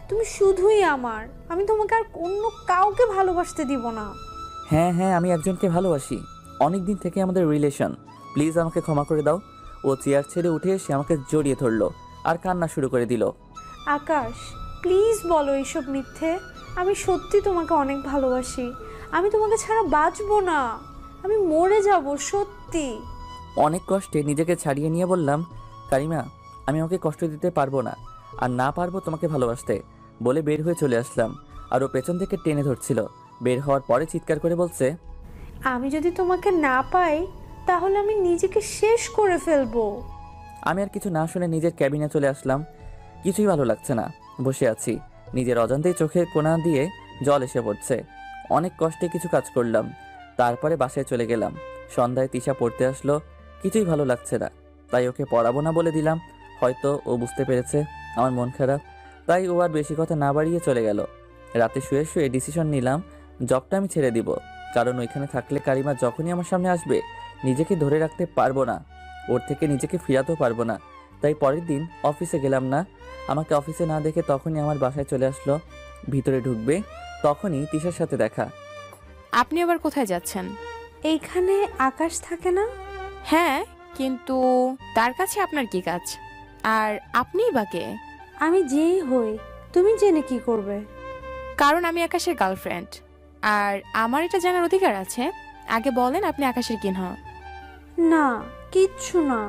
তুমি শুধুই আমার, আমি তোমাকে আর অন্য কাউকে ভালোবাসতে দিব না। হ্যাঁ হ্যাঁ, আমি একজনকে ভালোবাসি। অনেক দিন থেকে আমাদের রিলেশন। প্লিজ আমাকে ক্ষমা করে দাও। ও চেয়ার ছেড়ে উঠে এসে আমাকে জড়িয়ে ধরলো আর কান্না শুরু করে দিল। আকাশ, প্লিজ বলো এইসব মিথ্যে। আমি সত্যি তোমাকে অনেক ভালোবাসি। আমি তোমাকে ছাড়া বাঁচবো না, আমি মরে যাব সত্যি। অনেক কষ্টে নিজেকে ছাড়িয়ে নিয়ে বললাম, কারিমা, আমি ওকে কষ্ট দিতে পারবো না, আর না পারবো তোমাকে ভালোবাসতে, বলে বের হয়ে চলে আসলাম। আর ও পেছন থেকে টেনে ধরছিল। বের হওয়ার পরে চিৎকার করে বলছে, আমি যদি তোমাকে না পাই তাহলে আমি নিজেকে শেষ করে ফেলবো। আমি আর কিছু না শুনে নিজের ক্যাবিনে চলে আসলাম। কিছুই ভালো লাগছে না, বসে আছি। নিজের অজান্তেই চোখের কোণা দিয়ে জল এসে পড়ছে। অনেক কষ্টে কিছু কাজ করলাম, তারপরে বাসায় চলে গেলাম। সন্ধ্যায় তিশা পড়তে আসলো। কিছুই ভালো লাগছে না, তাই ওকে পড়াবো না বলে দিলাম। হয়তো ও বুঝতে পেরেছে আমার মন খারাপ, তাই ও আর বেশি কথা না বাড়িয়ে চলে গেল। রাতে শুয়ে শুয়ে ডিসিশন নিলাম জবটা আমি ছেড়ে দিব, কারণ ওইখানে থাকলে কারিমা যখনই আমার সামনে আসবে নিজেকে ধরে রাখতে পারবো না, ওর থেকে নিজেকে ফিরাতেও পারবো না। তাই পরের দিন অফিসে গেলাম না। আমাকে অফিসে না দেখে তখনই আমার বাসায় চলে আসলো। ভিতরে ঢুকবে তখনই তিশার সাথে দেখা। আপনি আবার কোথায় যাচ্ছেন? এইখানে আকাশ থাকে না? হ্যাঁ, কিন্তু তার কাছে আপনার কি কাজ? আর আপনিই বা কে? আমি যেই হই, তুমি জেনে কি করবে? কারণ আমি আকাশের গার্লফ্রেন্ড, আর আমার এটা জানার অধিকার আছে। আগে বলেন আপনি আকাশের কিন হন। না, কিচ্ছু না।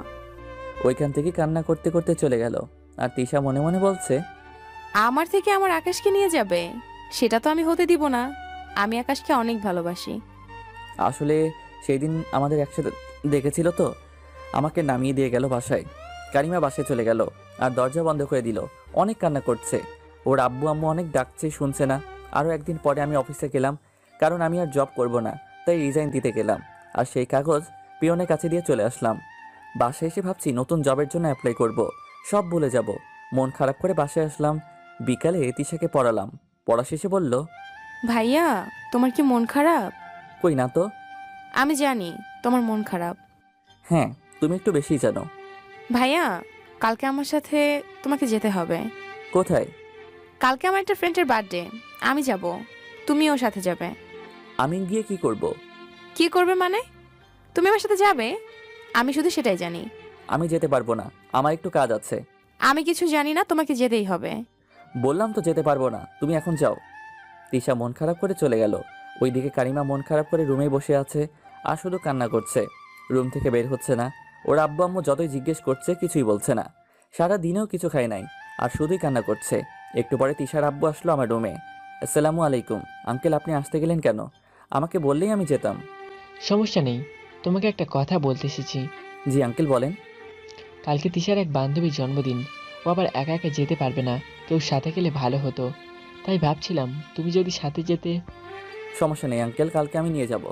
ওইখান থেকে কান্না করতে করতে চলে গেল। আর তিশা মনে মনে বলছে, আমার থেকে আমার আকাশকে নিয়ে যাবে? সেটা তো আমি হতে দিব না। আমি আকাশকে অনেক ভালোবাসি। আসলে সেই দিন আমাদের একসাথে দেখেছিল তো, আমাকে নামিয়ে দিয়ে গেল বাসায়। কারিমা বাসায় চলে গেল আর দরজা বন্ধ করে দিল। অনেক কান্না করছে। ওর আব্বু আম্মু অনেক ডাকছে, শুনছে না। আরও একদিন পরে আমি অফিসে গেলাম, কারণ আমি আর জব করব না, তাই রিজাইন দিতে গেলাম। আর সেই কাগজ পিয়নের কাছে দিয়ে চলে আসলাম। বাসায় এসে ভাবছি নতুন জবের জন্য অ্যাপ্লাই করব, সব ভুলে যাব। মন খারাপ করে বাসায় আসলাম। বিকালে তিশাকে পড়ালাম। পড়া শেষে বলল, ভাইয়া, তোমার কি মন খারাপ? কই না তো। আমি জানি তোমার মন খারাপ। হ্যাঁ, তুমি একটু বেশি জানো। ভাইয়া, কালকে আমার সাথে তোমাকে যেতে হবে। কোথায়? কালকে আমার একটা ফ্রেন্ডের বার্থডে, আমি যাব, তুমিও সাথে যাবে। আমি গিয়ে কি করব? কি করবে মানে? তুমি আমার সাথে যাবে, আমি শুধু সেটাই জানি। আমি যেতে পারবো না, আমার একটু কাজ আছে। আমি কিছু জানি না, তোমাকে যেতেই হবে। বললাম তো যেতে পারবো না, তুমি এখন যাও। তিশা মন খারাপ করে চলে গেল। ওইদিকে কারিমা মন খারাপ করে রুমেই বসে আছে আর শুধু কান্না করছে। রুম থেকে বের হচ্ছে না। ওর আব্বু আম্মু যতই জিজ্ঞেস করছে কিছুই বলছে না। সারা দিনেও কিছু খায় নাই আর শুধুই কান্না করছে। একটু পরে তিশার আব্বু আসলো আমার রুমে। আসসালামু আলাইকুম আঙ্কেল, আপনি আসতে গেলেন কেন? আমাকে বললেই আমি যেতাম। সমস্যা নেই, তোমাকে একটা কথা বলতে এসেছি। জি আঙ্কেল, বলেন। কালকে তিশার এক বান্ধবীর জন্মদিন, ও আবার একা একা যেতে পারবে না, কেউ সাথে গেলে ভালো হতো। তাই ভাবছিলাম তুমি যদি সাথে যেতে। সমস্যা নেই আঙ্কেল, কালকে আমি নিয়ে যাব।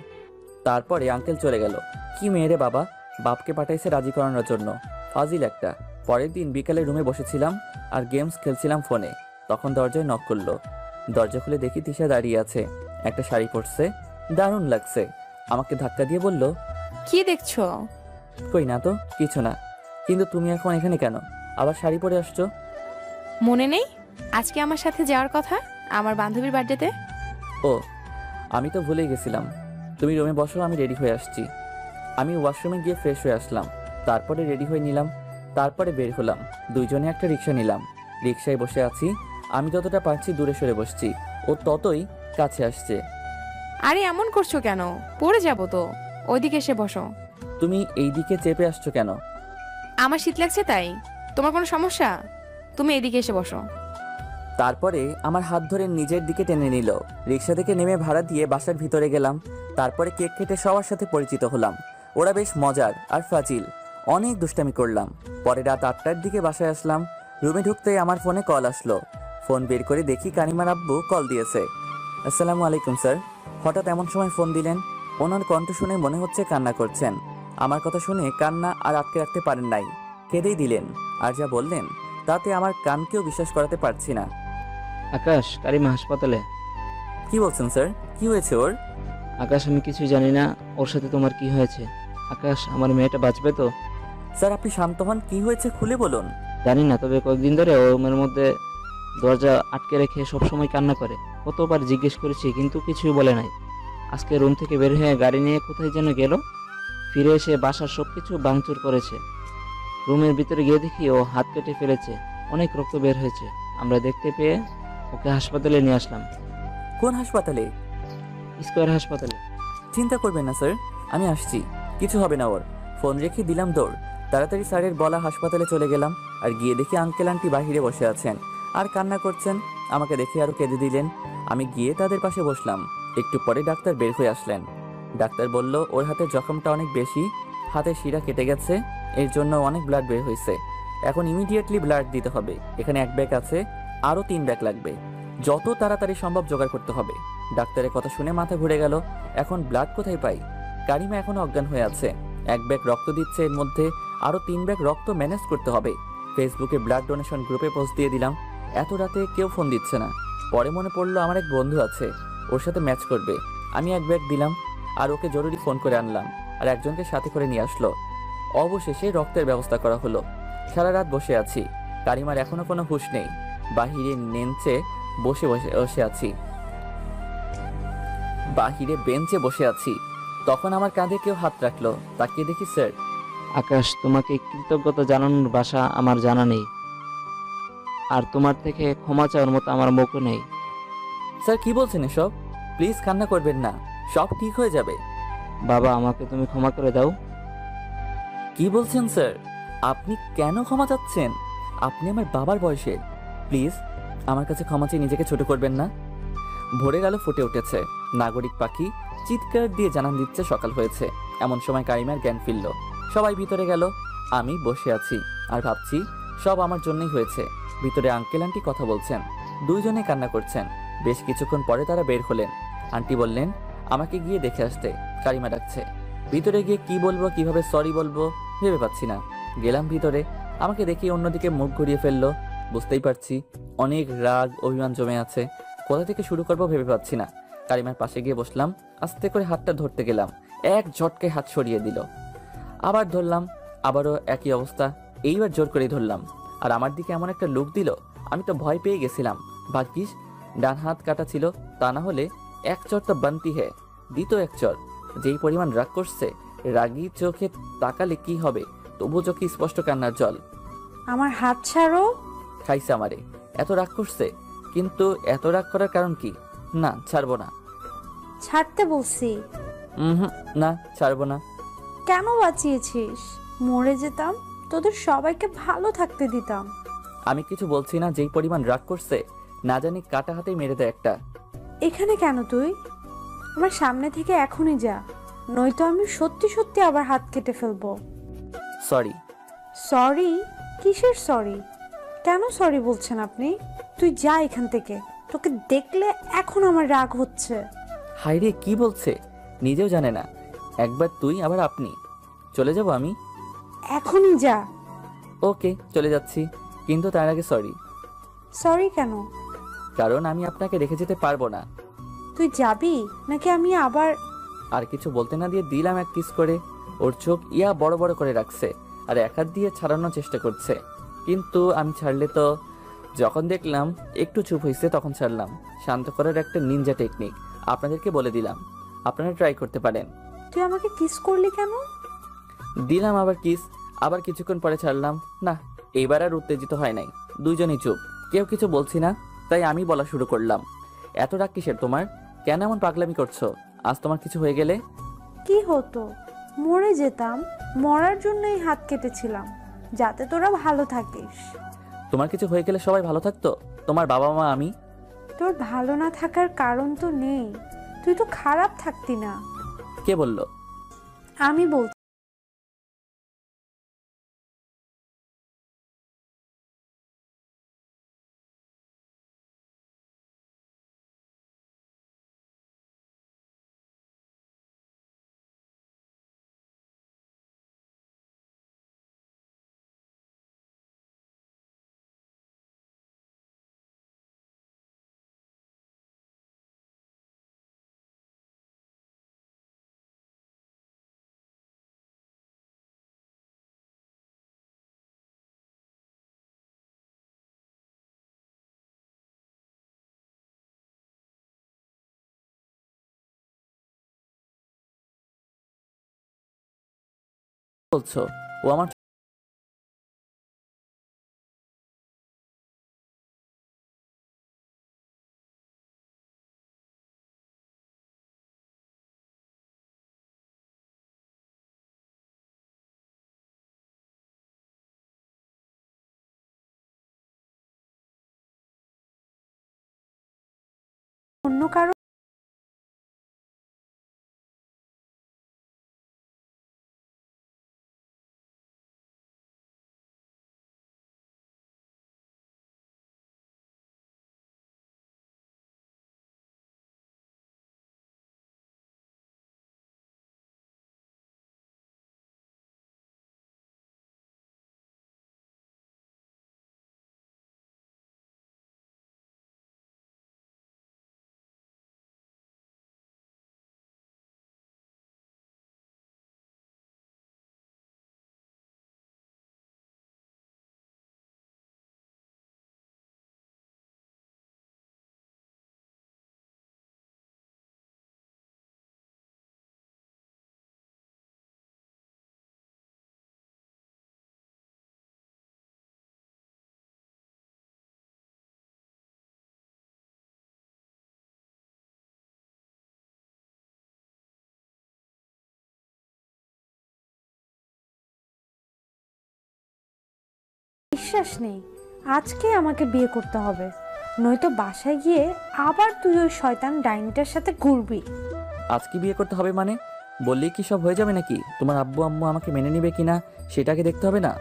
তারপরে আঙ্কেল চলে গেল। কি মেয়েরে বাবা, বাপকে পাঠাইছে রাজি করানোর জন্য, ফাজিল একটা। পরের দিন বিকালে রুমে বসেছিলাম আর গেমস খেলছিলাম ফোনে, তখন দরজায় নক করলো। দরজা খুলে দেখি তিশা দাঁড়িয়ে আছে, একটা শাড়ি পরছে, দারুণ লাগছে। আমাকে ধাক্কা দিয়ে বলল, কি দেখছো? কই না তো, কিছু না। কিন্তু তুমি এখন এখানে কেন, আবার শাড়ি পরে আসছো? মনে নেই আজকে আমার সাথে যাওয়ার কথা আমার বান্ধবীর বার্থডেতে? ও, আমি তো ভুলেই গেছিলাম। তুমি রুমে বসো, আমি রেডি হয়ে আসছি। আমি ওয়াশরুমে গিয়ে ফ্রেশ হয়ে আসলাম। তারপরে রেডি হয়ে নিলাম, তারপরে বের হলাম। দুইজনে একটা রিক্সা নিলাম। রিক্সায় বসে আছি। আমি যতটা পারছি দূরে সরে বসছি, ও ততই কাছে আসছে। আরে এমন করছো কেন? পড়ে যাবো তো। ওইদিকে এসে বসো। তুমি এই দিকে চেপে আসছো কেন? আমার শীত লাগছে তাই। তোমার কোনো সমস্যা? তুমি এদিকে এসে বসো। তারপরে আমার হাত ধরে নিজের দিকে টেনে নিল। রিক্সা থেকে নেমে ভাড়া দিয়ে বাসার ভিতরে গেলাম। তারপরে কেক কেটে সবার সাথে পরিচিত হলাম। ওরা বেশ মজার আর ফাজিল। অনেক দুষ্টামি করলাম। পরে রাত 8টার দিকে বাসায় আসলাম। রুমে ঢুকতেই আমার ফোনে কল আসলো। ফোন বের করে দেখি কানিমার আব্বু কল দিয়েছে। আসসালামু আলাইকুম স্যার। হঠাৎ এমন সময় ফোন দিলেন? ওনার কণ্ঠ শুনে মনে হচ্ছে কান্না করছেন। আমার কথা শুনে কান্না আর আটকে রাখতে পারেন নাই, কেঁদেই দিলেন। আর যা বললেন তাতে আমার কানকেও বিশ্বাস করাতে পারছি না। আকাশ, কারিমা হাসপাতালে। কি বলছেন স্যার? কি হয়েছে ওর? আকাশ, আমি কিছুই জানি না ওর সাথে তোমার কি হয়েছে। আকাশ, আমার মেয়েটা বাঁচবে তো? স্যার আপনি শান্ত হন, কি হয়েছে খুলে বলুন। জানি না, তবে কয়েকদিন ধরে ও রুমের মধ্যে দরজা আটকে রেখে সবসময় কান্না করে। কতবার জিজ্ঞেস করেছি কিন্তু কিছুই বলে নাই। আজকে রুম থেকে বের হয়ে গাড়ি নিয়ে কোথায় যেন গেল। ফিরে এসে বাসার সবকিছু ভাঙচুর করেছে। রুমের ভিতরে গিয়ে দেখি ও হাত কেটে ফেলেছে, অনেক রক্ত বের হয়েছে। আমরা দেখতে পেয়ে ওকে হাসপাতালে নিয়ে আসলাম। কোন হাসপাতালে? স্কয়ার হাসপাতালে। চিন্তা করবেন না স্যার, আমি আসছি, কিছু হবে না ওর। ফোন রেখে দিলাম দৌড়। তাড়াতাড়ি স্যারের বলা হাসপাতালে চলে গেলাম। আর গিয়ে দেখি আঙ্কেল আন্টি বাহিরে বসে আছেন আর কান্না করছেন। আমাকে দেখে আরো কেঁদে দিলেন। আমি গিয়ে তাদের পাশে বসলাম। একটু পরে ডাক্তার বের হয়ে আসলেন। ডাক্তার বলল ওর হাতের জখমটা অনেক বেশি, হাতের শিরা কেটে গেছে, এর জন্য অনেক ব্লাড বের হয়েছে। এখন ইমিডিয়েটলি ব্লাড দিতে হবে। এখানে 1 ব্যাগ আছে, আরও 3 ব্যাগ লাগবে। যত তাড়াতাড়ি সম্ভব জোগাড় করতে হবে। ডাক্তারের কথা শুনে মাথা ঘুরে গেল। এখন ব্লাড কোথায় পাই? কারিমা এখনো অজ্ঞান হয়ে আছে। 1 ব্যাগ রক্ত দিচ্ছে, এর মধ্যে আরও 3 ব্যাগ রক্ত ম্যানেজ করতে হবে। ফেসবুকে ব্লাড ডোনেশন গ্রুপে পোস্ট দিয়ে দিলাম। এত রাতে কেউ ফোন দিচ্ছে না। পরে মনে পড়লো আমার এক বন্ধু আছে, ওর সাথে ম্যাচ করবে। আমি 1 ব্যাগ দিলাম আর ওকে জরুরি ফোন করে আনলাম আর একজনকে সাথে করে নিয়ে আসলো। অবশেষে রক্তের ব্যবস্থা করা হলো। সারা রাত বসে আছি। কারিমার এখনো কোনো হুঁশ নেই। বাহিরে বেঞ্চে বসে আছি। তখন আমার কাঁধে কেউ হাত রাখলো। তাকিয়ে দেখি স্যার। আকাশ, তোমাকে কৃতজ্ঞতা জানানোর ভাষা আমার জানা নেই, আর তোমার থেকে ক্ষমা চাওয়ার মতো আমার মুখও নেই। স্যার কি বলছেন এসব? প্লিজ কান্না করবেন না, সব ঠিক হয়ে যাবে। বাবা, আমাকে তুমি ক্ষমা করে দাও। কি বলছেন স্যার? আপনি কেন ক্ষমা চাচ্ছেন? আপনি আমার বাবার বয়সের। প্লিজ আমার কাছে ক্ষমা চেয়ে নিজেকে ছোট করবেন না। ভোরের আলো ফুটে উঠেছে। নাগরিক পাখি চিৎকার দিয়ে জানান দিচ্ছে সকাল হয়েছে। এমন সময় কারিমার জ্ঞান ফিরল। সবাই ভিতরে গেল। আমি বসে আছি আর ভাবছি সব আমার জন্যই হয়েছে। ভিতরে আঙ্কেল আন্টি কথা বলছেন, দুইজনে কান্না করছেন। বেশ কিছুক্ষণ পরে তারা বের হলেন। আন্টি বললেন আমাকে গিয়ে দেখে আসতে, কারিমা ডাকছে। ভিতরে গিয়ে কি বলবো, কিভাবে সরি বলবো ভেবে পাচ্ছি না। গেলাম ভিতরে। আমাকে দেখি অন্যদিকে মুখ ঘুরিয়ে ফেললো। বুঝতেই পারছি অনেক রাগ অভিমান জমে আছে। কোথা থেকে শুরু করবো ভেবে পাচ্ছি না। কারিমার পাশে গিয়ে বসলাম। আস্তে করে হাতটা ধরতে গেলাম, এক ঝটকায় হাত সরিয়ে দিল। আবার ধরলাম, আবারও একই অবস্থা। এইবার জোর করেই ধরলাম। আর আমার দিকে এমন একটা লুক দিল, আমি তো ভয় পেয়ে গেছিলাম। ভাগ্যিস ডান হাত কাটা ছিল, তা না হলে 1 চর তো বানতি হে। দিত 1 চর। যেই পরিমাণ রাগ করছে, রাগী চোখে তাকালে কি হবে, তবু চোখে স্পষ্ট কান্নার জল। আমার হাত ছাড়ো। খাইছে আমারে। এত রাগ করছে, কিন্তু এত রাগ করার কারণ কি? না, ছাড়বো না। ছাড়তে বলছি। না, ছাড়বো না। কেন বাঁচিয়েছিস? মরে যেতাম, তোদের সবাইকে ভালো থাকতে দিতাম। আমি কিছু বলছি না। যেই পরিমাণ রাগ করছে, না জানি কাটা হাতেই মেরে দেয় একটা। এখানে কেন তুই? আমার সামনে থেকে এখনই যা, নয়তো আমি সত্যি সত্যি আবার হাত কেটে ফেলবো। সরি। সরি? কিসের সরি? কেন সরি বলছেন আপনি? তুই যা এখান থেকে, তোকে দেখলে এখন আমার রাগ হচ্ছে। হাইরে কি বলছে, নিজেও জানে না। একবার তুই আবার আপনি। চলে যাব আমি। এখনই যা। ওকে, চলে যাচ্ছি, কিন্তু তার আগে সরি। সরি কেন? কারণ আমি আপনাকে রেখে যেতে পারবো না। তুই যাবি নাকি আমি আবার? আর কিছু বলতে না দিয়ে দিলাম এক কিস করে। ওর চোখ বড় বড় করে রাখছে আর এক হাত দিয়ে ছাড়ানোর চেষ্টা করছে, কিন্তু আমি ছাড়লে তো। যখন দেখলাম একটু চুপ হয়েছে তখন ছাড়লাম। শান্ত করার একটা নিনজা টেকনিক আপনাদেরকে বলে দিলাম, আপনারা ট্রাই করতে পারেন। তুই আমাকে কিস করলি কেন? দিলাম আবার কিস। আবার কিছুক্ষণ পরে ছাড়লাম। না, এইবার আর উত্তেজিত হয় নাই। দুইজনই চুপ, কেউ কিছু বলছি না। তাই আমি বলা শুরু করলাম, এত রাগ কিসের তোমার? কেন এমন পাগলামি করছো? আজ তোমার কিছু হয়ে গেলে? কি হতো? মরে যেতাম। মরার জন্যই হাত কেটেছিলাম, যাতে তোরা ভালো থাকিস। তোমার কিছু হয়ে গেলে সবাই ভালো থাকতো? তোমার বাবা মা, আমি? তোর ভালো না থাকার কারণ তো নেই, তুই তো খারাপ থাকতি না। কে বললো? আমি বলছি। বলছো ও আমার অন্য কারো বিশ্বাস নেই। আজকে আমাকে বিয়ে করতে হবে, নয়তো বাসায় গিয়ে আবার তুই ওই শয়তান ডাইনিটার সাথে ঘুরবি। আজকে বিয়ে করতে হবে মানে? বললেই কি সব হয়ে যাবে নাকি? তোমার আব্বু আম্মু আমাকে মেনে নিবে কিনা সেটাকে দেখতে হবে না?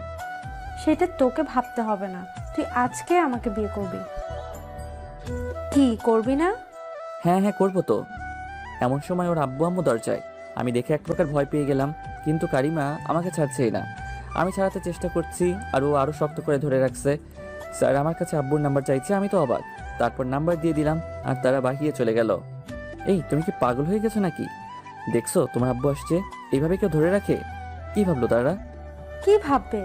সেটা তোকে ভাবতে হবে না, তুই আজকে আমাকে বিয়ে করবি। কি করবি না? হ্যাঁ হ্যাঁ, করবো তো। এমন সময় ওর আব্বু আম্মু দরজায়। আমি দেখে এক প্রকার ভয় পেয়ে গেলাম, কিন্তু কারিমা আমাকে ছাড়ছেই না। আমি ছাড়াতে চেষ্টা করছি আর ও আরও শক্ত করে ধরে রাখছে। স্যার আমার কাছে আব্বুর নাম্বার চাইছে, আমি তো অবাক। তারপর নাম্বার দিয়ে দিলাম আর তারা বাহিয়ে চলে গেল। এই, তুমি কি পাগল হয়ে গেছো নাকি? দেখছো তোমার আব্বু আসছে, এইভাবে কেউ ধরে রাখে? কি ভাবলো তারা? কি ভাববে?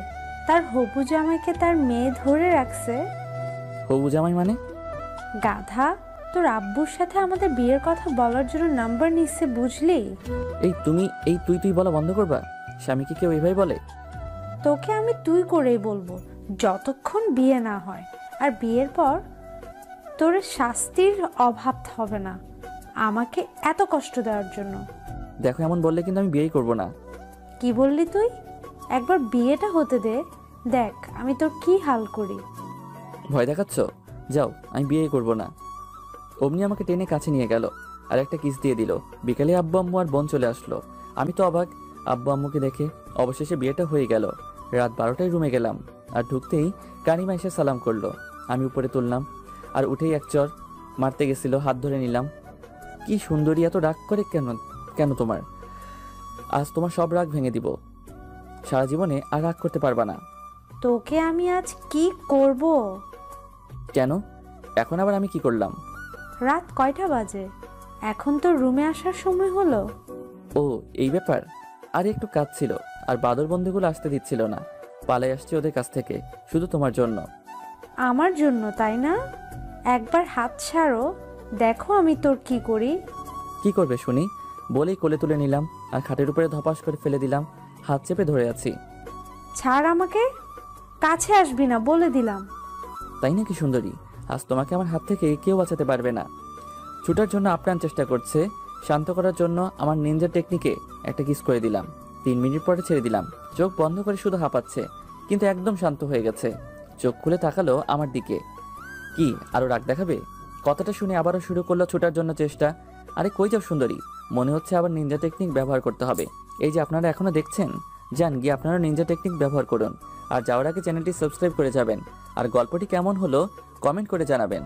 তার হবু জামাইকে তার মেয়ে ধরে রাখছে। হবু জামাই মানে? গাধা, তোর আব্বুর সাথে আমাদের বিয়ের কথা বলার জন্য নাম্বার নিচ্ছে, বুঝলি? এই তুই তুই বলা বন্ধ করবা? স্বামীকে কেউ এইভাবে বলে? তোকে আমি তুই করেই বলবো যতক্ষণ বিয়ে না হয়। আর বিয়ের পর তোর শাস্তির অভাব হবে না আমাকে এত কষ্ট দেওয়ার জন্য। দেখো, এমন বললে কিন্তু আমি বিয়েই করব না। কি বললি তুই? একবার বিয়েটা হতে দে, দেখ আমি তোর কি হাল করি। ভয় দেখাচ্ছ? যাও, আমি বিয়ে করব না। অমনি আমাকে টেনে কাছে নিয়ে গেল আর একটা কিস দিয়ে দিল। বিকালে আব্বু আম্মু আর বোন চলে আসলো। আমি তো অবাক আব্বু আম্মুকে দেখে। অবশেষে বিয়েটা হয়ে গেল। রাত 12টায় রুমে গেলাম আর ঢুকতেই কারিমা এসে সালাম করলো। আমি উপরে তুললাম আর উঠেই এক চর মারতে গেছিল, হাত ধরে নিলাম। কি সুন্দরী, এত রাগ করে কেন? কেন তোমার? আজ তোমার সব রাগ ভেঙে দিব। সারা জীবনে আর রাগ করতে পারবা না। তোকে আমি আজ কি করব? কেন? এখন আবার আমি কি করলাম? রাত কয়টা বাজে? এখন তো রুমে আসার সময় হলো। ও, এই ব্যাপার। আর একটু কাজ ছিল আর বাদর বন্ধুগুলো আসতে দিচ্ছিল না। পালাই আসছে ওদের কাছ থেকে শুধু তোমার জন্য। আমার জন্য, তাই না? একবার হাত ছাড়ো, দেখো আমি তোর কি করি। কি করবে শুনি? বলেই কোলে তুলে নিলাম আর খাটের উপরে ধপাস করে ফেলে দিলাম। হাত চেপে ধরে আছি। ছাড় আমাকে, কাছে আসবি না বলে দিলাম। তাই নাকি সুন্দরী? আজ তোমাকে আমার হাত থেকে কেউ বাঁচাতে পারবে না। ছুটার জন্য আপ্রাণ চেষ্টা করছে, শান্ত করার জন্য আমার নিনজা টেকনিকে একটা কিস করে দিলাম। 3 মিনিট পরে ছেড়ে দিলাম। চোখ বন্ধ করে শুধু হাঁপাচ্ছে, কিন্তু একদম শান্ত হয়ে গেছে। চোখ খুলে তাকালো আমার দিকে। কি আরো রাগ দেখাবে? কথাটা শুনে আবারও শুরু করলো ছুটার জন্য চেষ্টা। আরে কই যাও সুন্দরী? মনে হচ্ছে আবার নিনজা টেকনিক ব্যবহার করতে হবে। এই যে আপনারা এখনো দেখছেন, যান গিয়ে আপনারা নিনজা টেকনিক ব্যবহার করুন। আর যাওয়ার আগে চ্যানেলটি সাবস্ক্রাইব করে যাবেন। আর গল্পটি কেমন হলো কমেন্ট করে জানাবেন।